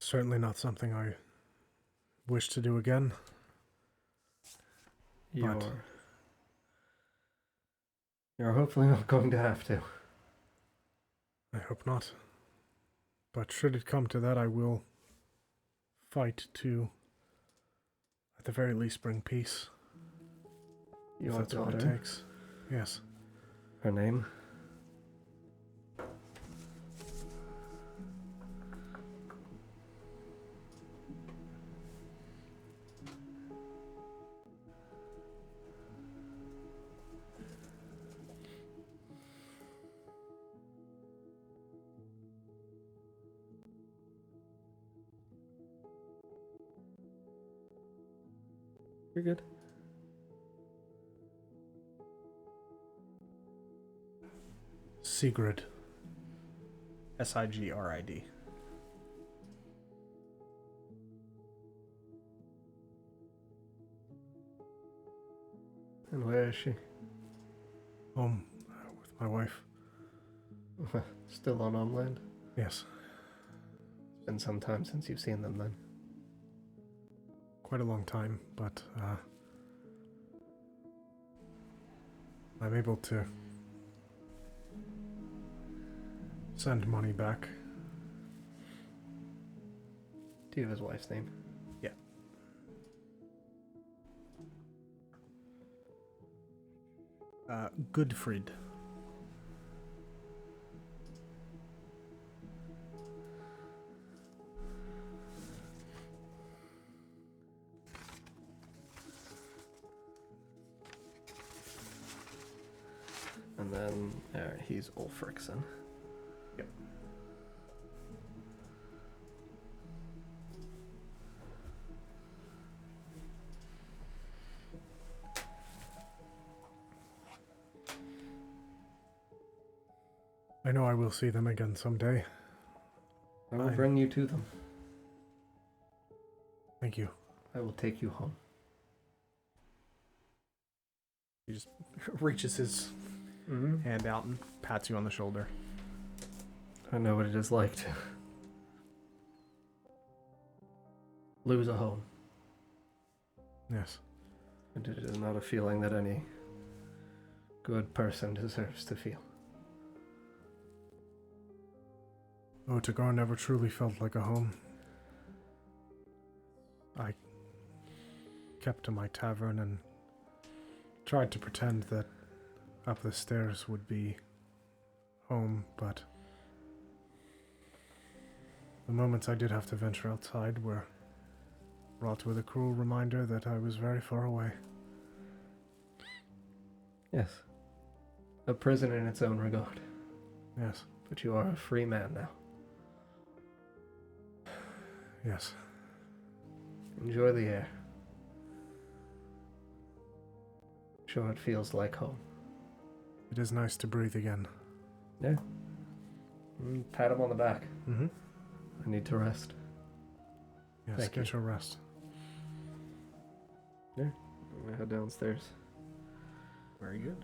S8: Certainly not something I wish to do again.
S2: You're hopefully not going to have to.
S8: I hope not. But should it come to that, I will fight to, at the very least, bring peace.
S2: Your
S8: if that's
S2: daughter?
S8: what it takes. Yes.
S2: Her name? You're good.
S8: Sigrid.
S1: Sigrid.
S2: And where is she?
S8: Home with my wife.
S2: Still on homeland?
S8: Yes.
S2: It's been some time since you've seen them then.
S8: Quite a long time, but I'm able to send money back.
S2: Do you have his wife's name?
S8: Yeah. Goodfried.
S2: And then he's Ulfricson.
S1: Yep.
S8: I know I will see them again someday.
S2: I will bring you to them.
S8: Thank you.
S2: I will take you home.
S1: He just reaches his hand out and pats you on the shoulder.
S2: I know what it is like to lose a home.
S8: Yes.
S2: And it is not a feeling that any good person deserves to feel.
S8: Otagar never truly felt like a home. I kept to my tavern and tried to pretend that up the stairs would be home, but the moments I did have to venture outside were wrought with a cruel reminder that I was very far away.
S2: Yes. A prison in its own regard.
S8: Yes.
S2: But you are a free man now.
S8: Yes.
S2: Enjoy the air. Sure it feels like home.
S8: It is nice to breathe again.
S2: Yeah. Pat him on the back.
S8: Mm-hmm.
S2: I need to rest.
S8: Yes,
S2: Thank
S8: get
S2: you.
S8: your rest.
S2: Yeah. I'm gonna head downstairs.
S1: Very good.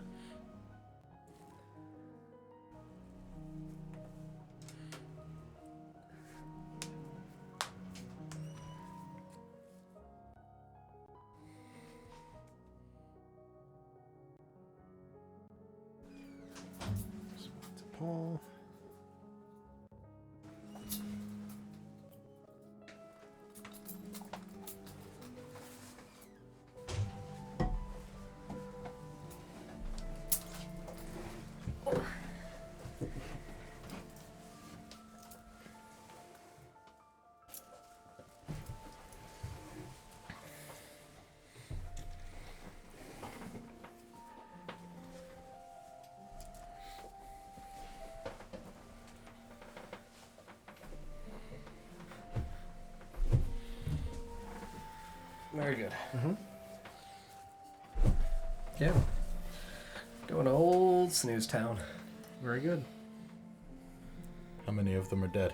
S1: Paul.
S2: Very good.
S1: Mm-hmm.
S2: Yeah. Going to old Snooze Town.
S1: Very good.
S3: How many of them are dead?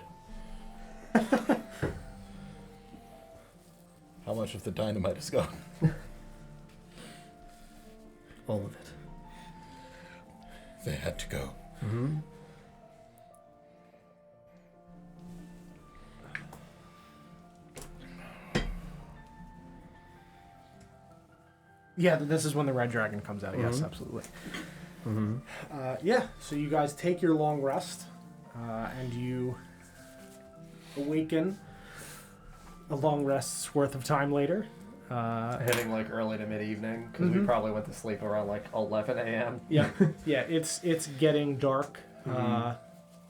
S3: How much of the dynamite is gone?
S2: All of it.
S3: They had to go.
S2: Mm-hmm.
S1: Yeah, this is when the red dragon comes out. Yes, absolutely.
S2: Mm-hmm.
S1: Yeah, so you guys take your long rest, and you awaken a long rest's worth of time later.
S2: Hitting like early to mid-evening because we probably went to sleep around like 11 a.m.
S1: Yeah, yeah, it's getting dark.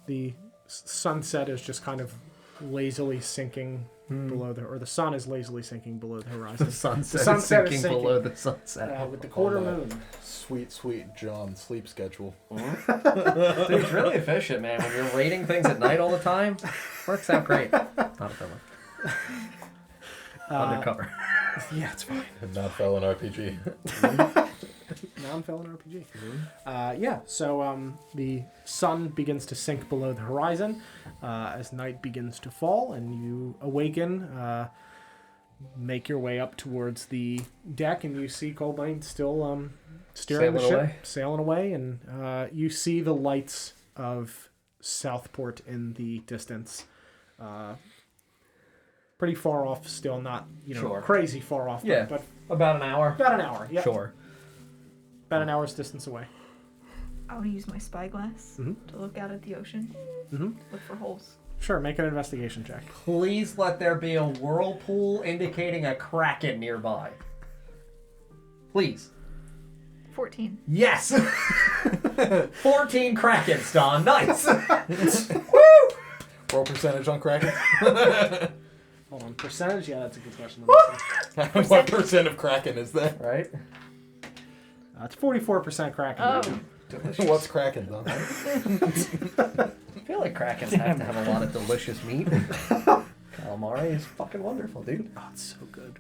S1: The sunset is just kind of lazily sinking below the sun is lazily sinking below the horizon.
S2: The sunset,
S1: sunset
S2: is sinking below the sunset.
S1: with the quarter moon.
S3: Sweet, sweet John sleep schedule.
S2: Dude, it's really efficient, man. When you're rating things at night all the time, works out great. Not a villain. Undercover.
S1: Yeah, it's fine.
S3: Not Felon RPG.
S1: Non-felon RPG. Yeah, so the sun begins to sink below the horizon as night begins to fall, and you awaken, make your way up towards the deck, and you see Coldbane still steering the ship, sailing away, and you see the lights of Southport in the distance. Pretty far off still, not, crazy far off,
S2: Yeah.
S1: but
S2: About an hour.
S1: about an hour, yeah.
S2: Sure.
S1: About an hour's distance away.
S4: I want to use my spyglass
S1: Mhm.
S4: to look out at the ocean,
S1: Mm-hmm.
S4: look for holes.
S1: Sure, make an investigation check.
S2: Please let there be a whirlpool indicating a kraken nearby. Please.
S4: 14.
S2: Yes! 14 krakens, Don. Nice!
S3: Roll percentage on Kraken.
S1: Hold on, percentage? Yeah, that's a good question.
S3: What percent of Kraken is that?
S2: Right?
S1: It's 44% Kraken.
S7: Oh.
S2: Delicious.
S9: What's cracking, though?
S2: I feel like Krakens have to have a lot of delicious meat. Calamari is fucking wonderful, dude.
S1: Oh, it's so good.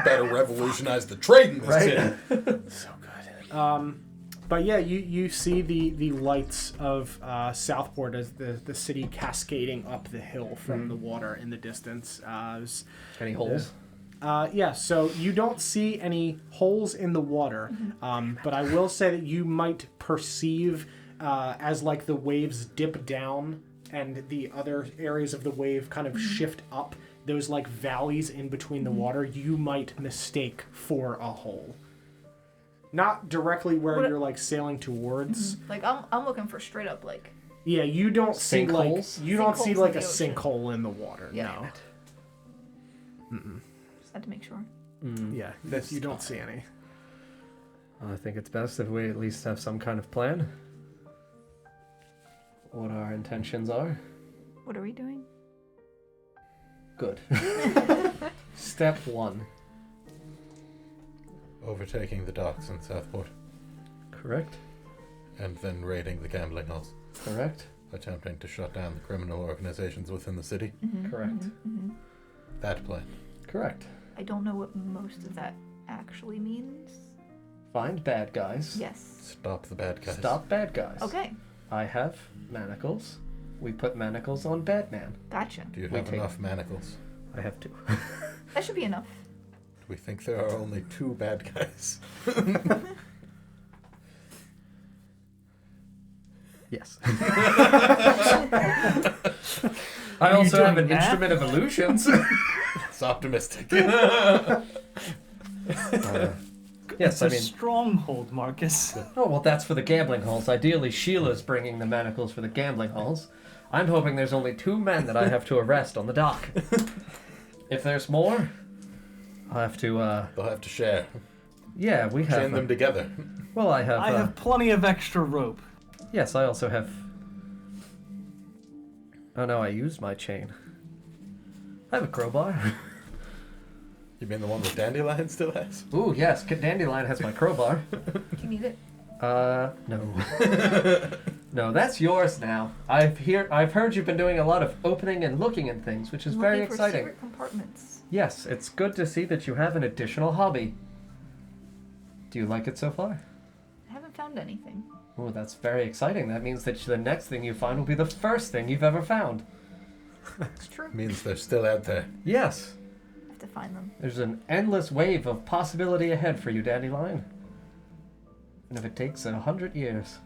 S9: Better revolutionize the trade in this
S2: Right?
S9: city.
S1: So good. But yeah, you see the lights of Southport as the city cascading up the hill from the water in the distance.
S2: Any holes?
S1: Yeah, so you don't see any holes in the water, but I will say that you might perceive as like the waves dip down and the other areas of the wave kind of shift up, those like valleys in between the water, you might mistake for a hole. Not directly where you're like sailing towards.
S4: Like I'm looking for straight up like.
S1: Yeah, you don't see like
S2: Sinkholes?
S1: you don't see
S4: Sinkholes
S1: like
S4: in
S1: a
S4: the ocean.
S1: sinkhole in the water.
S4: Yeah.
S1: No.
S4: Just had to make sure.
S1: Yeah, you don't see any.
S2: I think it's best if we at least have some kind of plan. What our intentions are.
S4: What are we doing?
S2: Good. Step 1.
S3: Overtaking the docks in Southport,
S2: Correct?
S3: and then raiding the gambling halls.
S2: Correct?
S3: Attempting to shut down the criminal organizations within the city.
S2: Correct.
S3: That plan.
S2: Correct.
S4: I don't know what most of that actually means.
S2: Find bad guys.
S4: Yes.
S3: Stop the bad guys.
S2: Stop bad guys.
S4: Okay.
S2: I have manacles. We put manacles on Batman.
S4: Gotcha.
S3: Do you
S2: We
S3: have
S2: take-
S3: enough manacles?
S2: I have 2.
S4: That should be enough.
S3: We think there are only 2 bad guys.
S2: Yes. I also have an
S6: doing math?
S2: instrument of illusions.
S3: It's optimistic.
S2: Yes, I
S6: It's a
S2: mean.
S6: stronghold, Marcus.
S2: Oh, well, that's for the gambling halls. Ideally, Sheila's bringing the manacles for the gambling halls. I'm hoping there's only 2 men that I have to arrest on the dock. If there's more, I'll have to,
S3: They'll have to share.
S2: yeah, we have.
S3: Chain them together.
S2: Well, I have.
S6: I have plenty of extra rope.
S2: Yes, I also have. Oh no, I used my chain. I have a crowbar.
S3: You mean the one that Dandelion still has?
S2: Ooh, yes, Dandelion has my crowbar.
S4: You need it.
S2: No. No, that's yours now. I've heard you've been doing a lot of opening and looking and things, which is very
S4: Looking for
S2: exciting.
S4: secret compartments.
S2: Yes, it's good to see that you have an additional hobby. Do you like it so far?
S4: I haven't found anything.
S2: Oh, that's very exciting. That means that the next thing you find will be the first thing you've ever found.
S4: It's true.
S3: Means they're still out there.
S2: Yes.
S4: I have to find them.
S2: There's an endless wave of possibility ahead for you, Dandelion. And if it takes 100 years.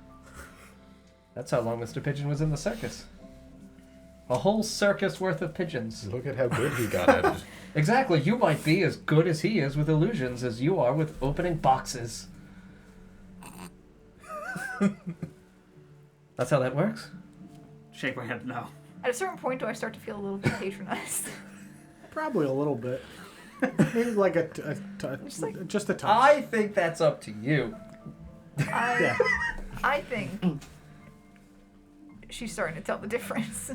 S2: That's how long Mr. Pigeon was in the circus. A whole circus worth of pigeons.
S3: Look at how good he got at it.
S2: Exactly, you might be as good as he is with illusions as you are with opening boxes. That's how that works?
S5: Shake my head no.
S4: At a certain point, do I start to feel a little bit patronized?
S1: Probably a little bit. Maybe like just a touch.
S2: I think that's up to you.
S4: I think she's starting to tell the difference.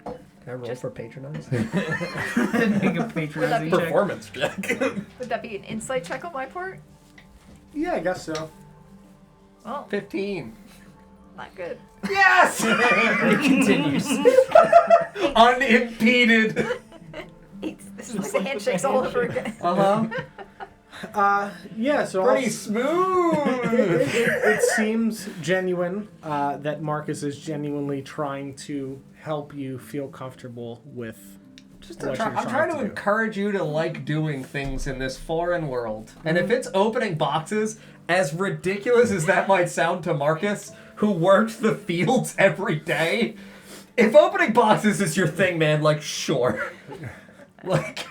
S2: Can I roll
S4: Just-
S2: for patronize?
S5: Make a patronizing check.
S3: Performance check.
S4: Would that be an insight check on my part?
S1: Yeah, I guess so.
S4: Well,
S2: 15.
S4: not good.
S2: Yes!
S5: It continues.
S2: Unimpeded.
S4: This is like the handshakes all over again.
S2: Uh-huh.
S1: Yeah, so
S2: Pretty smooth.
S1: it seems genuine that Marcus is genuinely trying to help you feel comfortable with what you're
S2: I'm trying to
S1: do.
S2: encourage you to like doing things in this foreign world. And if it's opening boxes, as ridiculous as that might sound to Marcus, who worked the fields every day, if opening boxes is your thing, man, like, sure. Like,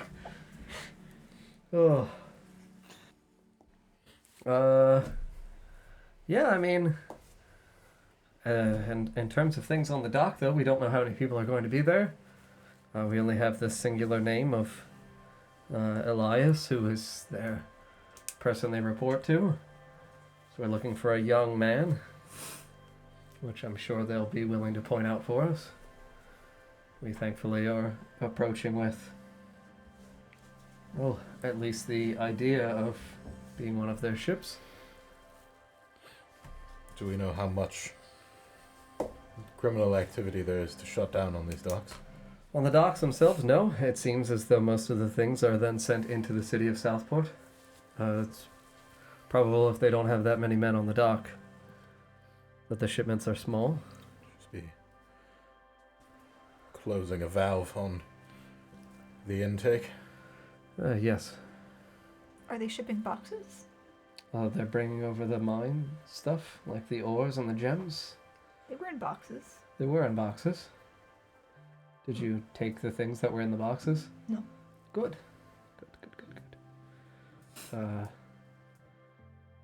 S2: oh. Yeah, I mean, and in terms of things on the dock, though, we don't know how many people are going to be there. We only have the singular name of Elias, who is their person they report to. So we're looking for a young man, which I'm sure they'll be willing to point out for us. We thankfully are approaching with, well, at least the idea of being one of their ships.
S3: Do we know how much criminal activity there is to shut down on these docks?
S2: On the docks themselves, no. It seems as though most of the things are then sent into the city of Southport. It's probable if they don't have that many men on the dock that the shipments are small.
S3: Just be closing a valve on the intake.
S2: Yes.
S4: Are they shipping boxes?
S2: They're bringing over the mine stuff, like the ores and the gems.
S4: They were in boxes.
S2: They were in boxes. Did you take the things that were in the boxes?
S4: No.
S2: Good.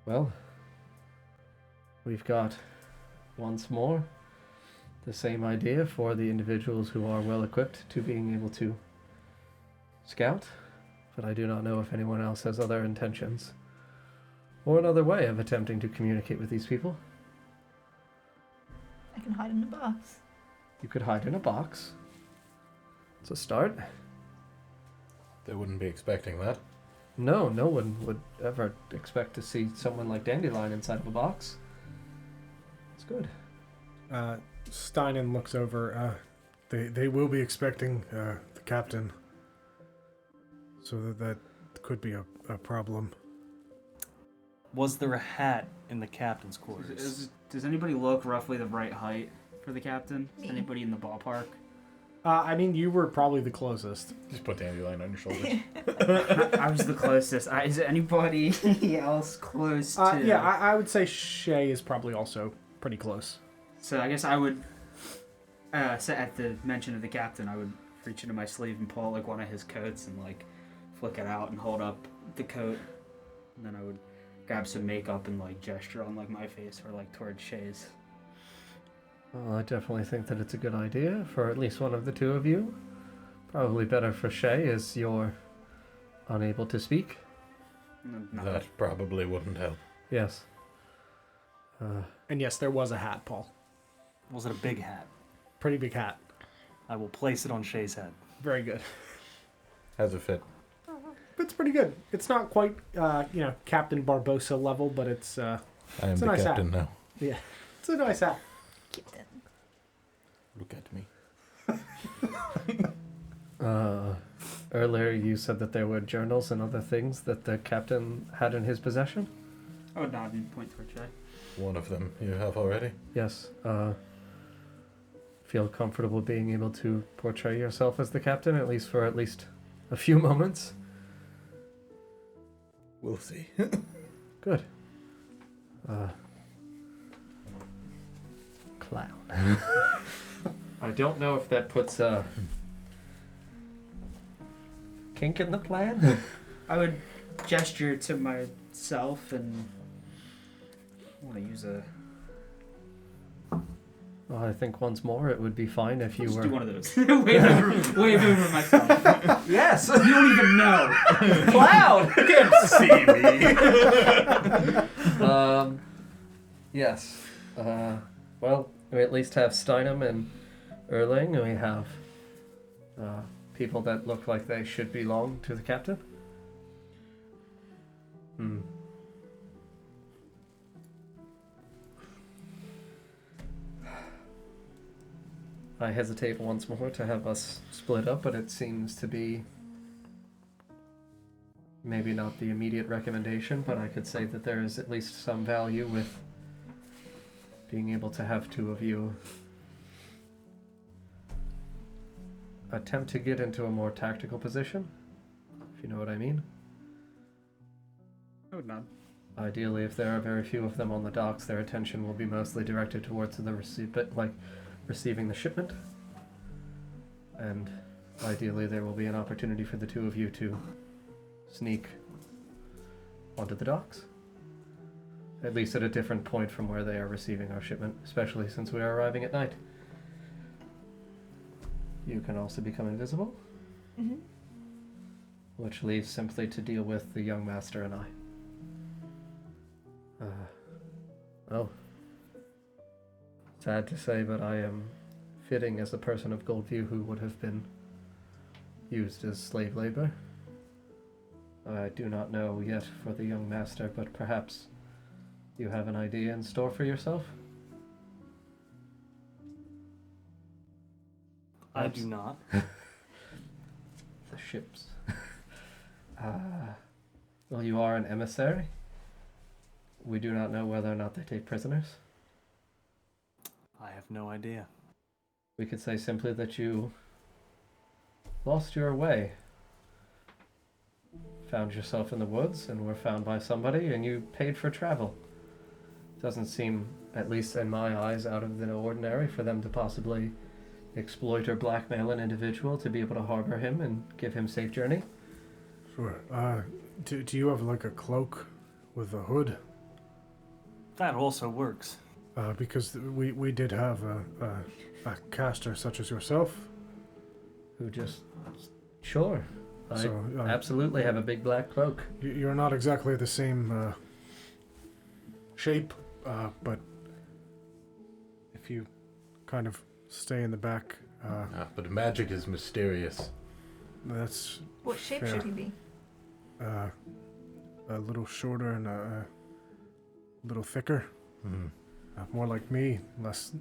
S2: Well, we've got once more the same idea for the individuals who are well equipped to being able to scout, but I do not know if anyone else has other intentions or another way of attempting to communicate with these people.
S4: I can hide in a box.
S2: You could hide in a box. It's a start.
S3: They wouldn't be expecting that.
S2: No, no one would ever expect to see someone like Dandelion inside of a box. It's good.
S8: Steinen looks over. They will be expecting the captain, so that could be a problem.
S6: Was there a hat in the captain's quarters?
S5: Does anybody look roughly the right height for the captain? Is
S4: Me.
S5: anybody in the ballpark?
S1: I mean, you were probably the closest.
S3: Just put Dandelion on your shoulders.
S5: I was the closest. Is anybody else close to...
S1: Yeah, I would say Shay is probably also pretty close.
S5: So I guess I would, so at the mention of the captain, I would reach into my sleeve and pull out like one of his coats and like flick it out and hold up the coat. And then I would grab some makeup and like gesture on like my face or like towards Shay's.
S2: Well, I definitely think that it's a good idea for at least one of the two of you. Probably better for Shay, as you're unable to speak.
S3: That probably wouldn't help.
S2: Yes.
S1: And yes, there was a hat, Paul.
S6: Was it a big hat?
S1: Pretty big hat.
S6: I will place it on Shay's head.
S1: Very good.
S3: How's it fit?
S1: It's pretty good. It's not quite, Captain Barbosa level, but it's
S3: I am
S1: it's a
S3: the
S1: nice
S3: captain
S1: hat.
S3: now.
S1: Yeah, it's a nice hat.
S4: Captain.
S3: Look at me.
S2: Earlier you said that there were journals and other things that the captain had in his possession?
S5: I would nod and point towards Shay.
S3: One of them you have already?
S2: Yes. Feel comfortable being able to portray yourself as the captain, at least for a few moments?
S3: We'll see.
S2: Good. Clown. I don't know if that puts a kink in the plan.
S5: I would gesture to myself and I want to use a...
S2: Well, I think once more it would be fine if you
S5: Just
S2: were...
S5: do one of those. wave over myself.
S2: Yes!
S5: You don't even know.
S2: Clown!
S3: You can't see me!
S2: Yes. Well, we at least have Steinem and Erling, and we have people that look like they should belong to the captain. I hesitate once more to have us split up, but it seems to be maybe not the immediate recommendation, but I could say that there is at least some value with being able to have two of you attempt to get into a more tactical position, if you know what I mean.
S5: I would nod.
S2: Ideally, if there are very few of them on the docks, their attention will be mostly directed towards the receiving the shipment. And ideally, there will be an opportunity for the two of you to sneak onto the docks. At least at a different point from where they are receiving our shipment, especially since we are arriving at night. You can also become invisible, which leaves simply to deal with the young master and I. Sad to say, but I am fitting as a person of Goldview who would have been used as slave labor. I do not know yet for the young master, but perhaps Do you have an idea in store for yourself?
S6: I do not.
S2: The ships. Well, you are an emissary. We do not know whether or not they take prisoners.
S6: I have no idea.
S2: We could say simply that you lost your way. Found yourself in the woods and were found by somebody and you paid for travel. Doesn't seem, at least in my eyes, out of the ordinary for them to possibly exploit or blackmail an individual to be able to harbor him and give him safe journey.
S8: Sure. Do you have like a cloak with a hood?
S6: That also works.
S8: Because we did have a caster such as yourself.
S2: Who just... Sure. I
S8: So,
S2: absolutely have a big black cloak.
S8: You're not exactly the same shape, but if you kind of stay in the back,
S9: But magic is mysterious.
S8: that's
S4: What shape
S8: fair.
S4: should he be?
S8: A little shorter and a little thicker.
S9: Hmm.
S8: More like me, less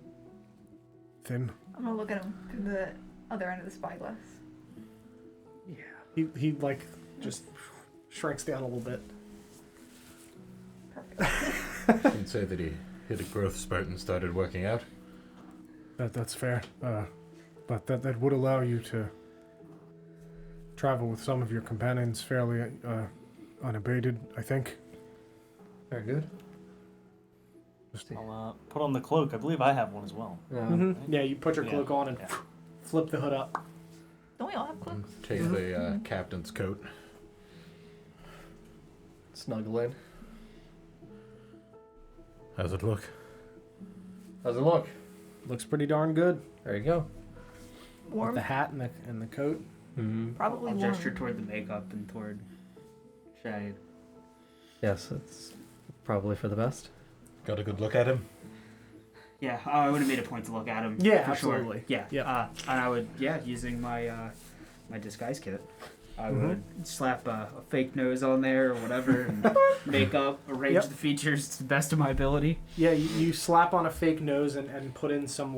S8: thin.
S4: I'm gonna look at him through the other end of the spyglass.
S1: Yeah. He like just shrinks down a little bit.
S4: Perfect.
S9: You can say that he hit a growth spurt and started working out.
S8: That's fair. But that would allow you to travel with some of your companions fairly unabated, I think.
S2: Very good.
S6: I'll put on the cloak. I believe I have one as well.
S1: Yeah, you put your
S6: Yeah.
S1: cloak on and
S6: Yeah.
S1: flip the hood up.
S4: Don't we all have cloaks?
S9: Take the captain's coat.
S2: Snuggle in.
S3: How's it look?
S2: How's it look?
S1: Looks pretty darn good.
S2: There you go.
S1: With
S4: Warm?
S1: the hat and the coat.
S2: Mm-hmm.
S4: Probably
S5: I'll
S4: warm.
S5: gesture toward the makeup and toward Shade.
S2: Yes, it's probably for the best.
S9: Got a good look at him.
S5: Yeah, I would have made a point to look at him.
S1: Yeah,
S5: for
S1: absolutely.
S5: Sure. Yeah,
S1: Yep.
S5: and I would, using my my disguise kit, I
S1: Mhm.
S5: would slap a fake nose on there or whatever, and makeup, arrange
S1: Yep.
S5: the features to the best of my ability.
S1: Yeah, you slap on a fake nose and put in some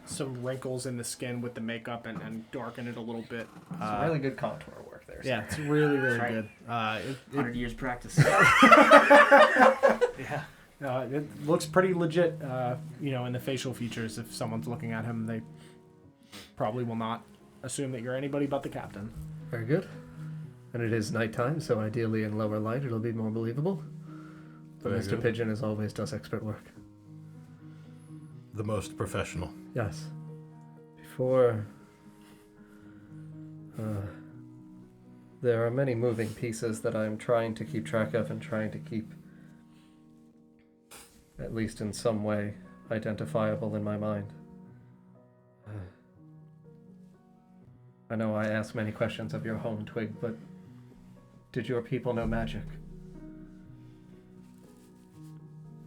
S1: some wrinkles in the skin with the makeup and darken it a little bit.
S2: Some really good contour work there.
S1: Yeah, it's really
S5: That's right.
S1: good.
S5: 100 years practice.
S6: Yeah.
S1: It looks pretty legit. In the facial features, if someone's looking at him, they probably will not assume that you're anybody but the captain.
S2: Very good. And it is nighttime, so ideally in lower light it'll be more believable. But
S9: Very
S2: Mr.
S9: good.
S2: Pigeon, as always, does expert work.
S3: The most professional.
S2: Yes. Before... there are many moving pieces that I'm trying to keep track of and trying to keep, at least in some way, identifiable in my mind. I know I asked many questions of your home, Twig, but did your people know magic?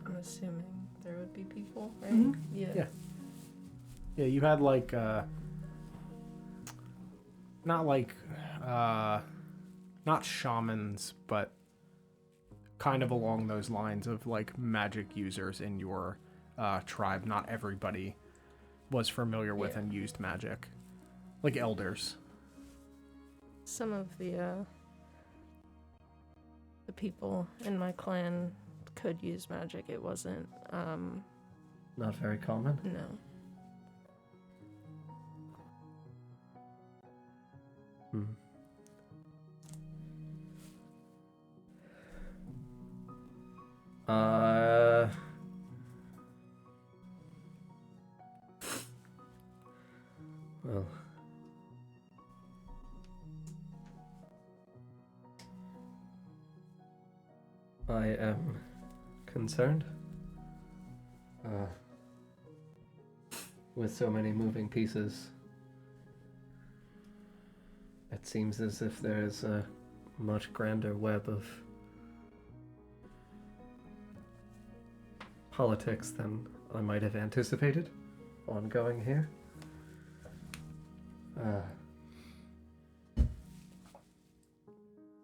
S7: I'm assuming there would be people, right?
S1: Mhm.
S7: Yeah.
S1: Yeah, you had not shamans, but kind of along those lines of like magic users in your tribe. Not everybody was familiar with and used magic, like elders.
S7: Some of the people in my clan could use magic. It wasn't
S2: Not very common.
S7: no.
S2: Hmm. Well. I am concerned. With so many moving pieces, it seems as if there is a much grander web of politics than I might have anticipated ongoing here.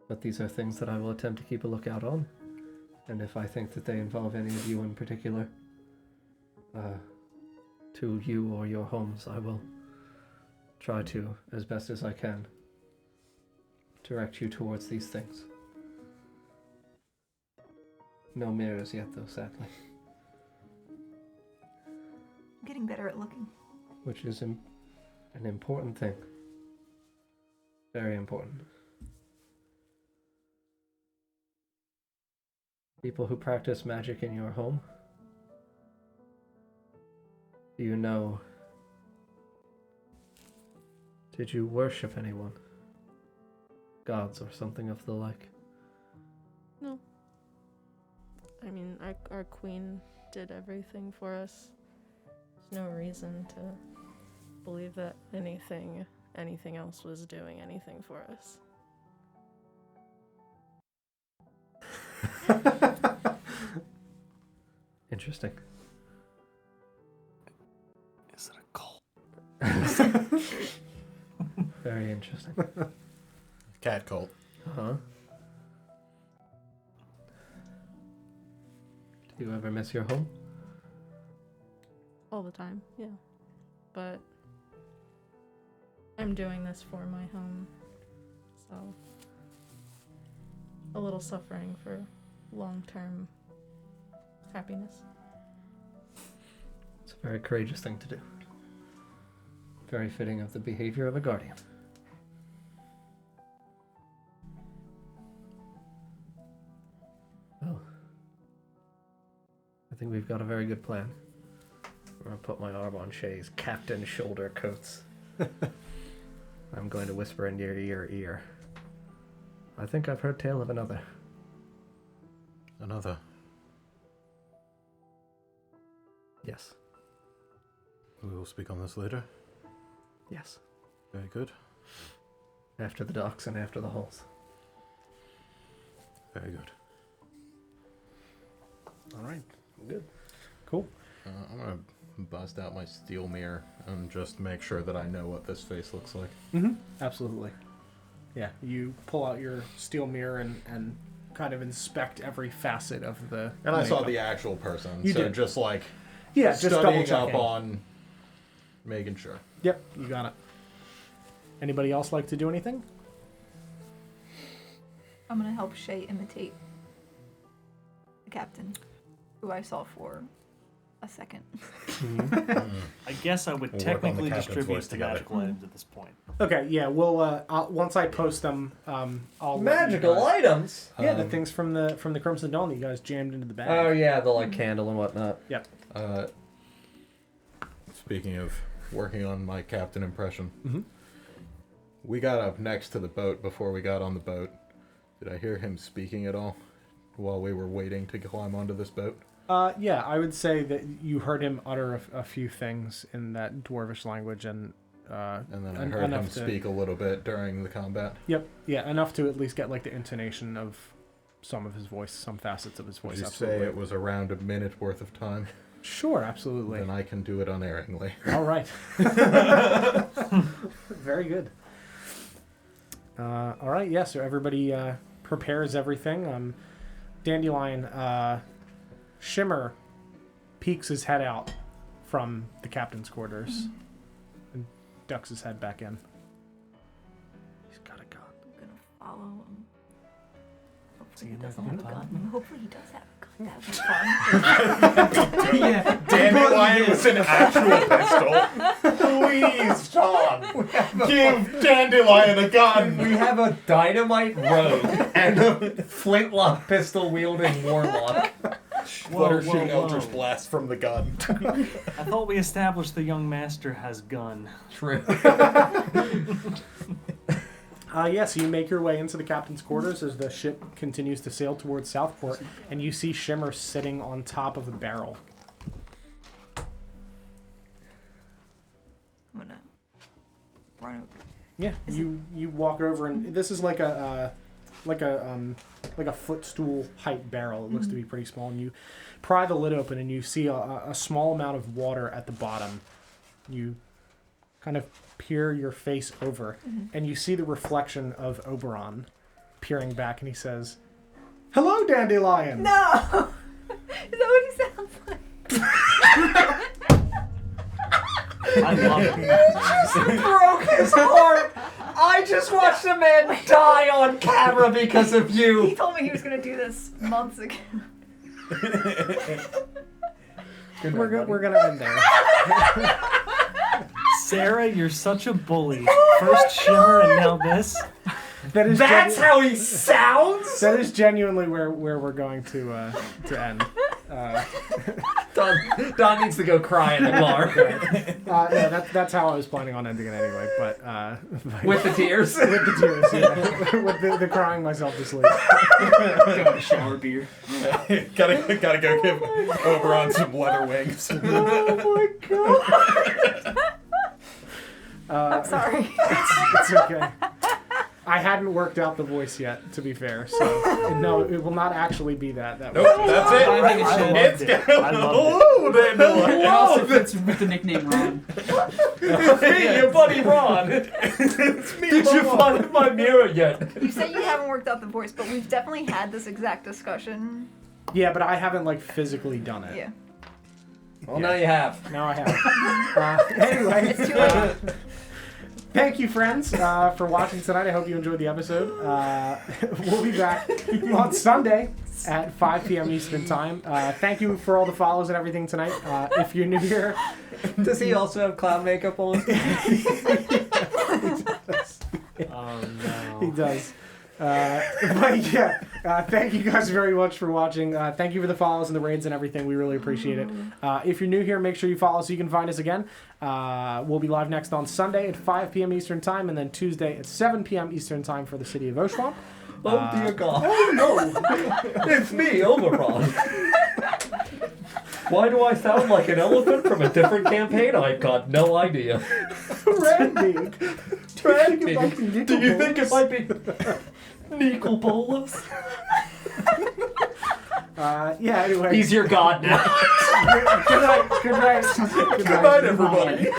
S2: But these are things that I will attempt to keep a lookout on. And if I think that they involve any of you in particular, to you or your homes, I will try to, as best as I can, direct you towards these things. No mirrors yet, though, sadly.
S4: I'm getting better at looking.
S2: Which is an important thing. Very important. People who practice magic in your home, do you know, did you worship anyone? Gods or something of the like?
S7: No. I mean, our queen did everything for us. There's no reason to believe that anything else was doing anything for us.
S2: Interesting.
S6: Is it a cult?
S2: Very interesting.
S3: Cat cult.
S2: Uh-huh. Do you ever miss your home?
S7: All the time, yeah. But I'm doing this for my home, so a little suffering for long-term happiness.
S2: It's a very courageous thing to do. Very fitting of the behavior of a guardian. Well, I think we've got a very good plan. I'm going to put my arm on Shay's captain shoulder coats. I'm going to whisper into your ear. I think I've heard tale of another.
S3: Another.
S2: Yes.
S3: We will speak on this later.
S2: Yes.
S3: Very good.
S2: After the docks and after the halls.
S3: Very good.
S1: All right. Good. Cool.
S3: I'm going to bust out my steel mirror and just make sure that I know what this face looks like.
S1: Mm-hmm. Absolutely. Yeah, you pull out your steel mirror and kind of inspect every facet of the
S3: And I saw
S1: makeup.
S3: the actual person,
S1: You
S3: so
S1: did.
S3: just like
S1: Yeah, just double
S3: studying
S1: checking.
S3: up on making sure.
S1: Yep, you got it. Anybody else like to do anything?
S4: I'm gonna help Shay imitate the captain, who I saw for a second.
S6: I guess I would
S3: We'll work on the
S6: technically
S3: captain's
S6: distribute
S3: voice
S6: the
S3: together.
S6: magical items at this point.
S1: Okay, yeah, we'll once I post them, I'll let you
S2: Magical
S1: guys-
S2: items?
S1: Yeah, the things from the Crimson Dawn that you guys jammed into the bag.
S2: Oh yeah, the like candle and whatnot.
S1: Yep.
S3: Speaking of working on my captain impression,
S1: Mm-hmm.
S3: we got up next to the boat before we got on the boat. Did I hear him speaking at all while we were waiting to climb onto this boat?
S1: Yeah, I would say that you heard him utter a few things in that dwarvish language, and
S3: then I
S1: en-
S3: heard him
S1: enough to-
S3: speak a little bit during the combat.
S1: Yep, yeah, enough to at least get like the intonation of some of his voice, some facets of his
S3: Would
S1: voice.
S3: you
S1: Absolutely.
S3: say it was around a minute worth of time?
S1: Sure, absolutely.
S3: Then I can do it unerringly.
S1: All right. Very good. All right, yeah, so everybody prepares everything. Dandelion, Shimmer peeks his head out from the captain's quarters and ducks his head back in. He's got a gun.
S4: I'm gonna follow him. Hopefully he
S6: in there
S4: doesn't
S6: the
S4: have a
S6: whole
S4: gun.
S6: time?
S4: Hopefully he does have a gun. That would be fun.
S5: Yeah.
S9: Dandelion was an actual pistol. Please, John, give Dandelion a gun.
S2: We have a dynamite rogue and a flintlock pistol wielding warlock.
S3: Let her
S6: Whoa,
S3: shoot
S6: whoa.
S3: Eldritch Blast from the gun.
S6: I thought we established the young master has gun.
S2: True.
S1: So you make your way into the captain's quarters as the ship continues to sail towards Southport, and you see Shimmer sitting on top of a barrel.
S4: I'm gonna run over.
S1: Yeah, you walk over, and this is like a footstool height barrel. It looks to be pretty small, and you pry the lid open, and you see a small amount of water at the bottom. You kind of peer your face over, and you see the reflection of Oberon peering back, and he says, Hello, Dandelion.
S4: No! Is that what he sounds like?
S6: I love it.
S2: Broke his heart. I just watched a man die on camera because of
S4: He
S2: you.
S4: told me he was gonna do this months ago.
S1: We're gonna end there.
S6: Sarah, you're such a bully. First Shimmer and now this.
S2: That's how he sounds.
S1: That is genuinely where we're going to end.
S2: Don needs to go cry in the car
S1: Yeah, that's how I was planning on ending it anyway. But
S2: with the tears.
S1: with the tears, yeah. With the crying myself to sleep.
S5: Got a shower beer.
S9: gotta go give Oberon some leather wings.
S1: Oh my god.
S4: I'm sorry.
S1: It's okay. I hadn't worked out the voice yet, to be fair, so no, it will not actually be that.
S9: Nope, that's it.
S5: I think it should.
S9: It's
S6: I loved it.
S9: hello, Dandelion.
S5: It also fits with the nickname Ron.
S2: It's me, your buddy Ron.
S9: It's me.
S2: Did you find my mirror yet?
S4: You say you haven't worked out the voice, but we've definitely had this exact discussion.
S1: Yeah, but I haven't like physically done it.
S4: Yeah.
S2: Well, now you have.
S1: Now I have. Anyway.
S4: It's too late.
S1: Thank you, friends, for watching tonight. I hope you enjoyed the episode. We'll be back on Sunday at 5 p.m. Eastern Time. Thank you for all the follows and everything tonight. If you're new here...
S2: Does he also have clown makeup on?
S6: Oh no.
S1: He does. But yeah, thank you guys very much for watching. Thank you for the follows and the raids and everything. We really appreciate it. If you're new here, make sure you follow so you can find us again. We'll be live next on Sunday at 5 p.m. Eastern Time, and then Tuesday at 7 p.m. Eastern Time for the city of Oshwamp.
S2: Oh dear God. Oh no. It's me, Oberon. Why do I sound like an elephant from a different campaign? I've got no idea.
S1: Randy!
S2: Randy, do you think it might be Nicol Bolas?
S1: Yeah, anyway.
S2: He's your god now.
S1: Good night. Good night.
S9: Good night, everybody.